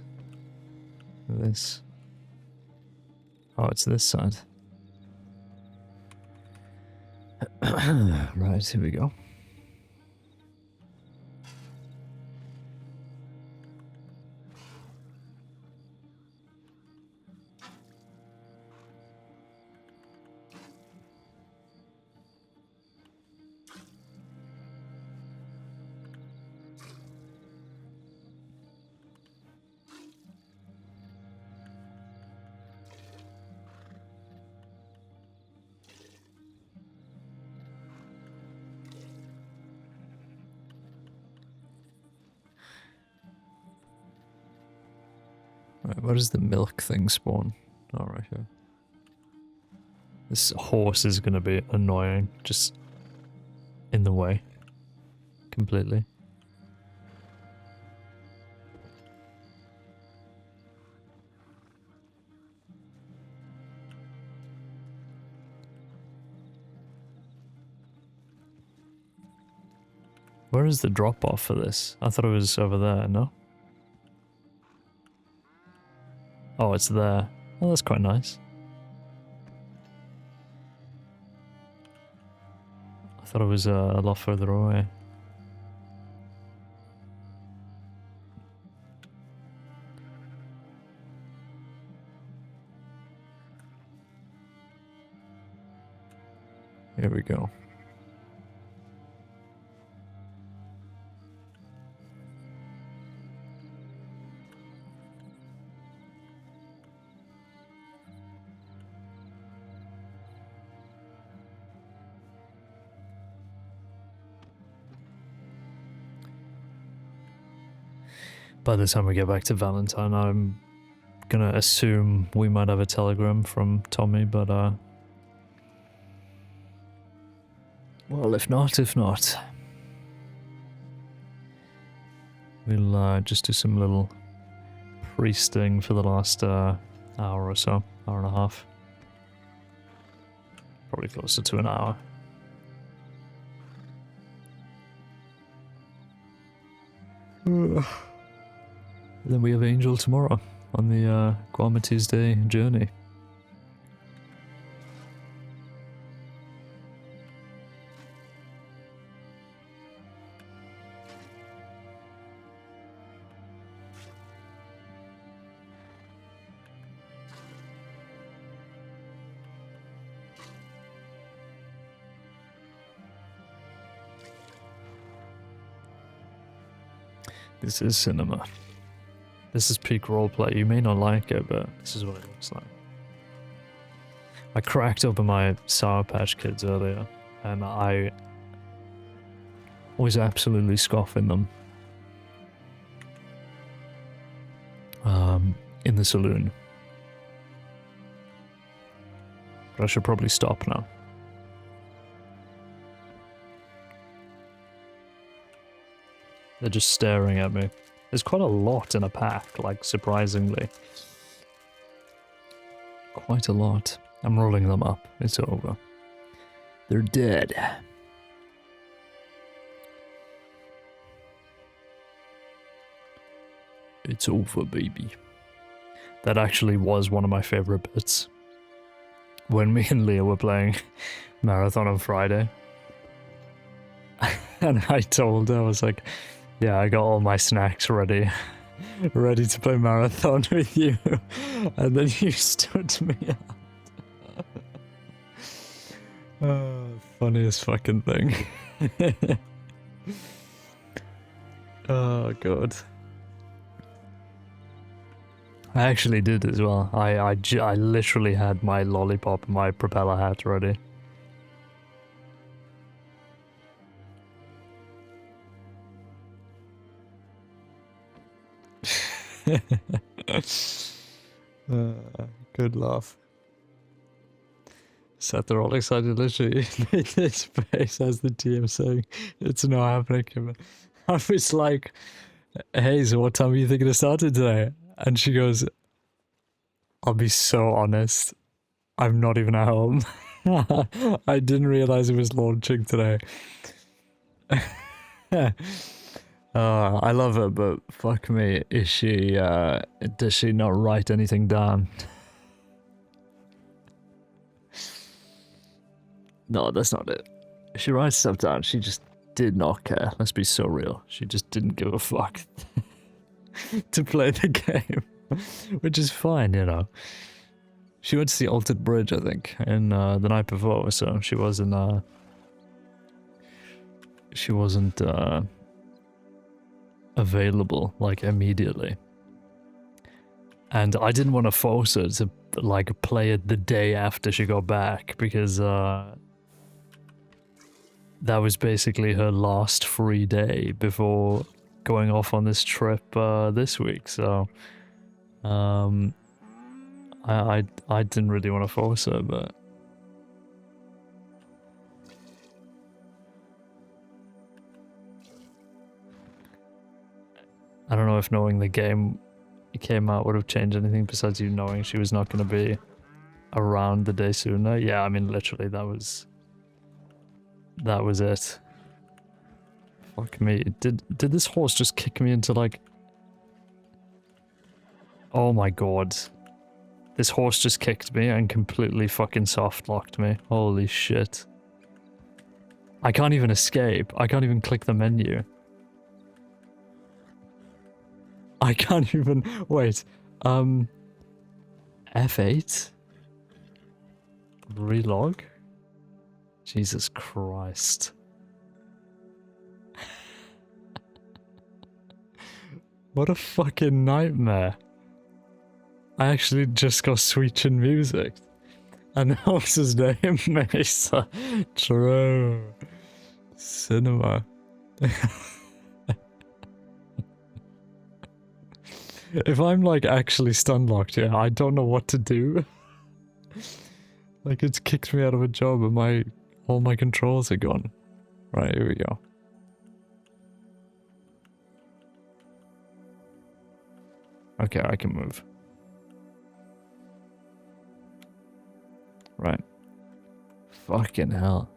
this. Oh, it's this side. Right, here we go. Right, where does the milk thing spawn? Oh, right here. This horse is gonna be annoying, just in the way. Completely. Where is the drop off for this? I thought it was over there, no? Oh, it's there. Oh, that's quite nice. I thought it was a lot further away. Here we go. By the time we get back to Valentine, I'm gonna assume we might have a telegram from Tommy, but well, if not, we'll just do some little priesting for the last hour or so, hour and a half. Probably closer to an hour. Then we have Angel tomorrow on the Guama Tuesday journey. This is cinema. This is peak roleplay. You may not like it, but this is what it looks like. I cracked open my Sour Patch Kids earlier, and I was absolutely scoffing them. In the saloon. But I should probably stop now. They're just staring at me. There's quite a lot in a pack, like, surprisingly. Quite a lot. I'm rolling them up. It's over. They're dead. It's over, baby. That actually was one of my favorite bits. When me and Leah were playing Marathon on Friday. And I told her, I was like, yeah, I got all my snacks ready. Ready to play Marathon with you. And then you stood me up. Funniest fucking thing. Oh, God. I actually did as well. I literally had my lollipop and my propeller hat ready. Good laugh. Sat there all excited, literally made his face as the TM saying, it's not happening. I was like, hey, so what time are you thinking of starting today? And she goes, I'll be so honest, I'm not even at home. I didn't realize it was launching today. I love her, but fuck me, is she, does she not write anything down? No, that's not it. She writes stuff down, she just did not care. Let's be so real. She just didn't give a fuck to play the game. Which is fine, you know. She went to see Altered Bridge, I think, in the night before, so she wasn't available, like, immediately. And I didn't want to force her to, like, play it the day after she got back, because that was basically her last free day before going off on this trip this week, so I didn't really want to force her, but I don't know if knowing the game came out would have changed anything besides you knowing she was not going to be around the day sooner. Yeah, I mean, literally, that was it. Fuck me. Did this horse just kick me into, like... Oh my god. This horse just kicked me and completely fucking soft-locked me. Holy shit. I can't even escape. I can't even click the menu. I can't even... Wait. F8? Relog? Jesus Christ. What a fucking nightmare. I actually just got Sweet Chin Music. And the horse's name, Mesa. True. Cinema. If I'm, like, actually stun-locked, yeah, I don't know what to do. Like, it's kicked me out of a job and all my controls are gone. Right, here we go. Okay, I can move. Right. Fucking hell.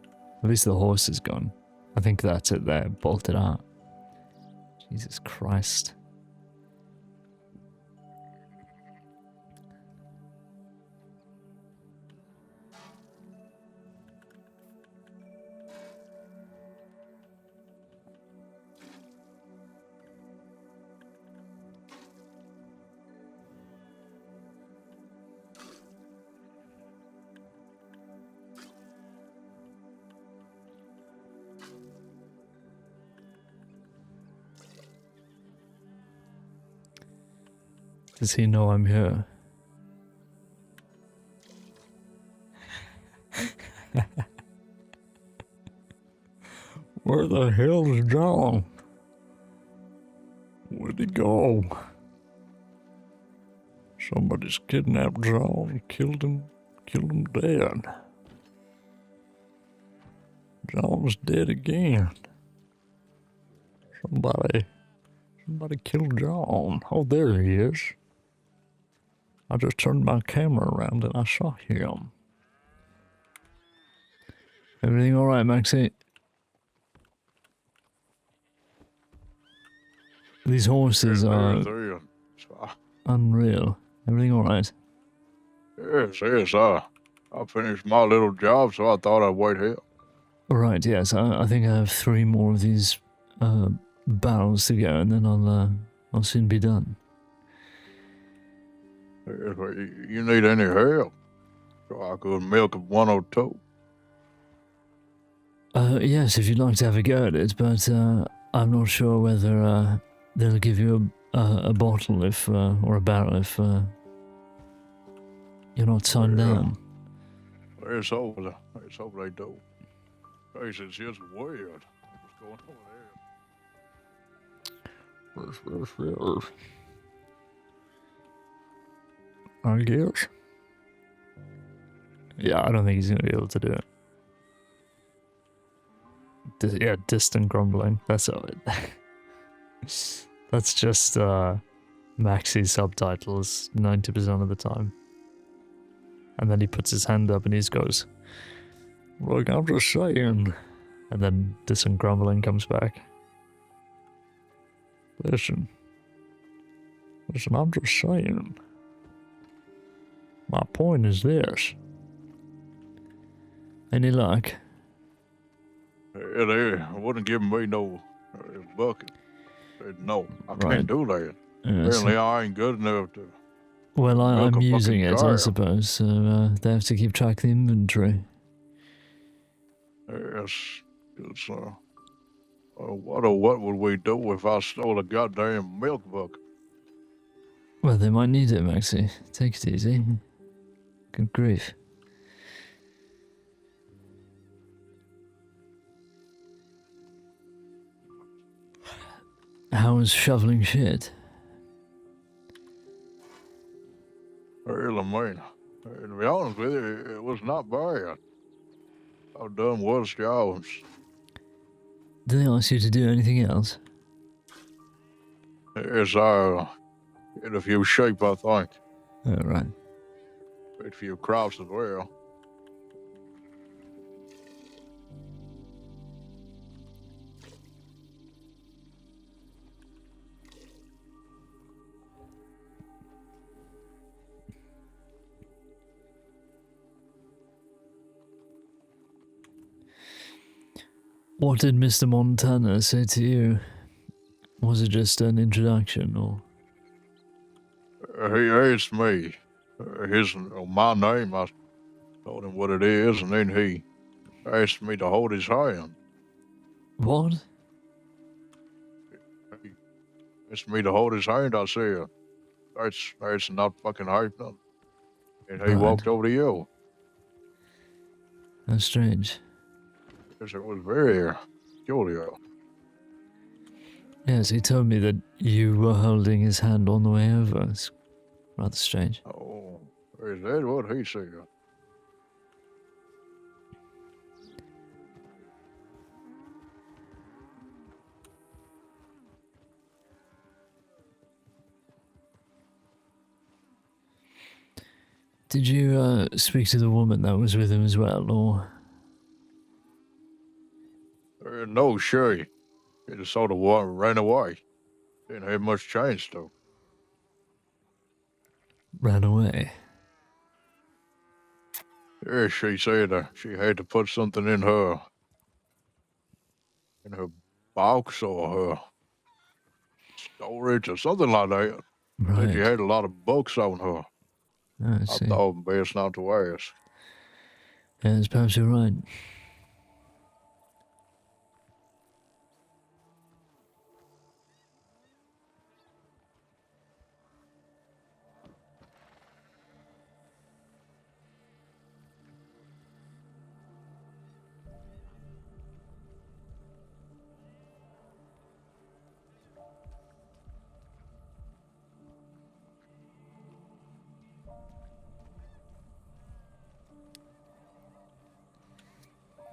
At least the horse is gone. I think that's it there, bolted out. Jesus Christ. Does he know I'm here? Where the hell's John? Where'd he go? Somebody's kidnapped John and killed him dead. John's dead again. Somebody killed John. Oh, there he is. I just turned my camera around and I saw him. Everything alright, Maxey? These horses are unreal. Everything alright? Yes, I finished my little job, so I thought I'd wait here. Right, yes. I think I have 3 more of these barrels to go, and then I'll soon be done. If you need any help, so I could milk 102. Yes, if you'd like to have a go at it, but I'm not sure whether they'll give you a bottle if or a barrel if you're not signed down. Let's hope they do. Cause it's just weird. What's going on there? I guess. Yeah, I don't think he's gonna be able to do it. Distant grumbling. That's all it. That's just Maxey's subtitles 90% of the time. And then he puts his hand up and he goes, "Look, I'm just saying." And then distant grumbling comes back. Listen, I'm just saying. My point is this. Any luck? They wouldn't give me no bucket. Said, no, I can't do that. Apparently I ain't good enough to. Well, I'm milk a using fucking it, cow. I suppose, so they have to keep track of the inventory. Yes, it's what would we do if I stole a goddamn milk bucket? Well, they might need it, Maxey. Take it easy. Good grief. How was shoveling shit? Well, I mean, to be honest with you, it was not bad. I've done worse jobs. Did they ask you to do anything else? Yes, I hit a few sheep, I think. Oh, right. Hit a few crops as well. What did Mr. Montana say to you? Was it just an introduction, or? He asked me my name. I told him what it is, and then he asked me to hold his hand. What? He asked me to hold his hand. I said, that's not fucking happening. And he Right. walked over to you. That's strange. Yes, it was very peculiar. Yes, he told me that you were holding his hand on the way over. It's rather strange. Oh, is that what he said? Did you speak to the woman that was with him as well, or? No, she just sort of ran away. Didn't have much chance, though. Ran away? Yeah, she said she had to put something in her box or her storage or something like that. Right. Said she had a lot of books on her. I I see. thought best not to ask. Yes, perhaps you're right.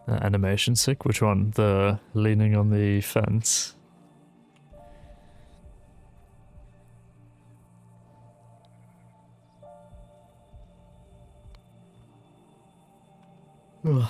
animation sick. Which one? The leaning on the fence. Ugh.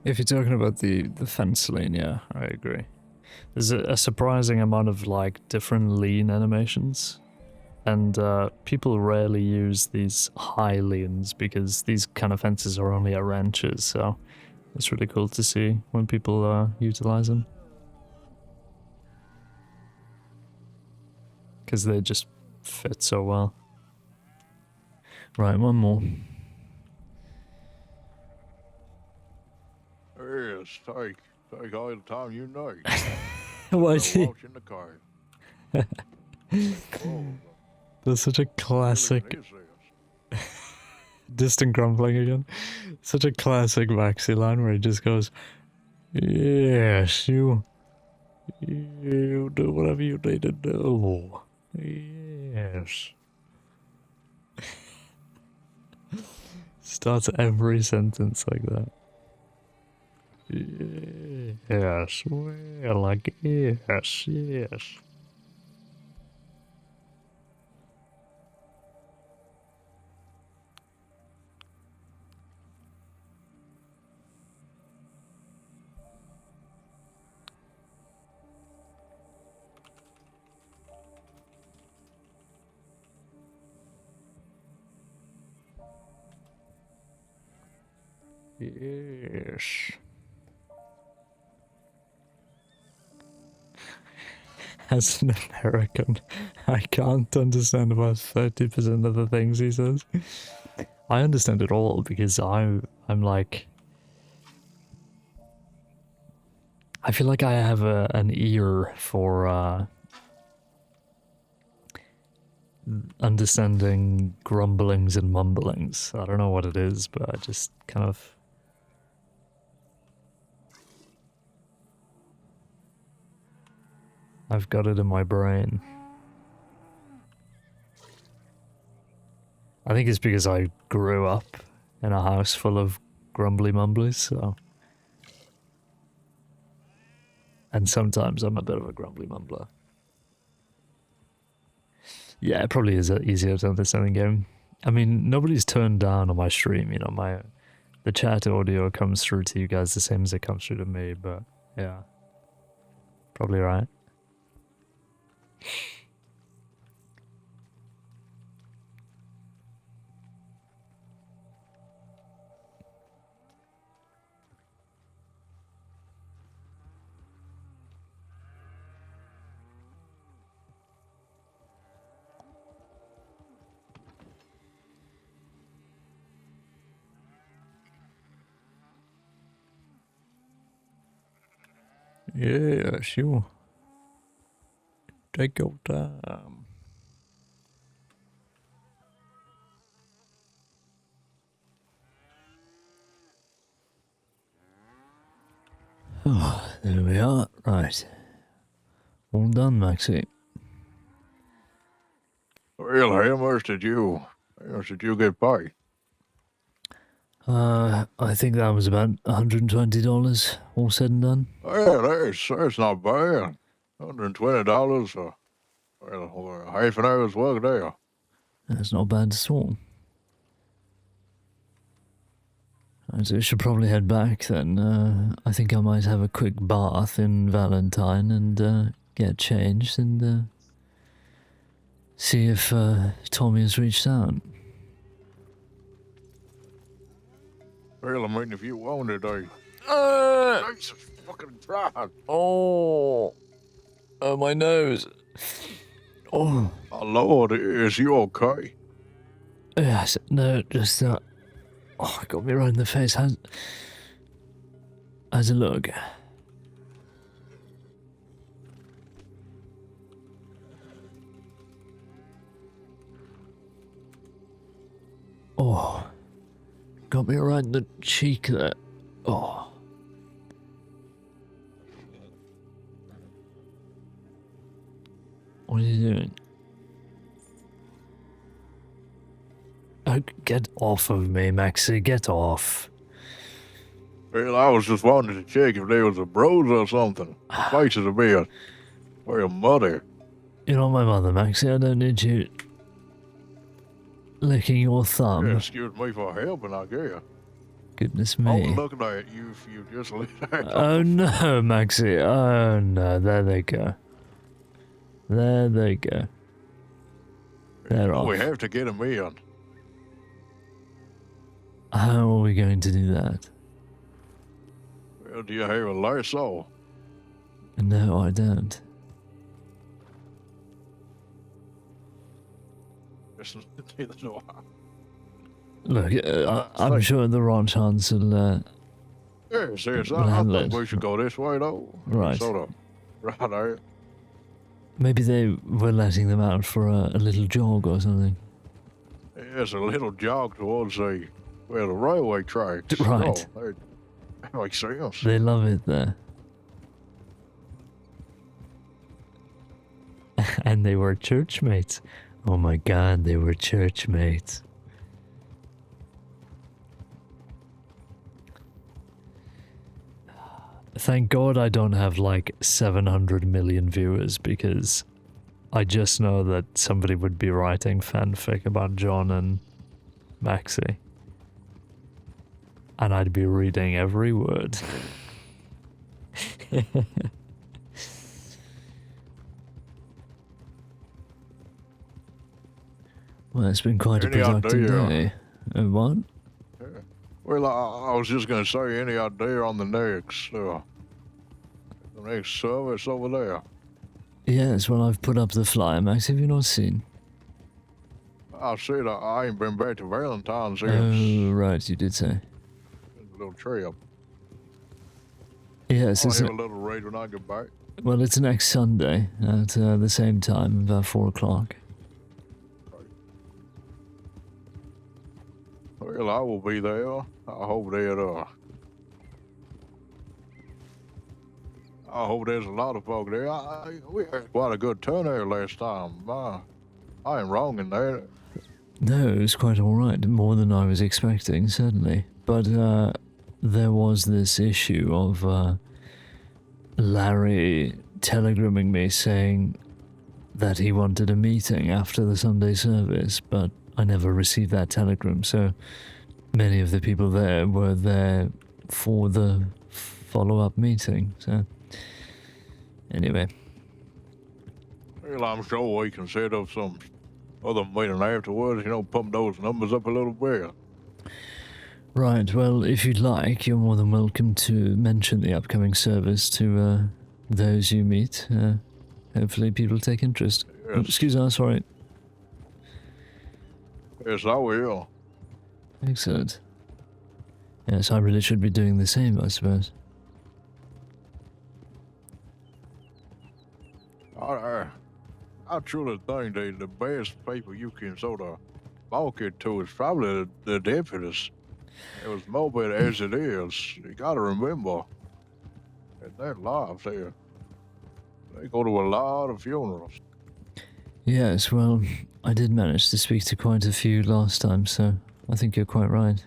If you're talking about the fence lean, yeah, I agree. There's a surprising amount of like different lean animations, and people rarely use these high leans because these kind of fences are only at ranches, so it's really cool to see when people utilize them. Because they just fit so well. Right, one more. Yes, take all the time you need. Why Watch in the car. That's such a classic. Distant grumbling again. Such a classic Maxey line where he just goes, "Yes, you do whatever you need to do. Yes." Starts every sentence like that. Yes, well, like, yes, yes. Yes. As an American, I can't understand about 30% of the things he says. I understand it all because I'm like... I feel like I have an ear for understanding grumblings and mumblings. I don't know what it is, but I just kind of... I've got it in my brain. I think it's because I grew up in a house full of grumbly mumblies, so... And sometimes I'm a bit of a grumbly mumbler. Yeah, it probably is easier to understand the game. I mean, nobody's turned down on my stream, you know, the chat audio comes through to you guys the same as it comes through to me, but yeah. Probably right. Yeah, sure. Take your time. Oh, there we are. Right. All done, Maxey. Well, how much did you get paid? I think that was about $120, all said and done. Well, that's not bad. $120 or well, half an hour's work there. That's not bad at all. So we should probably head back then. I think I might have a quick bath in Valentine and get changed and see if Tommy has reached out. Well, I mean, if you wanted, Jesus fucking Christ. Oh, my nose. Oh. Oh, Lord, is you okay? Yes, no, just oh, it got me right in the face. How's it look? Oh, got me right in the cheek there. Oh. What are you doing? Oh, get off of me, Maxey. Get off. Well, I was just wanting to check if there was a bruise or something. The face is a bit very muddy. You're not my mother, Maxey. I don't need you licking your thumb. Yeah, excuse me for helping, I guess. Goodness I me. was looking at you if you just lit that. Oh no, Maxey. Oh no. There they go. There they go. They're off. We have to get him in. How are we going to do that? Well, do you have a lasso? No, I don't. Neither do I. Look, I'm sure the ranch hands will. Yes, yes, will I handle think it. we should go this way, though. Right. Sort of. Right there. Maybe they were letting them out for a little jog or something. Yes, a little jog towards the railway tracks. Right. Oh, that makes sense. They love it there. And they were church mates. Oh my god, they were church mates. Thank God I don't have like 700 million viewers because I just know that somebody would be writing fanfic about John and Maxey. And I'd be reading every word. Well, it's been quite a Any productive idea? day. What? Well, I was just going to say, any idea on the next service over there? Yes, well, I've put up the flyer, Max. Have you not seen? I said I ain't been back to Valentine's since Oh, right, you did say. a little trip. Yes, I'll it's have a little raid when I get back. well, it's next Sunday at the same time, about 4 o'clock. Well, I will be there. I hope there's a lot of folk there. We had quite a good turnout last time. I ain't wrong in that. No, it was quite alright. More than I was expecting, certainly. But there was this issue of Larry telegramming me saying that he wanted a meeting after the Sunday service, but I never received that telegram, so many of the people there were there for the follow-up meeting, so anyway. Well, I'm sure we can set up some other meeting afterwards, pump those numbers up a little bit. Right, well, if you'd like, you're more than welcome to mention the upcoming service to those you meet. Hopefully people take interest. Yes. Oh, excuse us, sorry. Yes, I will. Excellent. Yes, I really should be doing the same, I suppose. I truly think that the best people you can sort of walk into is probably the deputies. As morbid as it is, you gotta remember that their lives there, they go to a lot of funerals. Yes, well, I did manage to speak to quite a few last time, so I think you're quite right.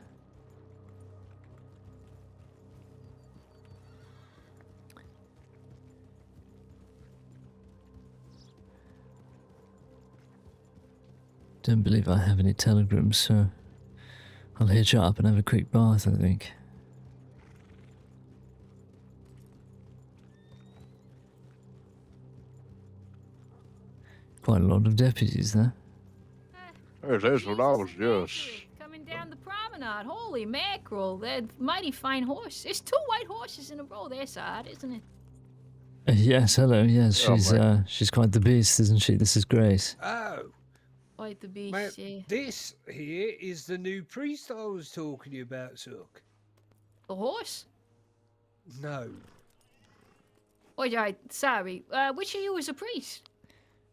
don't believe I have any telegrams, so I'll hitch up and have a quick bath, I think. Quite a lot of deputies there. That's what I was just. Coming down the promenade. Holy mackerel. They're mighty fine horse. There's 2 white horses in a row. That's odd, isn't it? Yes, hello, yes, Oh, she's quite the beast, isn't she? This is Grace. Oh, Quite the beast, mate, yeah. this here is the new priest I was talking to you about, Sook. The horse? No. Oh, right, sorry. Which of you is a priest?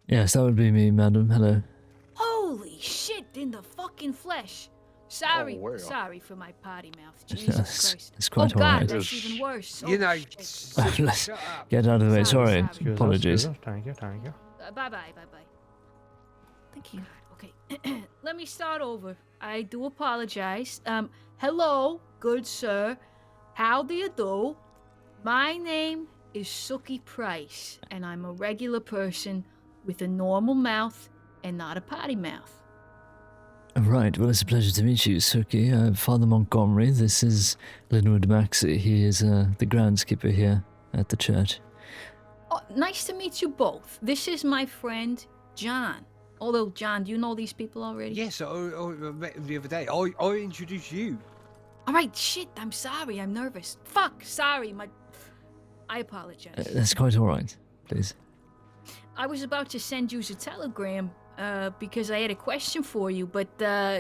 Yes, that would be me, madam. Hello. Holy shit, in the fucking flesh. Sorry, Oh, well. sorry for my potty mouth. Yes, Jesus Christ. it's quite oh, God, alright. that's even worse. You Oh, know, shit. Let's shut up. get out of the way. Sorry, Sorry. apologies. Thank you. Bye-bye. Thank you. Okay, let me start over. I do apologize. Hello, good sir. How do you do? My name is Sookie Price, and I'm a regular person with a normal mouth and not a potty mouth. Right, well, it's a pleasure to meet you, Suki. Father Montgomery, this is Linwood Maxey. He is the groundskeeper here at the church. Oh, nice to meet you both. This is my friend, John. Although, John, do you know these people already? Yes, I met him the other day. I introduced you. All right, shit, I'm sorry. I'm nervous. Fuck, sorry. I apologize. That's quite all right, please. I was about to send you a telegram because I had a question for you, but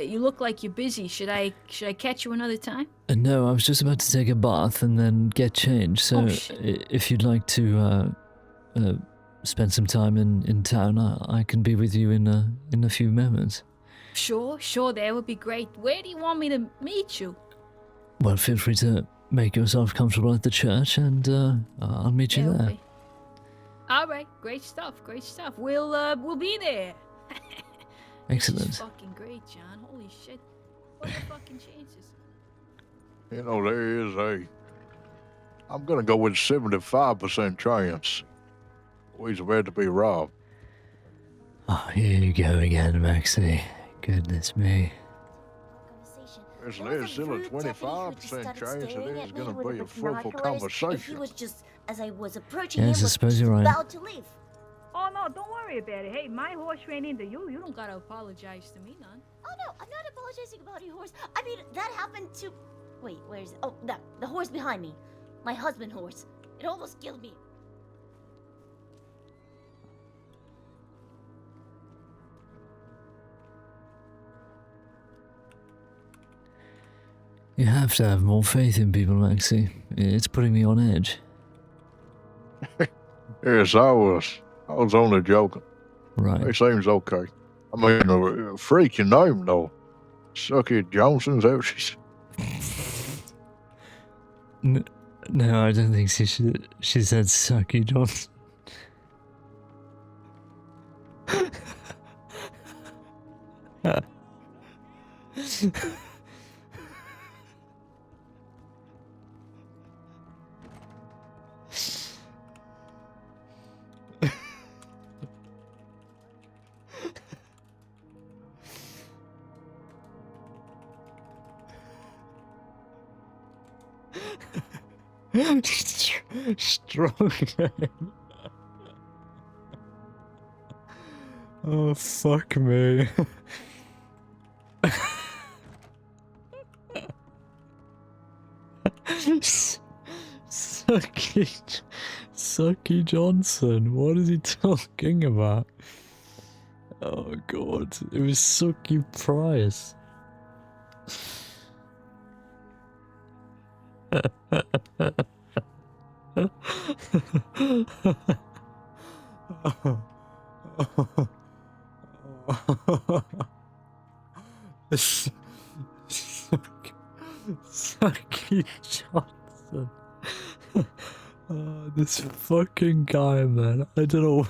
you look like you're busy. Should I catch you another time? No, I was just about to take a bath and then get changed, so Oh, shit. if you'd like to spend some time in town, I can be with you in a few moments. Sure, that would be great. Where do you want me to meet you? Well, feel free to make yourself comfortable at the church, and I'll meet you there. Okay. All right, great stuff. We'll be there. This is Excellent. fucking great, John. Holy shit. What are the fucking chances? You know, there is I'm gonna go with 75% chance. He's about to be robbed. Oh, here you go again, Maxey. Goodness me. There's still a 25% chance it is gonna be a fruitful conversation. He was just, as I was approaching Yes, him, I suppose you're right. about to leave. Oh, no, don't worry about it. Hey, my horse ran into you. You don't gotta apologize to me, none. Oh no, I'm not apologizing about your horse. I mean, that happened to... Wait, where is it? Oh, the horse behind me. My husband horse. It almost killed me. You have to have more faith in people, Maxey. It's putting me on edge. Yes, I was only joking. Right. It seems okay. I mean, a freaking name, though. Sucky Johnson's that what she's... No, I don't think she should. She said Sucky Johnson. Strong name. Oh, fuck me. Sucky Johnson, what is he talking about? Oh god, it was Sucky Price. Sucky Johnson. This fucking guy, man. I don't know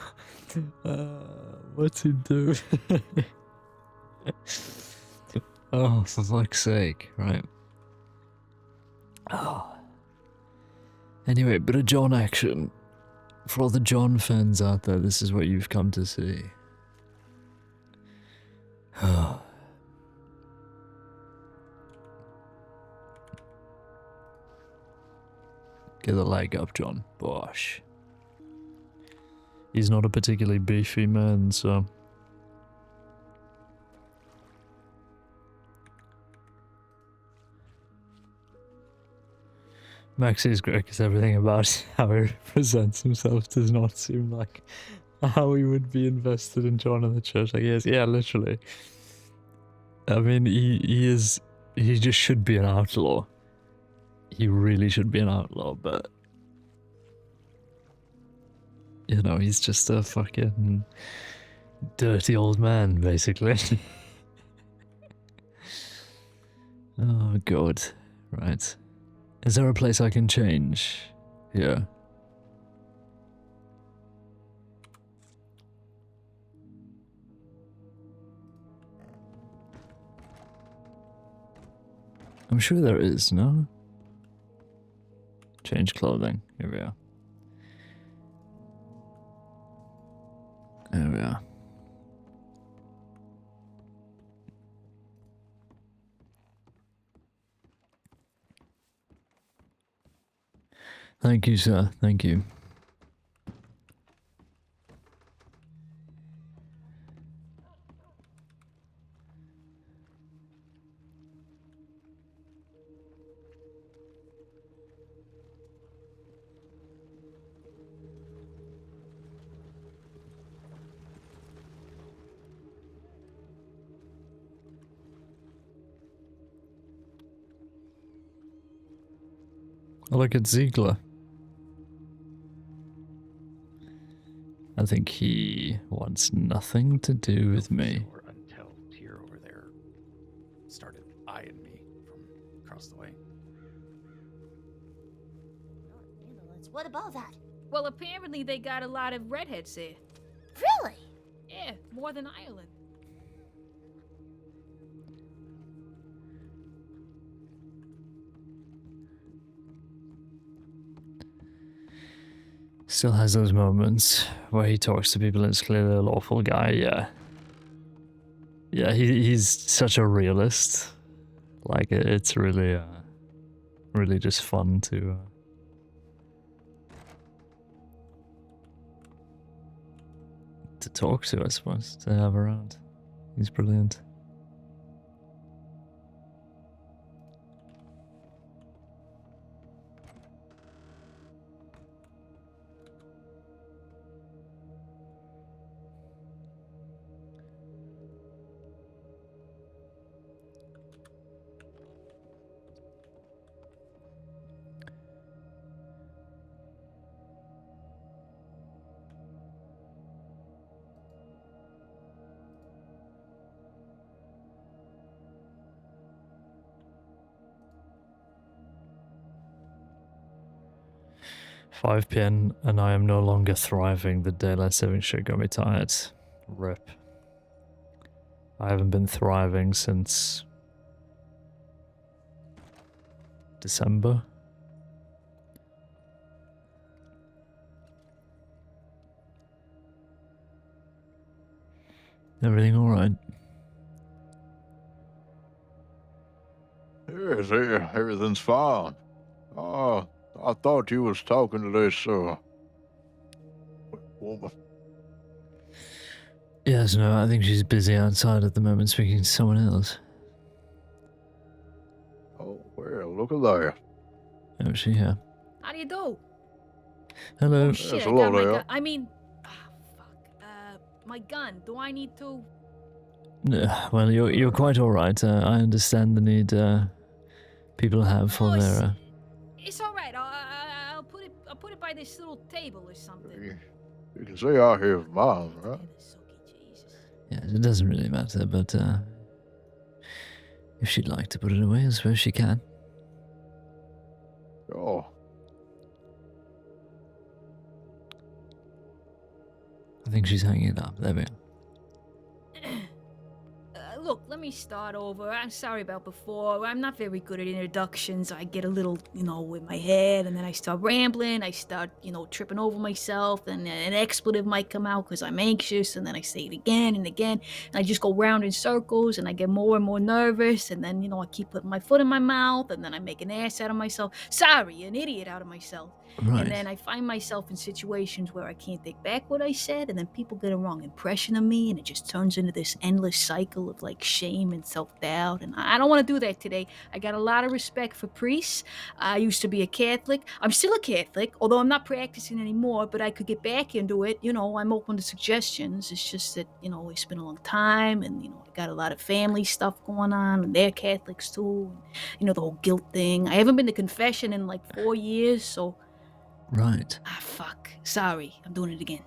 what's he doing. Oh, for fuck's sake, right. Oh. Anyway, bit of John action. For all the John fans out there, this is what you've come to see. Get the leg up, John. Bosh. He's not a particularly beefy man, so... Maxey is great because everything about how he presents himself does not seem like how he would be invested in joining the church. Like, yes, yeah, literally. I mean, he just should be an outlaw. He really should be an outlaw, but you know, he's just a fucking dirty old man, basically. Oh god. Right. Is there a place I can change? Yeah. I'm sure there is, no? Change clothing. Here we are. There we are. Thank you, sir. Thank you. Oh, look at Ziegler. I think he wants nothing to do with me. Until Tyr over there started eyeing me from across the way. What about that? Well, apparently they got a lot of redheads there. Really? Yeah, more than Ireland. Still has those moments where he talks to people and it's clearly a lawful guy, yeah. Yeah, he's such a realist. Like, it's really, really just fun to talk to, I suppose, to have around. He's brilliant. "5 p.m. and I am no longer thriving. The daylight saving shit got me tired. Rip. I haven't been thriving since December. Everything alright?" Yes, yeah, everything's fine. Oh, I thought you was talking to this, woman. Yes, no, I think she's busy outside at the moment speaking to someone else. Oh, well, look at that. Oh, is she here? How do you do? Hello. Oh shit, Yes, I hello got my there. gun. I mean, fuck. My gun. Do I need to? Well, you're quite alright. I understand the need people have for their... It's all right. I'll put it by this little table or something. You can see out here with mine, right? Yeah, it doesn't really matter, but if she'd like to put it away, I suppose she can. Oh. I think she's hanging it up. There we are. look, let me start over. I'm sorry about before. I'm not very good at introductions. I get a little, with my head, and then I start rambling. I start, tripping over myself, and an expletive might come out because I'm anxious, and then I say it again and again. And I just go round in circles, and I get more and more nervous, and then, I keep putting my foot in my mouth, and then I make an ass out of myself. Sorry, an idiot out of myself. Right. And then I find myself in situations where I can't take back what I said, and then people get a wrong impression of me, and it just turns into this endless cycle of like shame and self-doubt. And I don't want to do that today. I got a lot of respect for priests. I used to be a Catholic. I'm still a Catholic, although I'm not practicing anymore, but I could get back into it. I'm open to suggestions. It's just that, it's been a long time, and, I got a lot of family stuff going on, and they're Catholics too. And, the whole guilt thing. I haven't been to confession in like 4 years, so... Right. Fuck. Sorry, I'm doing it again.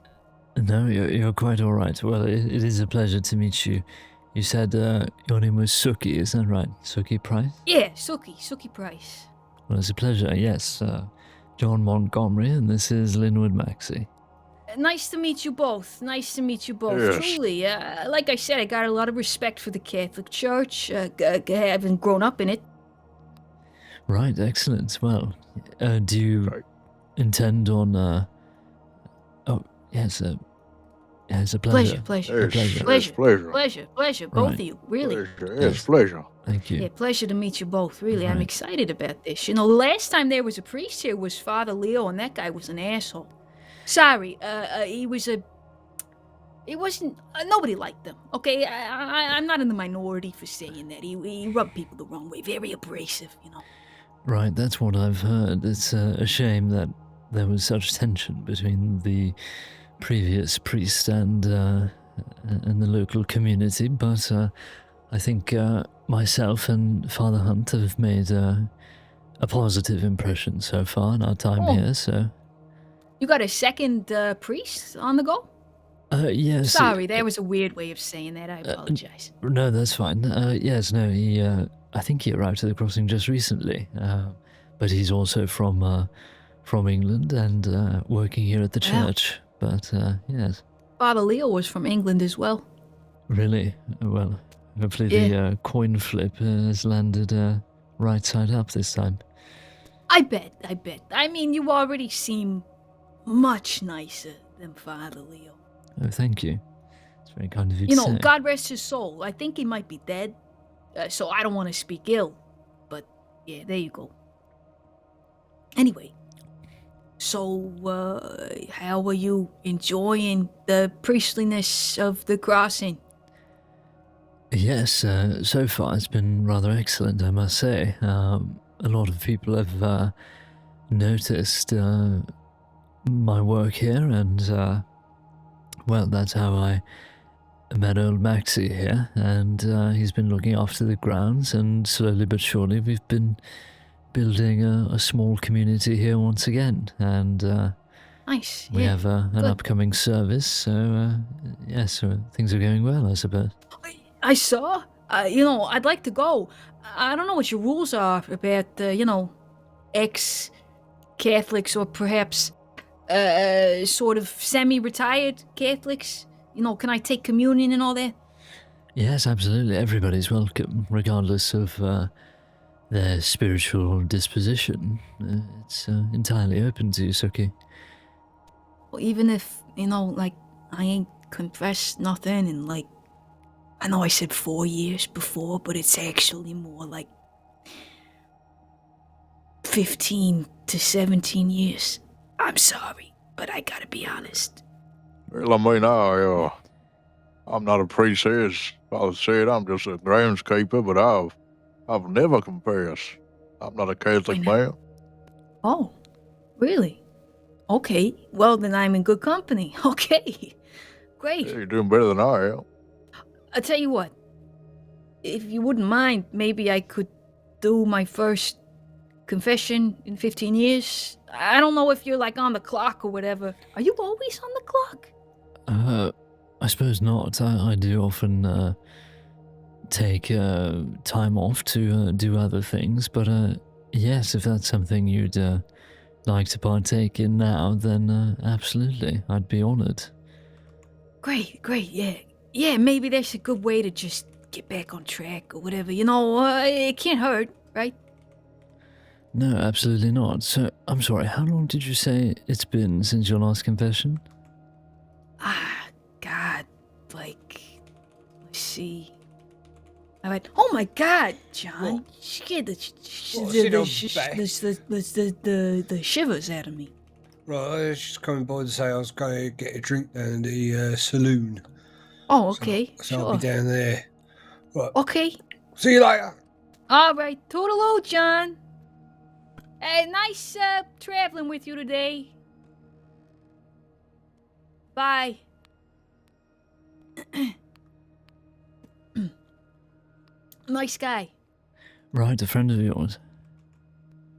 No, you're quite all right. Well, it is a pleasure to meet you. You said your name was Suki, is that right? Suki Price? Yeah, Suki Price. Well, it's a pleasure, yes. John Montgomery, and this is Linwood Maxey. Nice to meet you both. Yes. Truly. Like I said, I got a lot of respect for the Catholic Church, having grown up in it. Right, excellent. Well, do you intend on... Oh, yes, it's a pleasure. Pleasure. A pleasure. Pleasure. Both Right. of you, really. Yes, pleasure. Thank you. Yeah, pleasure to meet you both, really. I'm Right. excited about this. The last time there was a priest here was Father Leo, and that guy was an asshole. Sorry, he wasn't, nobody liked him, okay? I'm not in the minority for saying that. He rubbed people the wrong way, very abrasive, Right, that's what I've heard. It's a shame that there was such tension between the previous priest and the local community, but I think myself and Father Hunt have made a positive impression so far in our time here, so... You got a second priest on the go? Yes. Sorry, that was a weird way of saying that. I apologize. No, that's fine. Yes, no, I think he arrived at the crossing just recently, but he's also from England and working here at the church. But yes. Father Leo was from England as well. Really? Well, hopefully the coin flip has landed right side up this time. I bet. I mean, you already seem much nicer than Father Leo. Oh, thank you. It's very kind of you to say. God rest his soul. I think he might be dead, so I don't want to speak ill. But yeah, there you go. Anyway, so how are you enjoying the priestliness of the crossing? Yes, so far it's been rather excellent, I must say. A lot of people have noticed my work here, and well, that's how I met old Maxey here, and he's been looking after the grounds, and slowly but surely we've been building a small community here once again, and nice. We have an upcoming service, so yes, things are going well, I suppose. I saw. I'd like to go. I don't know what your rules are about, ex-Catholics or perhaps sort of semi-retired Catholics. Can I take communion and all that? Yes, absolutely. Everybody's welcome, regardless of their spiritual disposition. It's entirely open to you, Suki. Well, even if, I ain't confessed nothing in, I know I said 4 years before, but it's actually more like 15 to 17 years. I'm sorry, but I gotta be honest. Well, I mean, I'm not a priest, as Father said. I'm just a groundskeeper, but I've never confessed. I'm not a Catholic man. Oh, really? Okay, well then I'm in good company. Okay, great. Yeah, you're doing better than I am. I'll tell you what, if you wouldn't mind, maybe I could do my first confession in 15 years. I don't know if you're on the clock or whatever. Are you always on the clock? I suppose not. I do often take time off to do other things, but yes, if that's something you'd like to partake in now, then absolutely, I'd be honored. Great, yeah. Yeah, maybe that's a good way to just get back on track or whatever. You know, it can't hurt, right? No, absolutely not. So, I'm sorry, how long did you say it's been since your last confession? God, like, let's see. All right. Oh my God, John! You scared the shivers out of me. Right, I was just coming by to say I was going to get a drink down in the saloon. Oh, okay, So I'll be down there. Right. Okay. See you later. All right, toodaloo, John. Hey, nice traveling with you today. Bye. Nice guy. Right, a friend of yours.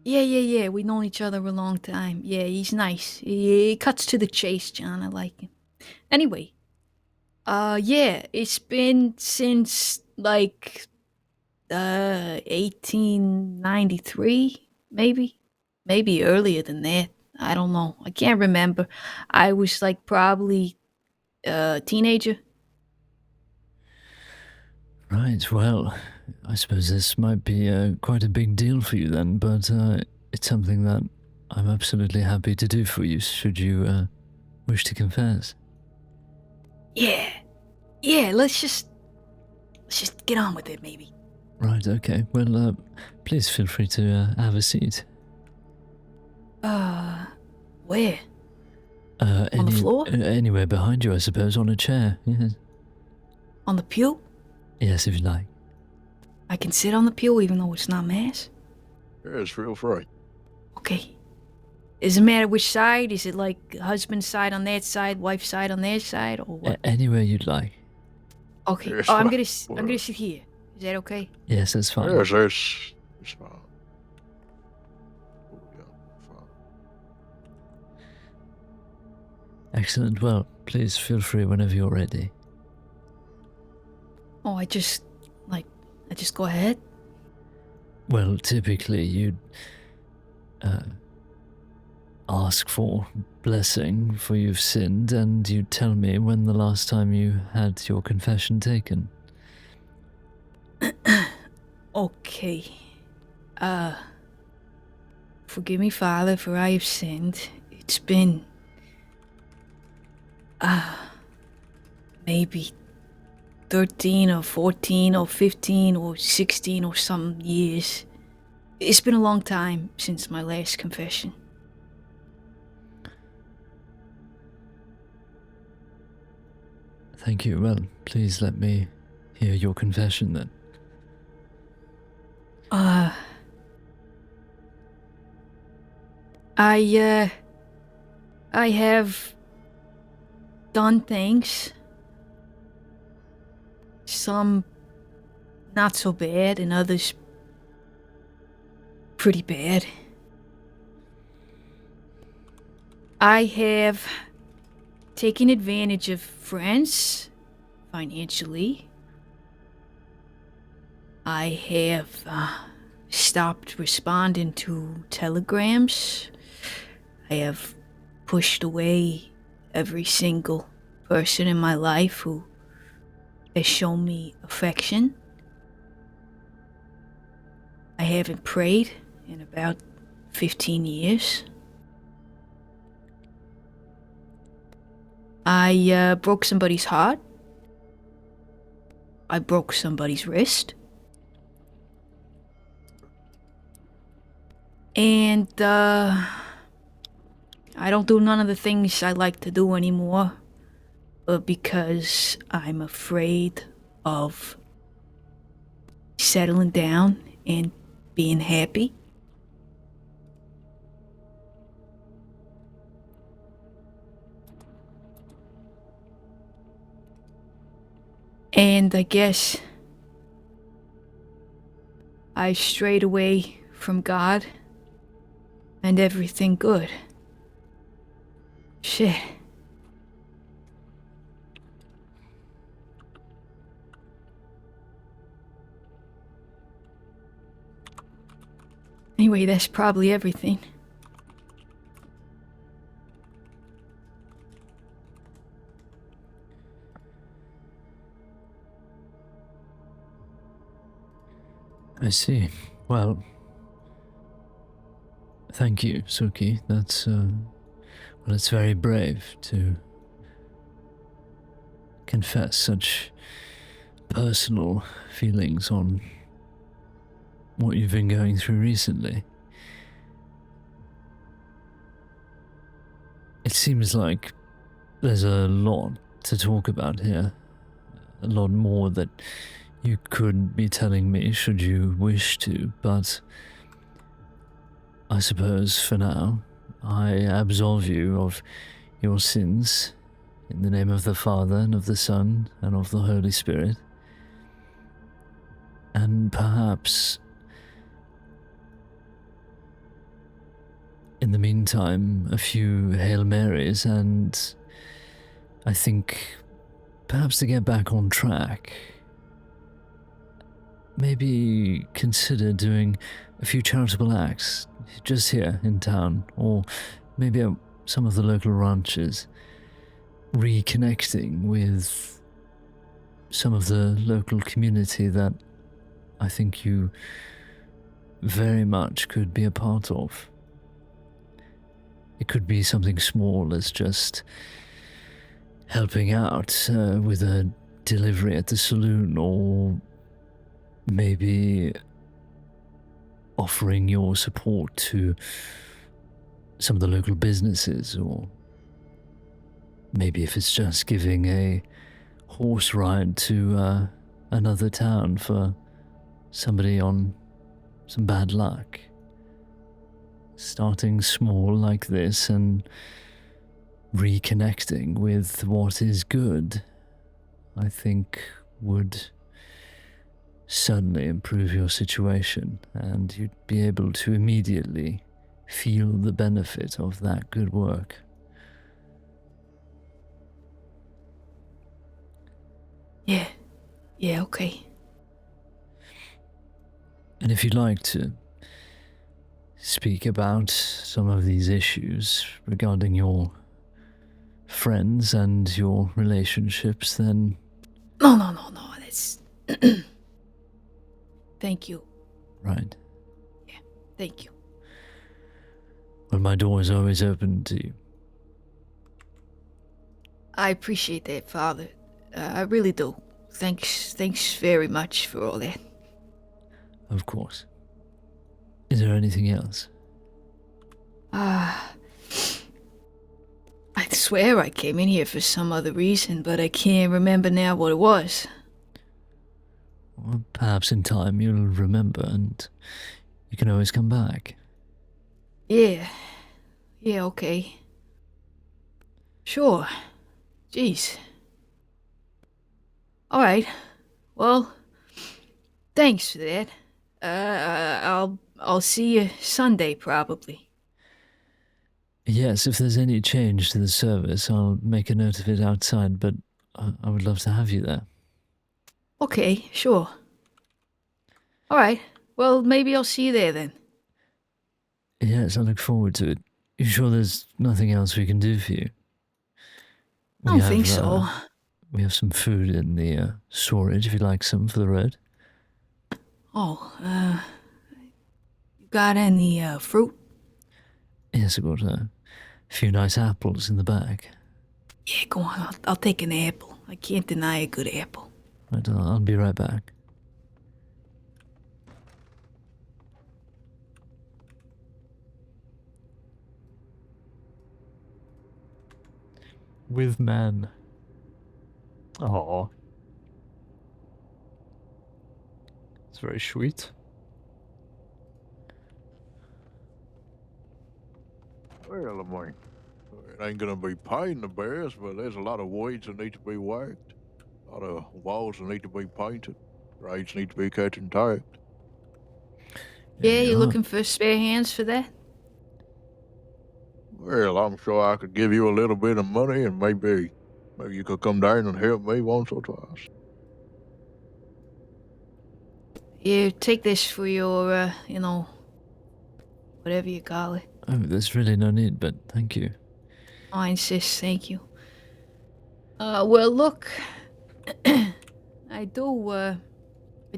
Yeah. We've known each other a long time. Yeah, he's nice. He cuts to the chase, John. I like him. Anyway, yeah, it's been since like 1893, maybe earlier than that. I don't know. I can't remember. I was like probably a teenager. Right, well, I suppose this might be quite a big deal for you then, but it's something that I'm absolutely happy to do for you, should you wish to confess. Yeah, let's just get on with it, maybe. Right, okay. Well, please feel free to have a seat. Where? On the floor? Anywhere behind you, I suppose, on a chair, yes. On the pew? Yes, if you like. I can sit on the pew even though it's not mass? Yes, feel free. Okay. Does it matter which side? Is it like husband's side on that side, wife's side on their side, or what? Anywhere you'd like. Okay. Yes, Oh, I'm well, gonna sit here. Is that okay? Yes, that's fine. Yes, it's fine. Excellent. Well, please feel free whenever you're ready. Oh, I just go ahead. Well, typically you'd ask for blessing for you've sinned, and you'd tell me when the last time you had your confession taken. Okay. Forgive me, Father, for I have sinned. It's been maybe 13 or 14 or 15 or 16 or some years. It's been a long time since my last confession. Thank you. Well, please let me hear your confession then. I have done things. Some not so bad and others pretty bad. I have taken advantage of friends financially. I have stopped responding to telegrams. I have pushed away every single person in my life who has shown me affection. I haven't prayed in about 15 years. I broke somebody's heart. I broke somebody's wrist. And I don't do none of the things I like to do anymore, because I'm afraid of settling down and being happy. And I guess I strayed away from God and everything good. Shit. Anyway, that's probably everything. I see. Well, thank you, Suki. That's, well, it's very brave to confess such personal feelings on what you've been going through recently. It seems like there's a lot to talk about here. A lot more that you could be telling me should you wish to, but I suppose for now, I absolve you of your sins in the name of the Father and of the Son and of the Holy Spirit. And perhaps, in the meantime, a few Hail Marys, and I think perhaps to get back on track, maybe consider doing a few charitable acts just here in town, or maybe at some of the local ranches, reconnecting with some of the local community that I think you very much could be a part of. It could be something small as just helping out with a delivery at the saloon, or maybe offering your support to some of the local businesses, or maybe if it's just giving a horse ride to another town for somebody on some bad luck. Starting small like this and reconnecting with what is good, I think would certainly improve your situation, and you'd be able to immediately feel the benefit of that good work. Yeah, okay. And if you'd like to speak about some of these issues regarding your friends and your relationships, then... No, that's... Thank you. Right. Yeah, thank you. Well, my door is always open to you. I appreciate that, Father. I really do. Thanks very much for all that. Of course. Is there anything else? I swear I came in here for some other reason, but I can't remember now what it was. Well, perhaps in time you'll remember, and you can always come back. Yeah, okay. Sure. Jeez. Alright. Well, thanks for that. I'll see you Sunday, probably. Yes, if there's any change to the service, I'll make a note of it outside, but I would love to have you there. Okay, sure. Alright. Well, maybe I'll see you there then. Yes, I look forward to it. You sure there's nothing else we can do for you? I don't think so. We have some food in the storage if you'd like some for the road. Oh, you got any fruit? Yes, I've got a few nice apples in the bag. Yeah, go on. I'll take an apple. I can't deny a good apple. Right, I'll be right back. With men. Oh, it's very sweet. Well, I mean, it ain't gonna be painting the bears, but there's a lot of weeds that need to be whacked. A lot of walls that need to be painted. Grades need to be cut and tacked. Yeah, you looking for spare hands for that? Well, I'm sure I could give you a little bit of money, and maybe you could come down and help me once or twice. Here, take this for your, whatever you call it. Oh, there's really no need, but thank you. I insist, thank you. Well, look, I do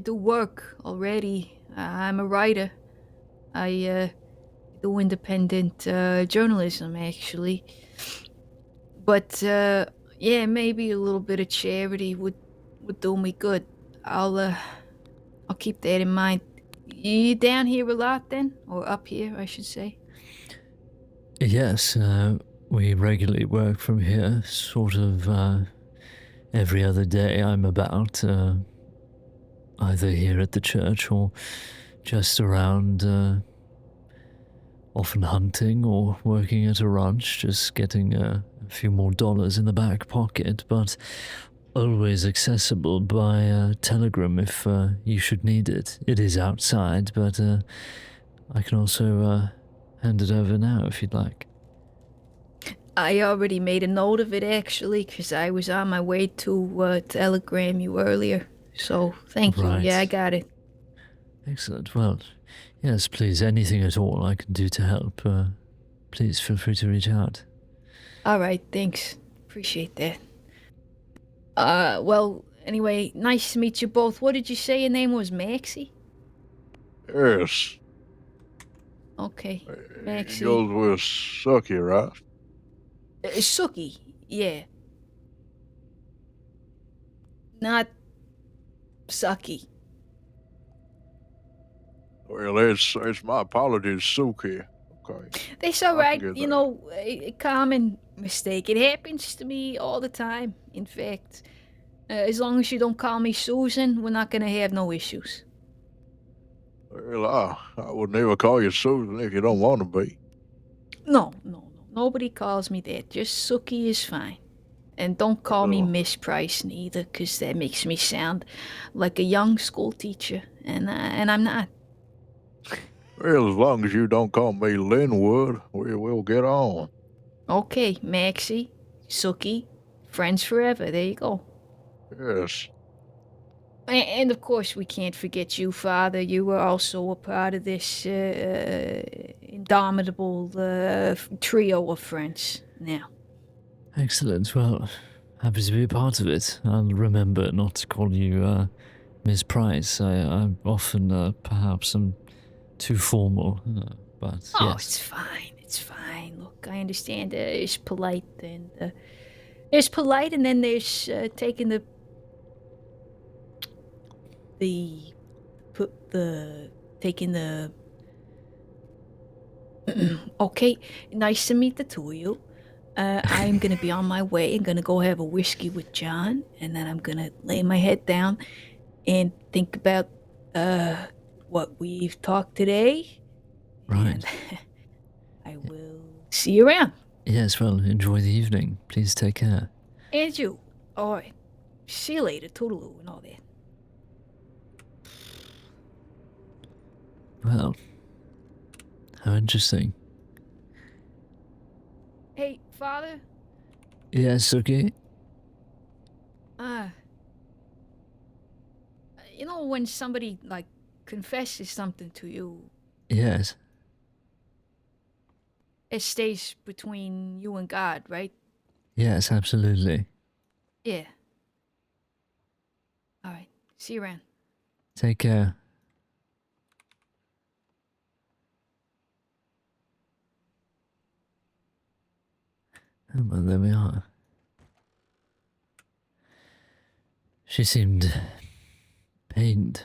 work already, I'm a writer. I do independent journalism, actually. But yeah, maybe a little bit of charity would do me good. I'll keep that in mind. You down here a lot then, or up here, I should say? Yes, we regularly work from here, sort of every other day I'm about, either here at the church or just around, often hunting or working at a ranch, just getting a few more dollars in the back pocket, but always accessible by telegram if you should need it. It is outside, but I can also hand it over now if you'd like. I already made a note of it, actually, because I was on my way to telegram you earlier. So, thank you. Right. Yeah, I got it. Excellent. Well, yes, please, anything at all I can do to help, please feel free to reach out. All right, thanks. Appreciate that. Well, anyway, nice to meet you both. What did you say your name was, Maxey? Yes. Okay, Maxey. Yours was Sucky, right? Sookie, yeah. Not Sucky. Well, it's my apologies, Suki. Okay. That's all right. forget You that. know, a common mistake. It happens to me all the time, in fact. As long as you don't call me Susan, we're not gonna have no issues. Well, I would never call you Susan if you don't want to be. No. Nobody calls me that. Just Sookie is fine. And don't call me Miss Price neither, 'cause that makes me sound like a young school teacher, and I'm not. Well, as long as you don't call me Linwood, we'll get on. Okay, Maxey, Sookie, friends forever. There you go. Yes. And of course, we can't forget you, Father. You were also a part of this indomitable trio of friends. Now. Excellent. Well, happy to be a part of it. I'll remember not to call you Miss Price. I often perhaps am too formal, but Oh, yes. it's fine. It's fine. Look, I understand. It's polite, and there's polite, and then there's taking taking the. Okay, nice to meet the two of you. I'm gonna be on my way. I'm gonna go have a whiskey with John, and then I'm gonna lay my head down and think about what we've talked today. Right. I will see you around. Yes, well, enjoy the evening. Please take care. And you. All right. See you later, toodaloo, and all that. Well, how interesting. Hey, Father. Yes, okay. You know when somebody like confesses something to you, Yes. it stays between you and God, right? Yes, absolutely. Yeah. All right. See you around. Take care. Oh, well, there we are. She seemed pained.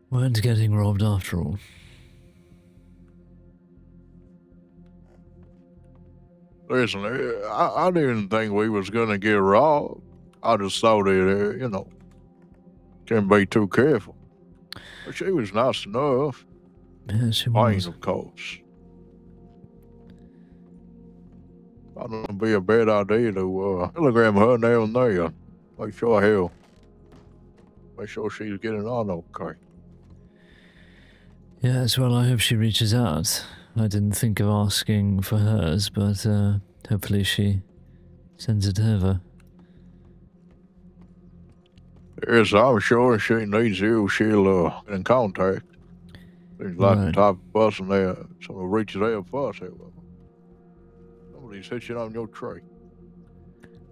Weren't getting robbed after all. Listen, I didn't think we was gonna get robbed. I just thought that, can't be too careful. But she was nice enough. Yeah, she Fine, was. of course. I don't it'd be a bad idea to telegram her now and then. Make sure she's getting on okay. Yes, well, I hope she reaches out. I didn't think of asking for hers, but hopefully she sends it over. Yes, I'm sure she needs you. She'll get in contact. Seems like the Right. type of person there, someone reaches out first. Hey, well, somebody's hitching on your tree.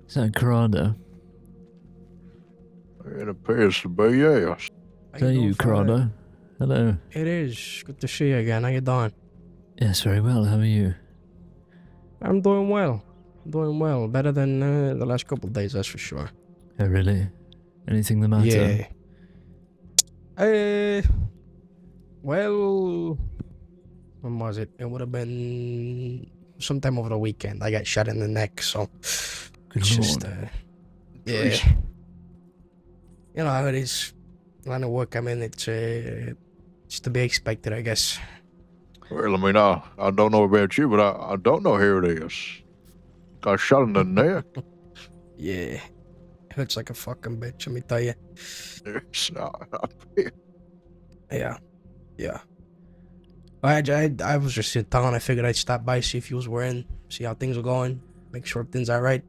Is that Corrado? It appears to be, yes. Is that you, Corrado? Hello. It is. Good to see you again. How you doing? Yes, very well. How are you? I'm doing well. Doing well. Better than the last couple of days, that's for sure. Oh, really? Anything the matter? Yeah. Well, when was it? It would have been sometime over the weekend. I got shot in the neck, so Good it's just, lord. yeah. You know how it is. Line of work I'm in, it's to be expected, I guess. Well, I mean, I don't know about you, but I don't know who it is. Got shot in the neck. Yeah. Hurts like a fucking bitch, let me tell you. Yes, Yeah. Yeah. I was just in town. I figured I'd stop by, see if you was wearing, see how things are going, make sure everything's alright.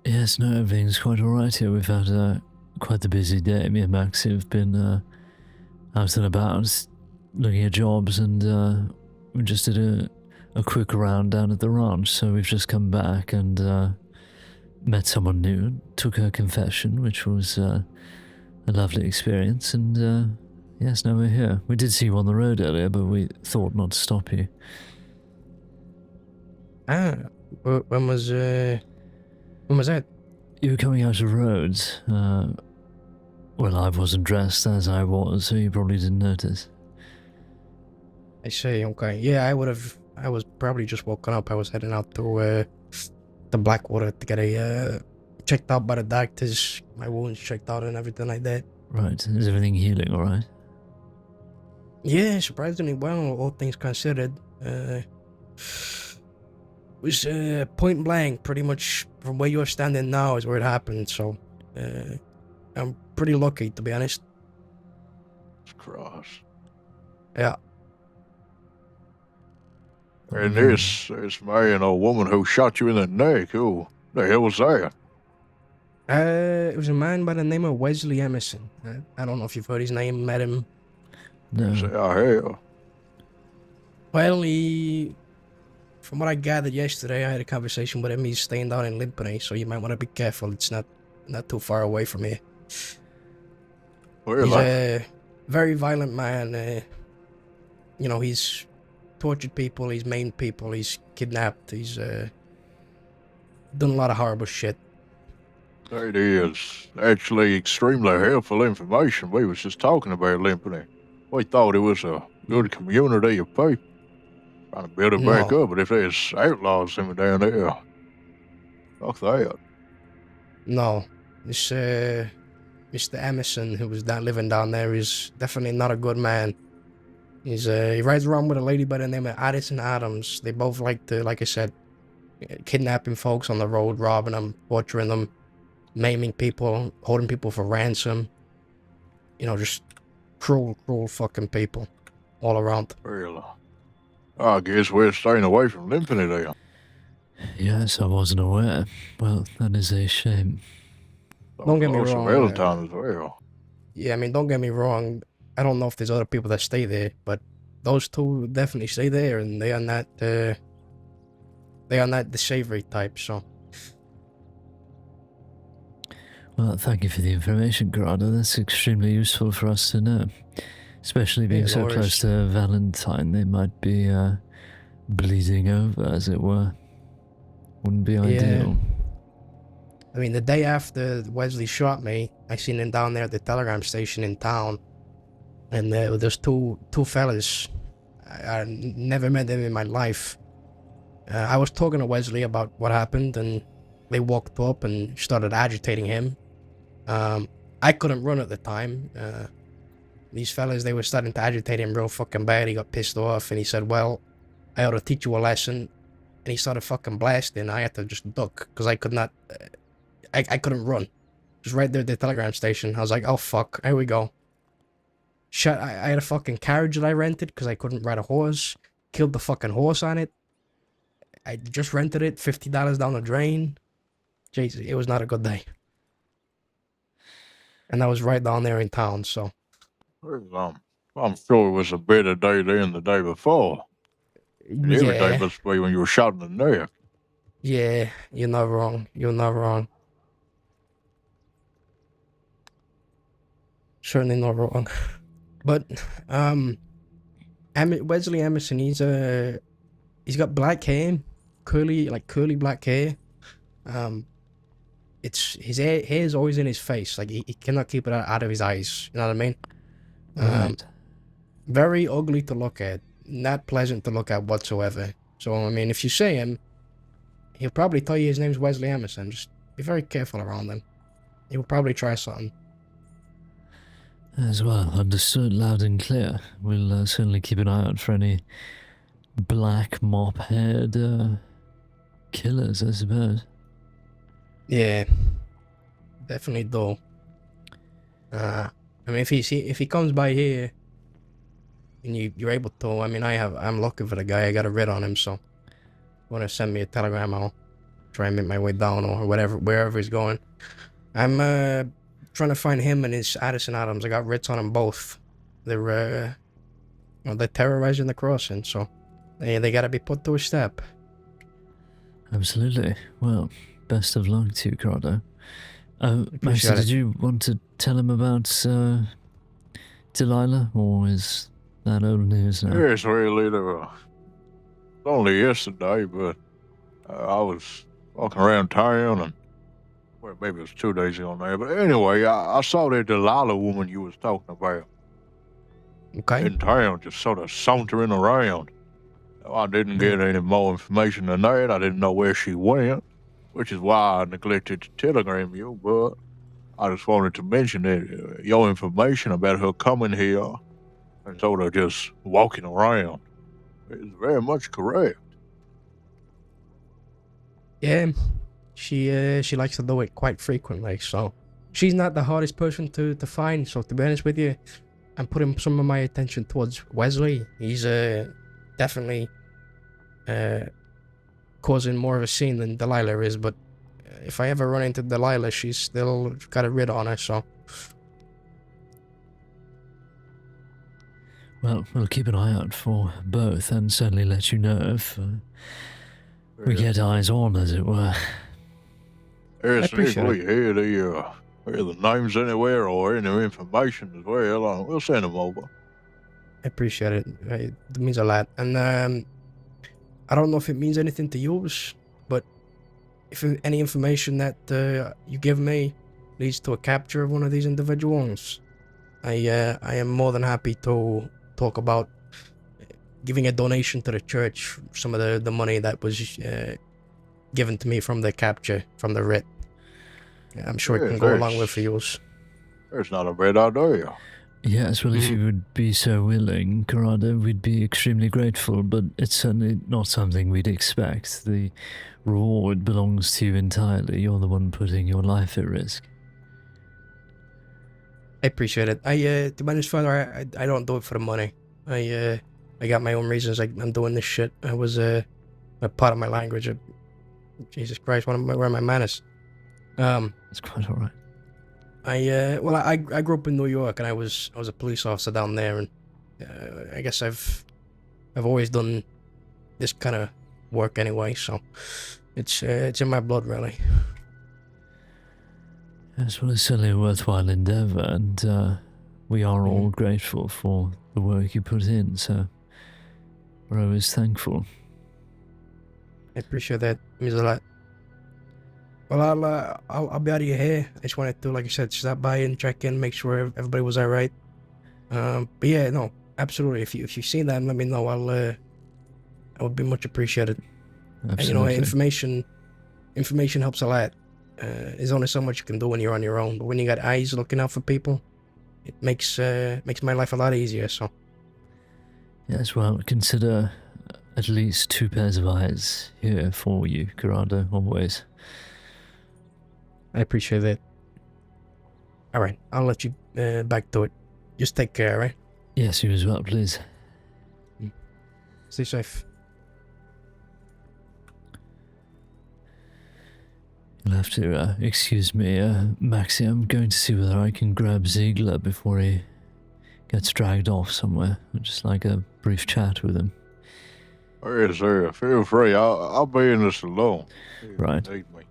Yes, no, everything's quite alright here. We've had quite a busy day. Me and Maxey have been out and about, looking at jobs, and we just did a quick round down at the ranch, so we've just come back and met someone new, took her confession, which was a lovely experience, and yes, now we're here. We did see you on the road earlier, but we thought not to stop you. Ah, when was that? You were coming out of Rhodes. Well, I wasn't dressed as I was, so you probably didn't notice. I see, okay. Yeah, I was probably just woken up. I was heading out through the Blackwater to get checked out by the doctors, my wounds checked out and everything like that. Right, is everything healing alright? Yeah, surprisingly well, all things considered. Was point blank, pretty much from where you're standing now is where it happened, so I'm pretty lucky, to be honest. Cross. Yeah. And this man or woman who shot you in the neck, who the hell was that? It was a man by the name of Wesley Emerson. I don't know if you've heard his name, met him. No. Say, I have. Well, from what I gathered yesterday, I had a conversation with him. He's staying down in Limpany, so you might want to be careful. It's not too far away from here. Well, he's a very violent man. You know, he's tortured people, he's maimed people, he's kidnapped, he's done a lot of horrible shit. That is actually extremely helpful information. We was just talking about Limpany. We thought it was a good community of people. Trying to build it back up, but if there's outlaws down there, fuck that. No, this Mr. Emerson, who was living down there, is definitely not a good man. He rides around with a lady by the name of Addison Adams. They both like to, like I said, kidnapping folks on the road, robbing them, torturing them, maiming people, holding people for ransom. You know, just cruel fucking people all around. Well, I guess we're staying away from Limpany there. Yes, I wasn't aware. Well, that is a shame. Don't get me wrong. Valentine as well. Yeah, I mean, don't get me wrong. I don't know if there's other people that stay there, but those two definitely stay there, and they are not the savory type. So, well, thank you for the information, Grada. That's extremely useful for us to know, especially being so close to Valentine. They might be bleeding over, as it were. Wouldn't be ideal. I mean, the day after Wesley shot me, I seen him down there at the telegram station in town. And there's two fellas. I never met them in my life. I was talking to Wesley about what happened, and they walked up and started agitating him. I couldn't run at the time. These fellas, they were starting to agitate him real fucking bad. He got pissed off, and he said, well, I ought to teach you a lesson. And he started fucking blasting. I had to just duck, because I could not... I couldn't run. Just right there at the telegram station. I was like, oh fuck, here we go. I had a fucking carriage that I rented because I couldn't ride a horse. killed the fucking horse on it. I just rented it, $50 down the drain. Jesus, it was not a good day. And I was right down there in town, so. I'm sure it was a better day than the day before. And every day Yeah, must be when you were shot in the neck. yeah, you're not wrong. You're not wrong. Certainly not wrong. But, Wesley Emerson, he's got black hair, curly black hair. It's his hair is always in his face, like he cannot keep it out of his eyes. You know what I mean? Right. Very ugly to look at, not pleasant to look at whatsoever. So I mean, if you see him, he'll probably tell you his name's Wesley Emerson. Just be very careful around him. He'll probably try something. As well, understood loud and clear. We'll certainly keep an eye out for any black mop-haired killers, I suppose. Yeah, definitely do. I mean, if he comes by here, and you're able to, I mean, I'm looking for the guy. I got a writ on him, so want to send me a telegram, I'll try and make my way down or wherever he's going. I'm trying to find him and his Addison Adams. I got writs on them both. They're terrorizing the crossing, so they got to be put to a step. Absolutely. Well, best of luck to you, Corrado. Maxey, did you want to tell him about Delilah, or is that old news now? Yes, really, only yesterday, but I was walking around town and, well, maybe it was 2 days ago now, but anyway, I saw that Delilah woman you was talking about. Okay. In town, just sort of sauntering around. I didn't get any more information than that. I didn't know where she went, which is why I neglected to telegram you, but I just wanted to mention that your information about her coming here and sort of just walking around is very much correct. Yeah, she likes to do it quite frequently, so she's not the hardest person to find. So to be honest with you, I'm putting some of my attention towards Wesley. He's definitely causing more of a scene than Delilah is, but if I ever run into Delilah, she's still got a writ on her, so. Well, we'll keep an eye out for both and certainly let you know if we get eyes on, as it were. Yes, if we hear the names anywhere or any information as well, we'll send them over. I appreciate it. It means a lot. And I don't know if it means anything to you, but if any information that you give me leads to a capture of one of these individuals, I am more than happy to talk about giving a donation to the church, some of the money that was given to me from the capture, from the writ. I'm sure it can go a long way for you. It's not a bad idea. Yes, well, if you would be so willing, Corrado, we'd be extremely grateful, but it's certainly not something we'd expect. The reward belongs to you entirely. You're the one putting your life at risk. I appreciate it. To be honest, Father, I don't do it for the money. I got my own reasons. I'm doing this shit. I was a part of my language. Jesus Christ, where are my manners? It's quite all right. I grew up in New York, and I was a police officer down there, and I guess I've always done this kind of work anyway. So it's in my blood, really. Yes, well, it's certainly a worthwhile endeavour, and we are all grateful for the work you put in, so we're always thankful. I appreciate that. It means a lot. Well, I'll be out of your hair. I just wanted to, like I said, stop by and check in, make sure everybody was alright. But yeah, no, absolutely. If you see that, let me know. I would be much appreciated. Absolutely. And, information helps a lot. There's only so much you can do when you're on your own, but when you got eyes looking out for people, it makes my life a lot easier. So. Yes, well, consider at least 2 pairs of eyes here for you, Corrado, always. I appreciate that. Alright, I'll let you back to it. Just take care, right? Yes, you as well, please. Stay safe. You'll have to excuse me, Maxey. I'm going to see whether I can grab Ziegler before he gets dragged off somewhere. I'd just like a brief chat with him. Yes, sir. Feel free. I'll be in the saloon. If you Right. need me.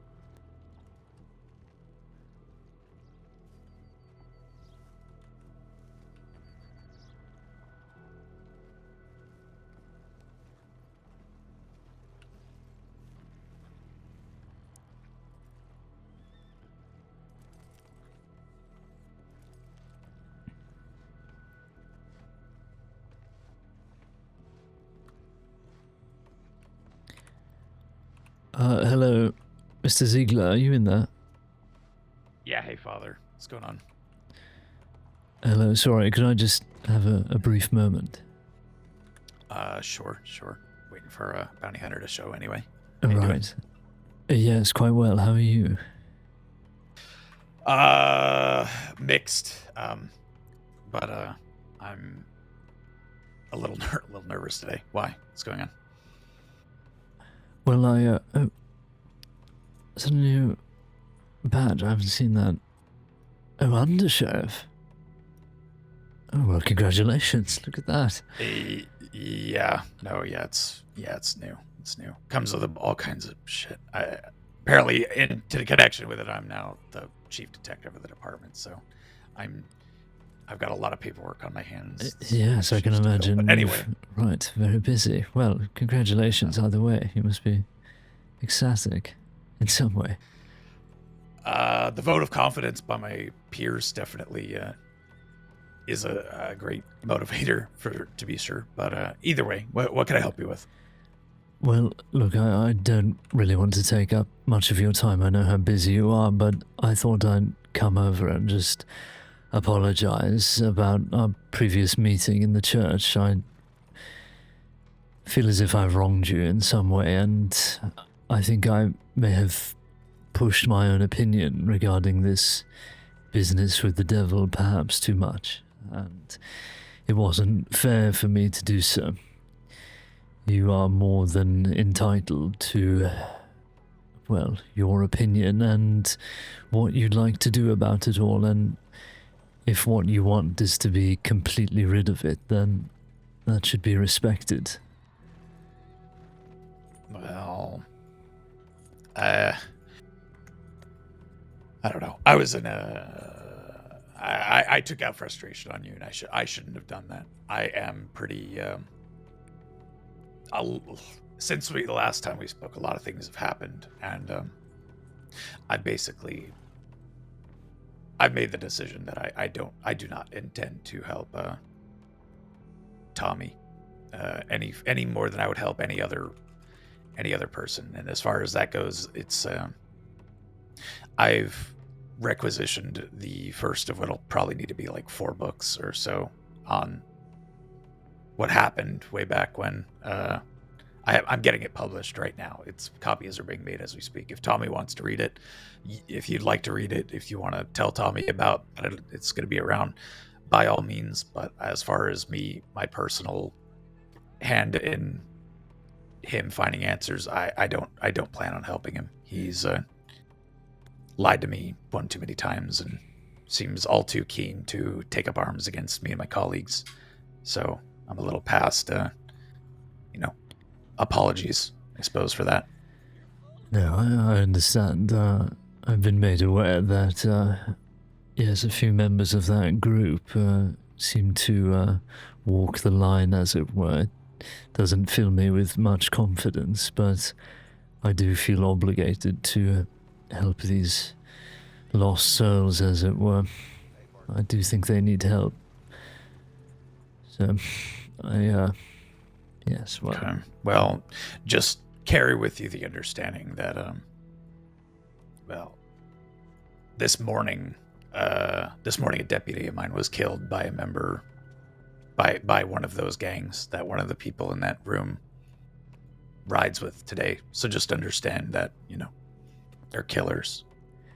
Hello, Mr. Ziegler, are you in there? Yeah, hey, Father. What's going on? Hello, sorry, could I just have a brief moment? Sure. Waiting for a bounty hunter to show anyway. How you doing? Right. Yes, quite well. How are you? Mixed. But I'm a little nervous today. Why? What's going on? Well, it's a new badge. I haven't seen that. Oh, undersheriff. Oh, well, congratulations. Look at that. Yeah. No, yeah, it's new. It's new. Comes with all kinds of shit. Apparently, into the connection with it, I'm now the chief detective of the department, so I've got a lot of paperwork on my hands. Yes, I can imagine. But anyway. Right, very busy. Well, congratulations either way. You must be ecstatic in some way. The vote of confidence by my peers definitely is a great motivator to be sure. But either way, what can I help you with? Well, look, I don't really want to take up much of your time. I know how busy you are, but I thought I'd come over and just apologize about our previous meeting in the church. I feel as if I've wronged you in some way, and I think I may have pushed my own opinion regarding this business with the devil perhaps too much, and it wasn't fair for me to do so. You are more than entitled to, well, your opinion and what you'd like to do about it all, and if what you want is to be completely rid of it, then that should be respected. Well, I don't know. I was in I took out frustration on you, and I shouldn't have done that. I am pretty. Since the last time we spoke, a lot of things have happened, and I've made the decision that I do not intend to help Tommy any more than I would help any other person. And as far as that goes, it's I've requisitioned the first of what'll probably need to be like 4 books or so on what happened way back when. I'm getting it published right now. Copies are being made as we speak. If Tommy wants to read it, if you'd like to read it, if you want to tell Tommy about it, it's going to be around, by all means. But as far as my personal hand in him finding answers, I don't plan on helping him. He's lied to me one too many times and seems all too keen to take up arms against me and my colleagues. So I'm a little past, apologies, I suppose, for that. No, I understand. I've been made aware that, yes, a few members of that group seem to walk the line, as it were. It doesn't fill me with much confidence, but I do feel obligated to help these lost souls, as it were. I do think they need help. So, yes, well... Okay. Well, just carry with you the understanding that, this morning a deputy of mine was killed by a member, by one of those gangs that one of the people in that room rides with today. So just understand that, they're killers.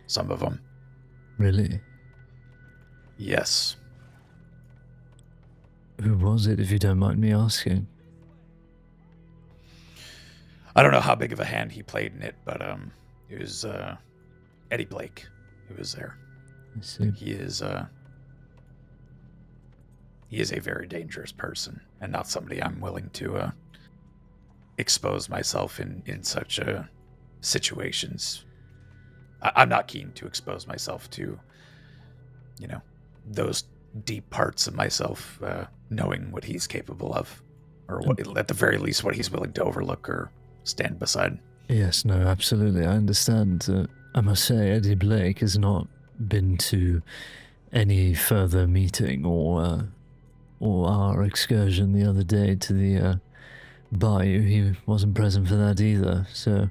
Some of them. Really? Yes. Who was it, if you don't mind me asking? I don't know how big of a hand he played in it, but it was Eddie Blake who was there. I see. He is a very dangerous person, and not somebody I'm willing to expose myself in such situations. I'm not keen to expose myself to, those deep parts of myself, knowing what he's capable of, or what, at the very least, what he's willing to overlook or stand beside. Yes, no, absolutely. I understand. I must say, Eddie Blake has not been to any further meeting or our excursion the other day to the bayou. He wasn't present for that either, so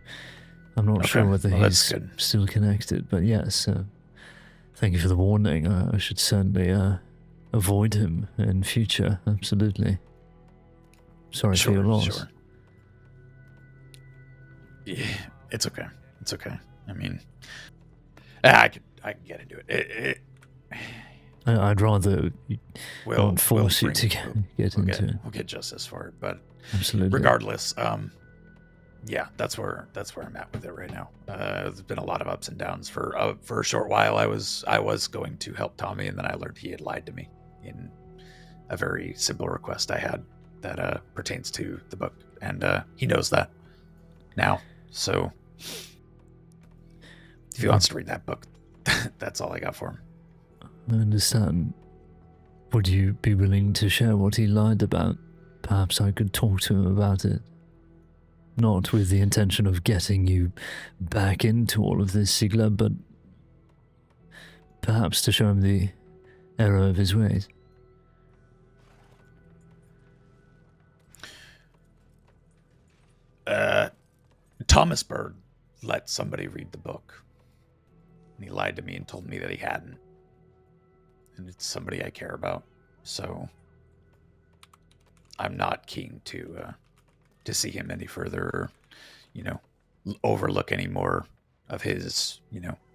I'm not sure whether he's still connected. But yes, thank you for the warning. I should certainly avoid him in future. Absolutely. Sorry for your loss. Sure. Yeah, it's okay. It's okay. I mean, I can get into it. I'd rather not force you to get into it. We'll get justice for it, but absolutely. Regardless, yeah, that's where I'm at with it right now. There's been a lot of ups and downs. For a short while, I was going to help Tommy, and then I learned he had lied to me in a very simple request I had that pertains to the book, and he knows that now. So if he wants to read that book, that's all I got for him. I understand. Would you be willing to share what he lied about? Perhaps I could talk to him about it. Not with the intention of getting you back into all of this, Sigla, but perhaps to show him the error of his ways. Thomas Bird let somebody read the book, and he lied to me and told me that he hadn't. And it's somebody I care about, so I'm not keen to see him any further, or, overlook any more of his,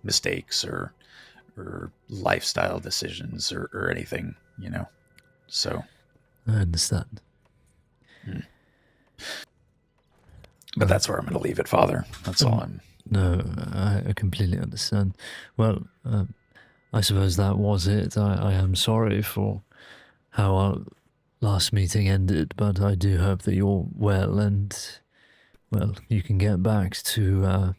mistakes or lifestyle decisions or anything, So I understand. But that's where I'm going to leave it, Father. That's all I'm... No, I completely understand. Well, I suppose that was it. I am sorry for how our last meeting ended, but I do hope that you're well and, well, you can get back to the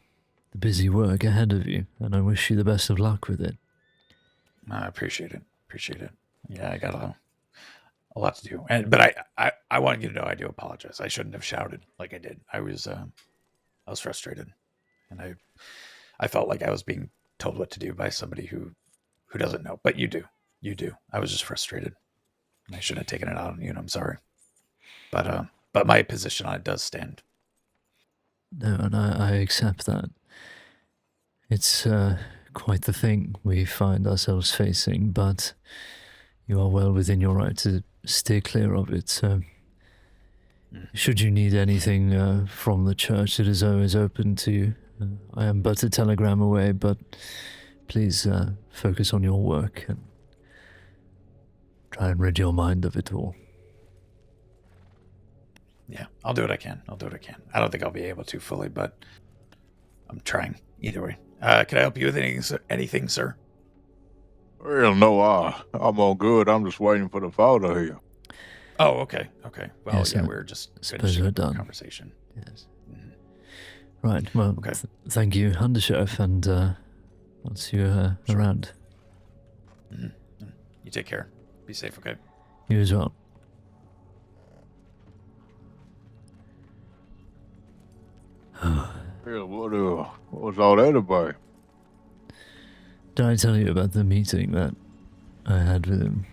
busy work ahead of you, and I wish you the best of luck with it. I appreciate it. Yeah, I got a lot to do. But I wanted you to know I do apologize. I shouldn't have shouted like I did. I was frustrated, and I felt like I was being told what to do by somebody who doesn't know. But you do. I was just frustrated. I shouldn't have taken it out on you, and I'm sorry. But my position on it does stand. No, and I accept that. It's quite the thing we find ourselves facing, but you are well within your right to steer clear of it. So, should you need anything from the church, it is always open to you. I am but a telegram away, but please focus on your work and try and rid your mind of it all. Yeah, I'll do what I can. I don't think I'll be able to fully, but I'm trying either way. Can I help you with anything, sir? Well, no, I'm all good. I'm just waiting for the photo here. Oh, okay. Well, yes, yeah, we're just suppose finishing we're the done. conversation. Yes. Right, well, Okay. Thank you, Undersheriff, and I'll see you around. You take care. Be safe, okay? You as well. Yeah, what was all that about? Did I tell you about the meeting that I had with him?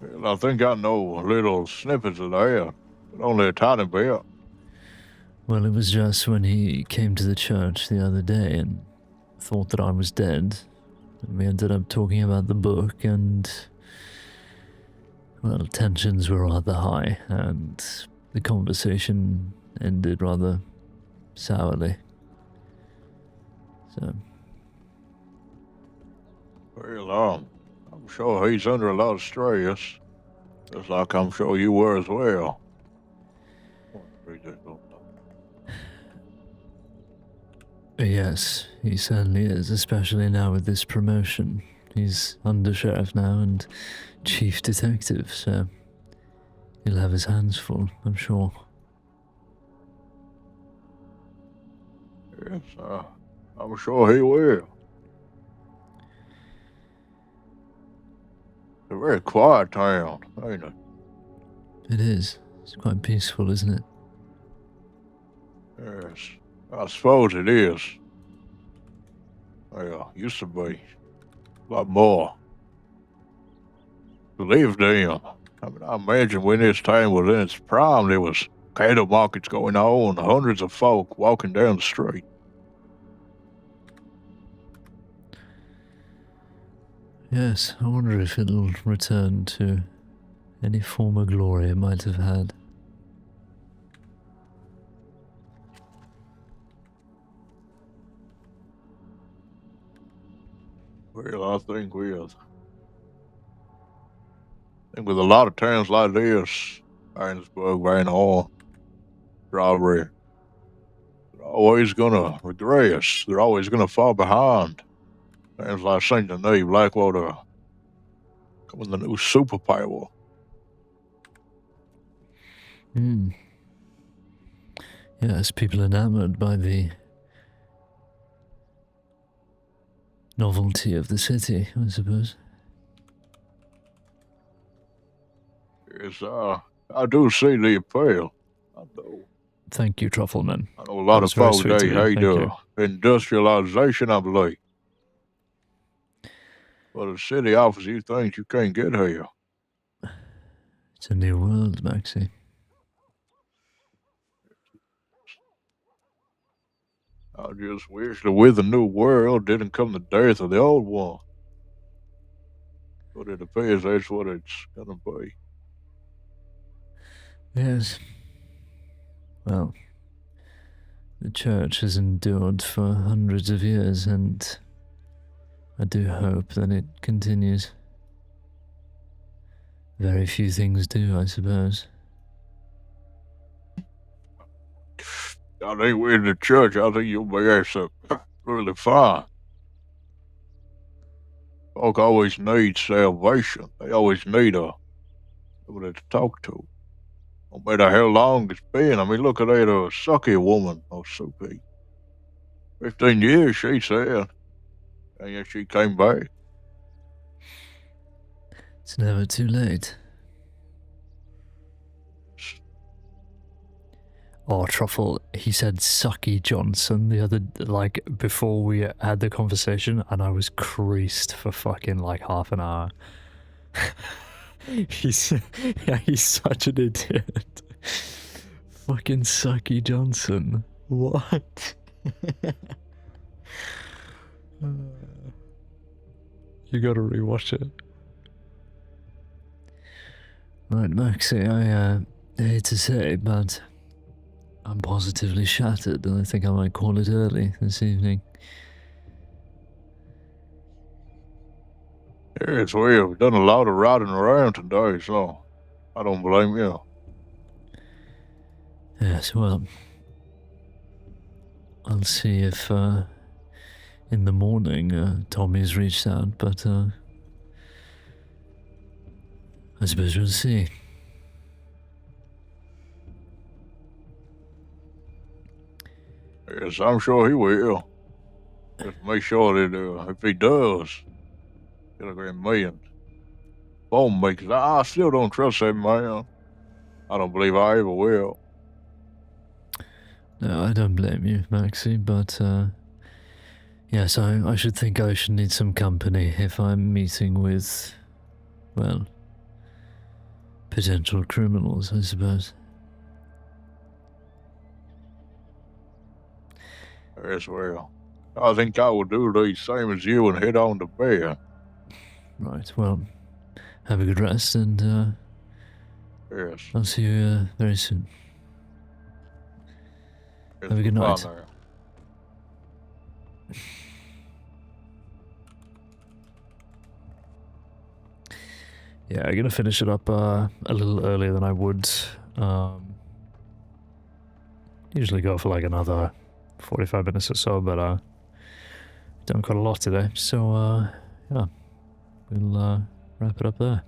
Well, I think I know little snippets of that, but only a tiny bit. Well, it was just when he came to the church the other day and thought that I was dead. And we ended up talking about the book and, well, tensions were rather high and the conversation ended rather sourly. So... Well, I'm sure he's under a lot of stress, just like I'm sure you were as well. Yes, he certainly is, especially now with this promotion. He's undersheriff now and chief detective, so he'll have his hands full, I'm sure. Yes, I'm sure he will. It's a very quiet town, ain't it? It is. It's quite peaceful, isn't it? Yes, I suppose it is. Well, used to be a lot more lived in. I mean, I imagine when this town was in its prime, there was cattle markets going on, hundreds of folk walking down the street. Yes, I wonder if it'll return to any former glory it might have had. Well, I think with a lot of towns like this, Harrisburg, Van Horn, Strawberry, they're always gonna regress. They're always gonna fall behind. Towns like St. Denis, Blackwater, becoming the new superpower. Hmm. Yes, people enamored by the novelty of the city, I suppose. Yes, I do see the appeal. I do. Thank you, Truffleman. I know a lot of very folks, sweet of they you. hate Thank you. industrialization, I believe. But the city offers you things you can't get here. It's a new world, Maxey. I just wish that with the new world didn't come the death of the old one. But it appears that's what it's gonna be. Yes. Well, the church has endured for hundreds of years, and I do hope that it continues. Very few things do, I suppose. I think with the church, I think you'll be absolutely fine. Folk always need salvation. They always need somebody to talk to. No matter how long it's been. I mean, look at that sucky woman, Suki. 15 years, she said. And yet she came back. It's never too late. Oh, Truffle, he said Sucky Johnson the other, before we had the conversation, and I was creased for fucking half an hour. he's such an idiot. Fucking Sucky Johnson. What? You gotta rewatch it. Right, Maxey, I hate to say, but I'm positively shattered, and I think I might call it early this evening. Yes, we've done a lot of riding around today, so I don't blame you. Yes, well, I'll see if in the morning Tommy's reached out, but I suppose we'll see. Yes, I'm sure he will. Just make sure that if he does, he'll agree with me and phone me, 'cause I still don't trust that man. I don't believe I ever will. No, I don't blame you, Maxey, but yes, I should think I should need some company if I'm meeting with, well, potential criminals, I suppose. Yes, well, I think I will do the same as you and head on to bed. Right, well, have a good rest, and yes, I'll see you very soon. yes, Have a good fine night. there. Yeah, I'm gonna finish it up a little earlier than I would usually go for like another 45 minutes or so, but done quite a lot today, so yeah, we'll wrap it up there.